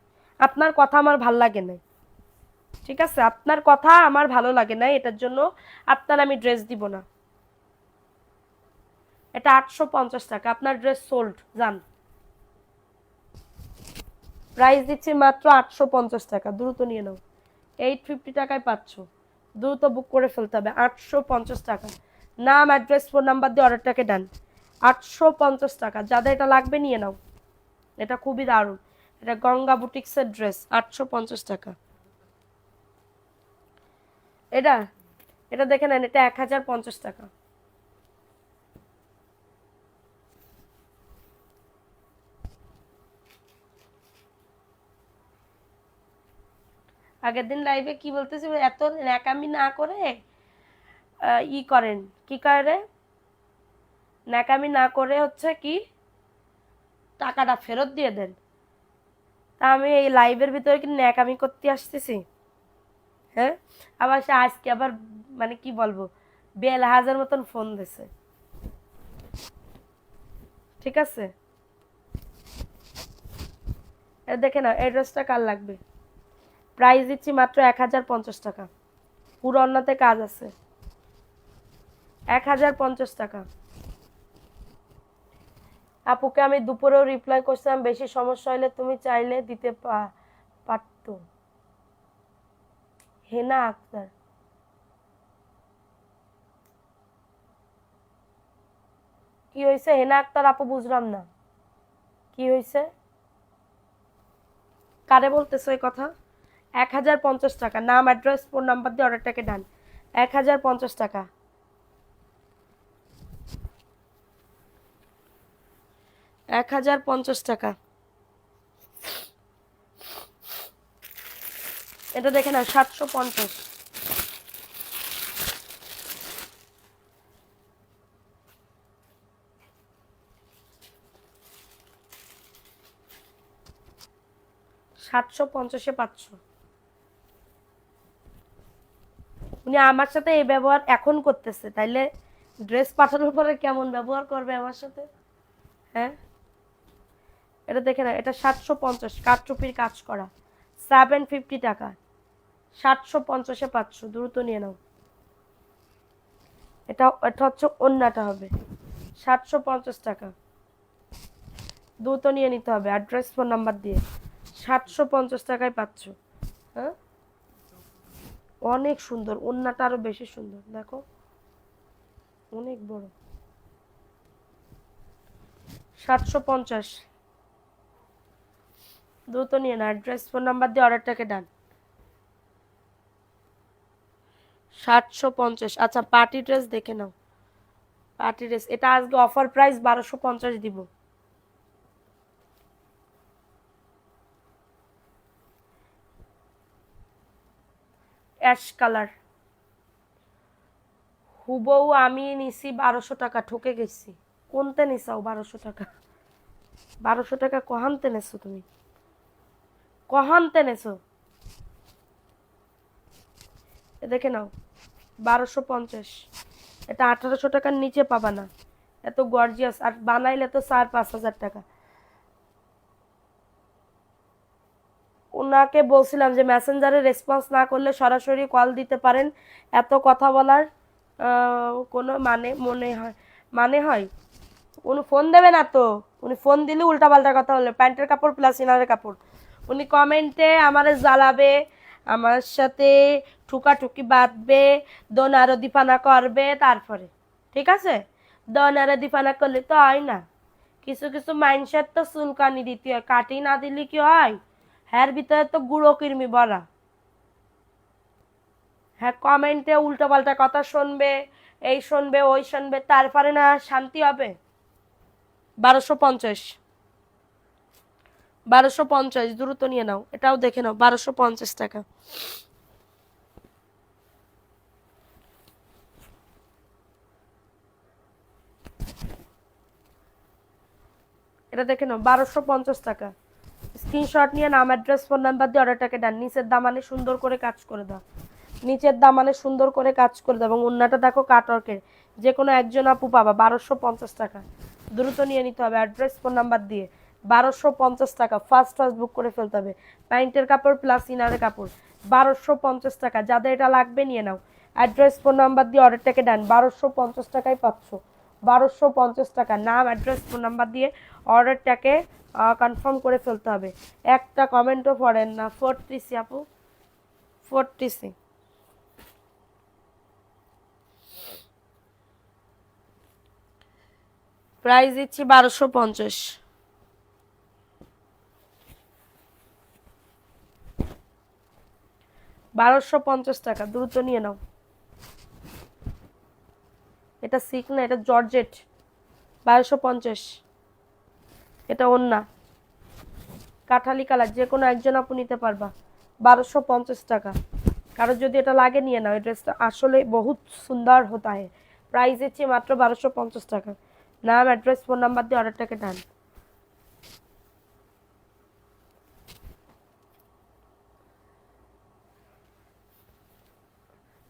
আপনার কথা আমার ভাল লাগে না, ঠিক আছে? আপনার কথা আমার ভালো লাগে না, এটার জন্য আপনার আমি ড্রেস দিব না। এটা 850 টাকা, আপনার ড্রেস সোল্ড। যান, প্রাইস দিচ্ছি মাত্র 850 টাকা, দ্রুত নিয়ে নাও। 850 টাকায় পাচ্ছ, দ্রুত বুক করে ফেলতে হবে। 850 টাকা, নাম অ্যাড্রেস ফোন নাম্বার দিয়ে অর্ডারটাকে ডান। 850 টাকা, যাদের এটা লাগবে নিয়ে নাও। এটা খুবই দারুণ, এটা গঙ্গা বুটিক্সের ড্রেস, 850 টাকা। এটা এটা দেখে নেন, এটা 1050 টাকা। আগের দিন লাইভে কি বলতেছি, এত ন্যাকামি না করে ই করেন, কি করে ন্যাকামি না করে হচ্ছে কি টাকাটা ফেরত দিয়ে দেন। তা আমি এই লাইভের ভিতরে কি ন্যাকামি করতে আসতেছি? হ্যাঁ, আবার সে আজকে আবার মানে কি বলবো, বেলহাজের মতন ফোন দিছে। ঠিক আছে, দেখে না এই ড্রেসটা কার লাগবে। প্রাইস দিচ্ছি মাত্র 1050 টাকা, পুরো অন্যতে কাজ আছে, 1050 টাকা। আপুকে আমি দুপুরেও রিপ্লাই করছিলাম, বেশি সমস্যা হলে তুমি চাইলে দিতে পারতো। হেনা আক্তার, কি হয়েছে হেনা আক্তার আপু? বুঝলাম না কি হয়েছে, কারে বলতেছো এই কথা? 1050 টাকা, নাম অ্যাড্রেস ফোন নাম্বার দিয়ে অর্ডারটাকে ডান। 1050 টাকা, 1050 টাকা। এটা দেখে না 750, $750 পাচ্ছ। উনি আমার সাথে এই ব্যবহার এখন করতেছে, তাইলে ড্রেস পাঠানোর পরে কেমন ব্যবহার করবে আমার সাথে? হ্যাঁ, এটা দেখে না, এটা 750, কাঠচুপির কাজ করা, 750 টাকা, 750 পাচ্ছ, দ্রুত নিয়ে নাও। এটা এটা হচ্ছে অন্যটা হবে 750 টাকা, দ্রুত নিয়ে নিতে হবে অ্যাড্রেস ফোন নাম্বার দিয়ে। 750 টাকায় পাচ্ছ। হ্যাঁ, অনেক সুন্দর, ওন্নাটা আরো বেশি সুন্দর, দেখো অনেক বড়। 750, দ্রুত নিয়ে না, অ্যাড্রেস ফোন নাম্বার দিয়ে অর্ডারটাকে ডান। 750। আচ্ছা, পার্টি ড্রেস দেখে নাও, পার্টি ড্রেস এটা আজকে অফার প্রাইস 1250 দিব। অ্যাশ কালার, হুবহু আমি নিছি 1200 টাকা, ঠকে গেছি। কোনতে নিছাও 1200 টাকা? 1200 টাকা কহানতে নেছো তুমি? কহানতে নেছো? দেখে নাও 1250, এটা 1800 টাকার নিচে পাবা না, এত গর্জিয়াস। আর বানাইলে তো 4-5 হাজার টাকা। ওনাকে বলছিলাম যে মেসেঞ্জারে রেসপন্স না করলে সরাসরি কল দিতে পারেন, এত কথা বলার কোনো মানে হয়? উনি ফোন দেবে না তো, উনি ফোন দিলে উল্টাপাল্টা কথা বলবে, প্যান্টের কাপড় প্লাস ইনারের কাপড়। উনি কমেন্টে আমারে জ্বালাবে, আমার সাথে ঠুকাঠুকি বাঁধবে, দোনারদি ফানা করবে, তারপরে ঠিক আছে। দোনারদি ফানা করলে তো হয় না, কিছু কিছু মাইন্ডসেট তো চুলকানি দিতে হয়, কাটি না দিলে কি হয়? হ্যার ভিতরে তো গুঁড়ো কৃমি ভরা। হ্যাঁ, কমেন্টে উল্টোপাল্টা কথা শুনবে, এই শুনবে ওই শুনবে, তারপরে না শান্তি হবে। 1250, 1250, দ্রুত নিয়ে নাও, এটাও দেখে নাও, 1250 টাকা। এটা দেখে নাও 1250 টাকা। স্ক্রিনশট নিয়ে নাম অ্যাড্রেস ফোন নাম্বার দিয়ে অর্ডারটাকে ডান। নিচের দামানে সুন্দর করে কাজ করে দাও, নিচের দামানে সুন্দর করে কাজ করে দাও, এবং অন্যটা দেখো কাটওয়ার্কের। যে কোনো একজন আপু পাবা 1250 টাকা, দ্রুত নিয়ে নিতে হবে অ্যাড্রেস ফোন নাম্বার দিয়ে। 1250 টাকা, ফার্স্ট বুক করে ফেলতে হবে। প্যান্টের কাপড় প্লাস ইনারের কাপড়, 1250 টাকা। যাদের এটা লাগবে নিয়ে নাও, অ্যাড্রেস ফোন নাম্বার দিয়ে অর্ডারটাকে ডান। 1250 টাকায় পাচ্ছ, 1250 টাকা। নাম অ্যাড্রেস ফোন নাম্বার দিয়ে অর্ডারটাকে কনফার্ম করে ফেলতে হবে। একটা কমেন্টও পড়েন না। 43 আপু, 43। প্রাইস দিচ্ছি 1250, 1250 টাকা, দ্রুত নিয়ে নাও। এটা সিক না, এটা জর্জেট, 1250। এটা ওন্না কাঠালি কালার, যে কোনো একজন আপু নিতে পারবা, 1250 টাকা। কারো যদি এটা লাগে নিয়ে নাও, এই ড্রেসটা আসলে বহুত সুন্দর হতা है। প্রাইস দিচ্ছি মাত্র 1250 টাকা। নাম অ্যাড্রেস ফোন নাম্বার দিয়ে অর্ডারটাকে ডান।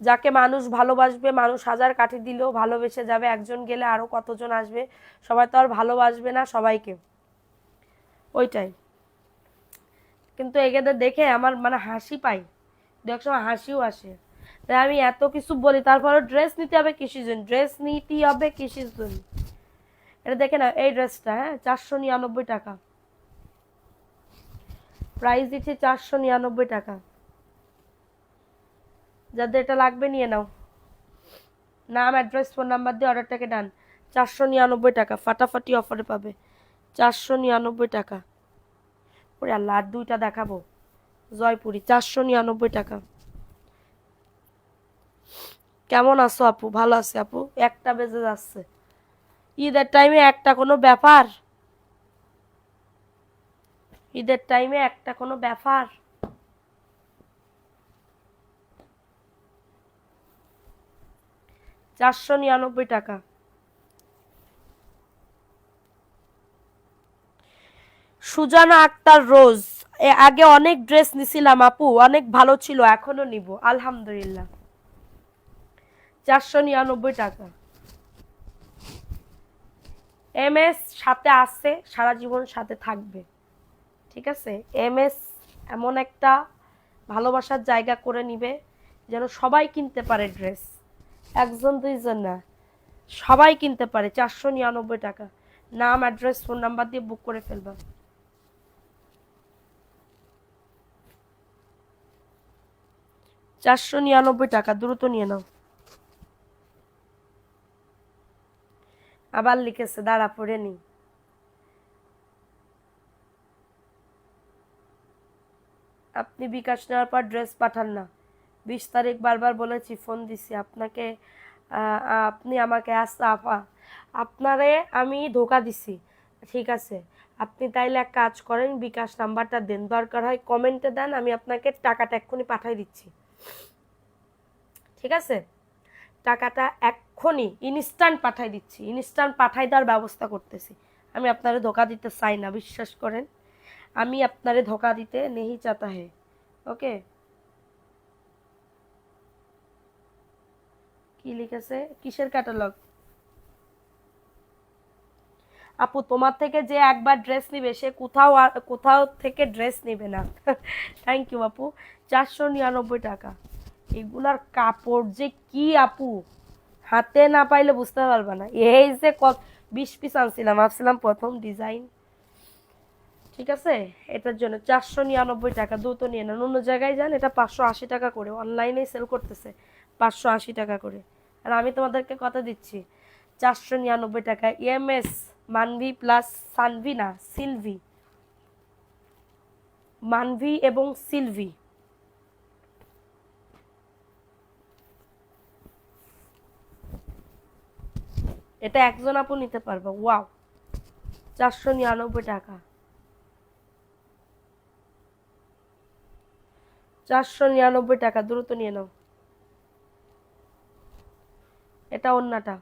যাকে মানুষ ভালোবাসবে, মানুষ হাজার কাঠি দিলেও ভালোবেসে যাবে, একজন গেলে আরও কতজন আসবে, সবাই তো আর ভালোবাসবে না সবাইকে, ওইটাই। কিন্তু এদের দেখে আমার মানে হাসি পাই, দেখ সময় হাসিও আসে। তাই আমি এত কিছু বলি, তারপরে ড্রেস নিতে হবে কৃষির জন্য, ড্রেস নিতেই হবে কৃষির জন্য। এটা দেখে না, এই ড্রেসটা, হ্যাঁ 499 টাকা প্রাইস দিচ্ছি, 499 টাকা। যাদের এটা লাগবে নিয়ে নাও, নাম অ্যাড্রেস ফোন নাম্বার দিয়ে অর্ডারটাকে ডান। 499 টাকা, ফাটাফাটি অফারে পাবে, 499 টাকা। ওরে আল্লাহ, আর দুইটা দেখাবো, জয়পুরি, 499 টাকা। কেমন আছো আপু? ভালো আছে আপু, একটা বেজে যাচ্ছে, ঈদের টাইমে একটা কোনো ব্যাপার, ঈদের টাইমে একটা কোনো ব্যাপার। 499 টাকা। সুজানা আক্তার রোজ, আগে অনেক ড্রেস নিছিলাম আপু, অনেক ভালো ছিল, এখনো নিব আলহামদুলিল্লাহ। 499 টাকা। এম এস সাথে আছে, সারা জীবন সাথে থাকবে, ঠিক আছে। এম এস এমন একটা ভালোবাসার জায়গা করে নিবে যেন সবাই কিনতে পারে ড্রেস, একজন দুইজন না, সবাই কিনতে পারে। 499 টাকা। নাম অ্যাড্রেস ফোন নাম্বার দিয়ে বুক করে ফেলবা। 499 টাকা, দ্রুত নিয়ে নাও। আবার লিখেছে, দাঁড়া পড়ে নি। আপনি বিকাশ নেওয়ার পর ড্রেস পাঠান না, 20 তারিখ বারবার বলেছি, ফোন দিছি আপনাকে, আপনি আমাকে আপা, আপনারে আমি ধোকা দিছি, ঠিক আছে। আপনি তাইলে এক কাজ করেন, বিকাশ নাম্বারটা দেন, দরকার হয় কমেন্টে দেন, আমি আপনাকে টাকাটা এক্ষুনি পাঠাই দিচ্ছি, ঠিক আছে। টাকাটা এক্ষুনি ইনস্ট্যান্ট পাঠাই দিচ্ছি, ইনস্ট্যান্ট পাঠাই দেওয়ার ব্যবস্থা করতেছি। আমি আপনারে ধোকা দিতে চাই না, বিশ্বাস করেন, আমি আপনারে ধোকা দিতে নেহি চাতা হে, ওকে। কি লিখেছে, কিসের ক্যাটালগ? আপু তোমার থেকে যে একবার ড্রেস নিবে সে কোথাও থেকে ড্রেস নিবে না। থ্যাংক ইউ আপু। 499 টাকা। এগুলার কাপড় যে কি আপু, হাতে না পাইলে বুঝতে পারবে না। এই যে 20 পিস আনছিলাম, ভাবছিলাম প্রথম ডিজাইন, ঠিক আছে। এটার জন্য 499 টাকা, দ্রুত নিয়ে নেন। অন্য জায়গায় যান, এটা 580 টাকা করে, অনলাইনে সেল করতেছে 580 টাকা করে, আর আমি তোমাদেরকে কথা দিচ্ছি 499 টাকা। এমএস মানভি প্লাস সানভি, না সিলভি, মানভি এবং সিলভি। এটা একজন আপু নিতে পারবে, ওয়াও। 499 টাকা, 499 টাকা, দ্রুত নিয়ে নাও। এটা অন্যটা।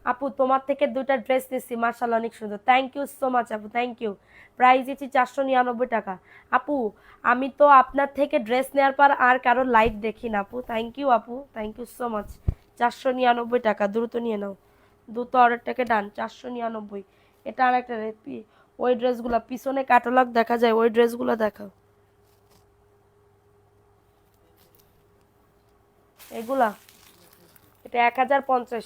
আপু তোমার থেকে দুইটা ড্রেস নিচ্ছি, মার্শাল অনেক সুন্দর, থ্যাংক ইউ সো মাচ আপু, থ্যাংক ইউ। প্রাইস দিচ্ছি 499 টাকা। আপু আমি তো আপনার থেকে ড্রেস নেওয়ার পর আর কারো লাইভ দেখি না আপু, থ্যাংক ইউ আপু, থ্যাংক ইউ সো মাচ। 499 টাকা, দ্রুত নিয়ে নাও, দ্রুত অর্ডারটাকে ডান। 499। এটা আর একটা রেপি, ওই ড্রেসগুলো পিছনে ক্যাটালগ দেখা যায়, ওই ড্রেসগুলো দেখাও। এগুলা, এটা 1050।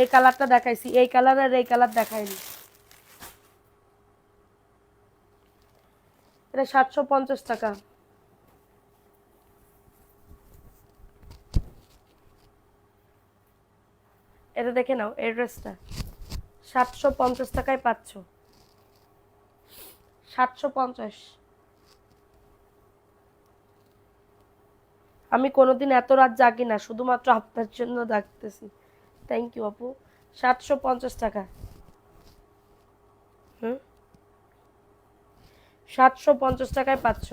এই কালারটা দেখাইছি, এই কালার আর এই কালার দেখাইনি। এটা 750 টাকা। এটা দেখে নাও, এই ড্রেসটা 750 টাকায় পাচ্ছ, 750। আমি কোনোদিন এত রাত জাগি না, শুধুমাত্র আপনার জন্য জাগতেছি। থ্যাংক ইউ আপু। 750 টাকা। হুম, 750 টাকায় পাচ্ছ।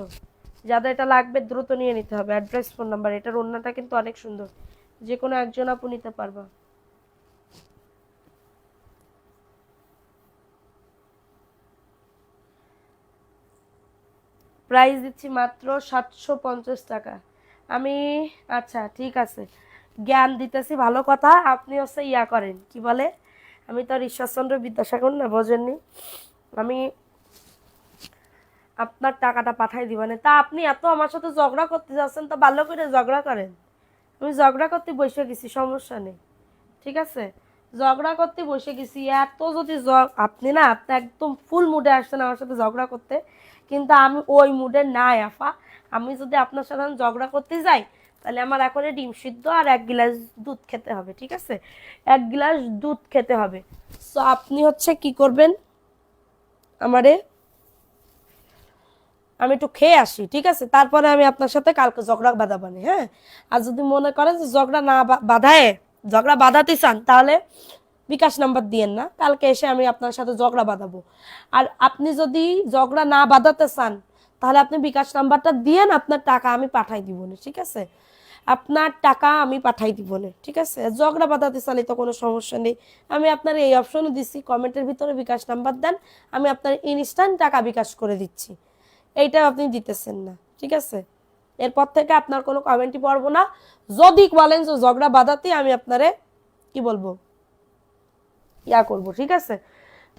যাদের এটা লাগবে দ্রুত নিয়ে নিতে হবে, অ্যাড্রেস ফোন নাম্বার। এটার ওড়নাটা কিন্তু অনেক সুন্দর, যে কোনো একজন আপু নিতে পারবা। প্রাইস দিচ্ছি মাত্র 750 টাকা। আমি আচ্ছা ঠিক আছে, জ্ঞান দিতেছি ভালো কথা, আপনি হচ্ছে ইয়া করেন কি বলে, আমি তো আর ঈশ্বরচন্দ্র বিদ্যাসাগর না, বোঝেননি। আমি আপনার টাকাটা পাঠাই দিবানে, তা আপনি এত আমার সাথে ঝগড়া করতে যাচ্ছেন, তো ভালো করে ঝগড়া করেন। আমি ঝগড়া করতে বসে গেছি, সমস্যা নেই, ঠিক আছে, ঝগড়া করতে বসে গেছি। এত যদি আপনি না, আপনি একদম ফুল মুডে আসছেন আমার সাথে ঝগড়া করতে, কিন্তু আমি ওই মুডে নাই আফা। আমি যদি আপনার সাথে ঝগড়া করতে যাই, তাহলে আমার এখন ডিম সিদ্ধ আর 1 গ্লাস দুধ খেতে হবে, ঠিক আছে, 1 গ্লাস দুধ খেতে হবে। সো আপনি হচ্ছে কি করবেন, আমারে, আমি একটু খেয়ে আসি, ঠিক আছে, তারপরে আমি আপনার সাথে কালকে ঝগড়া বাঁধাবানি, হ্যাঁ। আর যদি মনে করেন যে ঝগড়া না বাঁধায়, ঝগড়া বাঁধাতে চান, তাহলে বিকাশ নাম্বার দিয়েন না, কালকে এসে আমি আপনার সাথে ঝগড়া বাঁধাবো। আর আপনি যদি ঝগড়া না বাঁধাতে চান, তাহলে আপনি বিকাশ নাম্বারটা দিয়েন, আপনার টাকা আমি পাঠাই দিব না, ঠিক আছে, আপনার টাকা আমি পাঠাই দিব না, ঠিক আছে। ঝগড়া বাঁধাতে চাইলে তো কোনো সমস্যা নেই, আমি আপনার এই অপশনও দিচ্ছি, কমেন্টের ভিতরে বিকাশ নাম্বার দেন, আমি আপনার ইনস্ট্যান্ট টাকা বিকাশ করে দিচ্ছি। এইটা আপনি দিতেছেন না, ঠিক আছে, এরপর থেকে আপনার কোনো কমেন্টই পড়বো না। যদি বলেন যে ঝগড়া বাঁধাতে, আমি আপনারে কি বলবো, ইয়া করব, ঠিক আছে।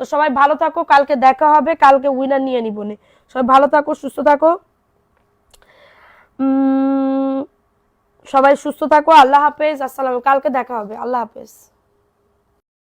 তো সবাই ভালো থাকো, কালকে দেখা হবে, কালকে উইনার নিয়ে নিব নে। সবাই ভালো থাকো, সুস্থ থাকো, সবাই সুস্থ থাকো, আল্লাহ হাফেজ, আসসালাম, কালকে দেখা হবে, আল্লাহ হাফেজ।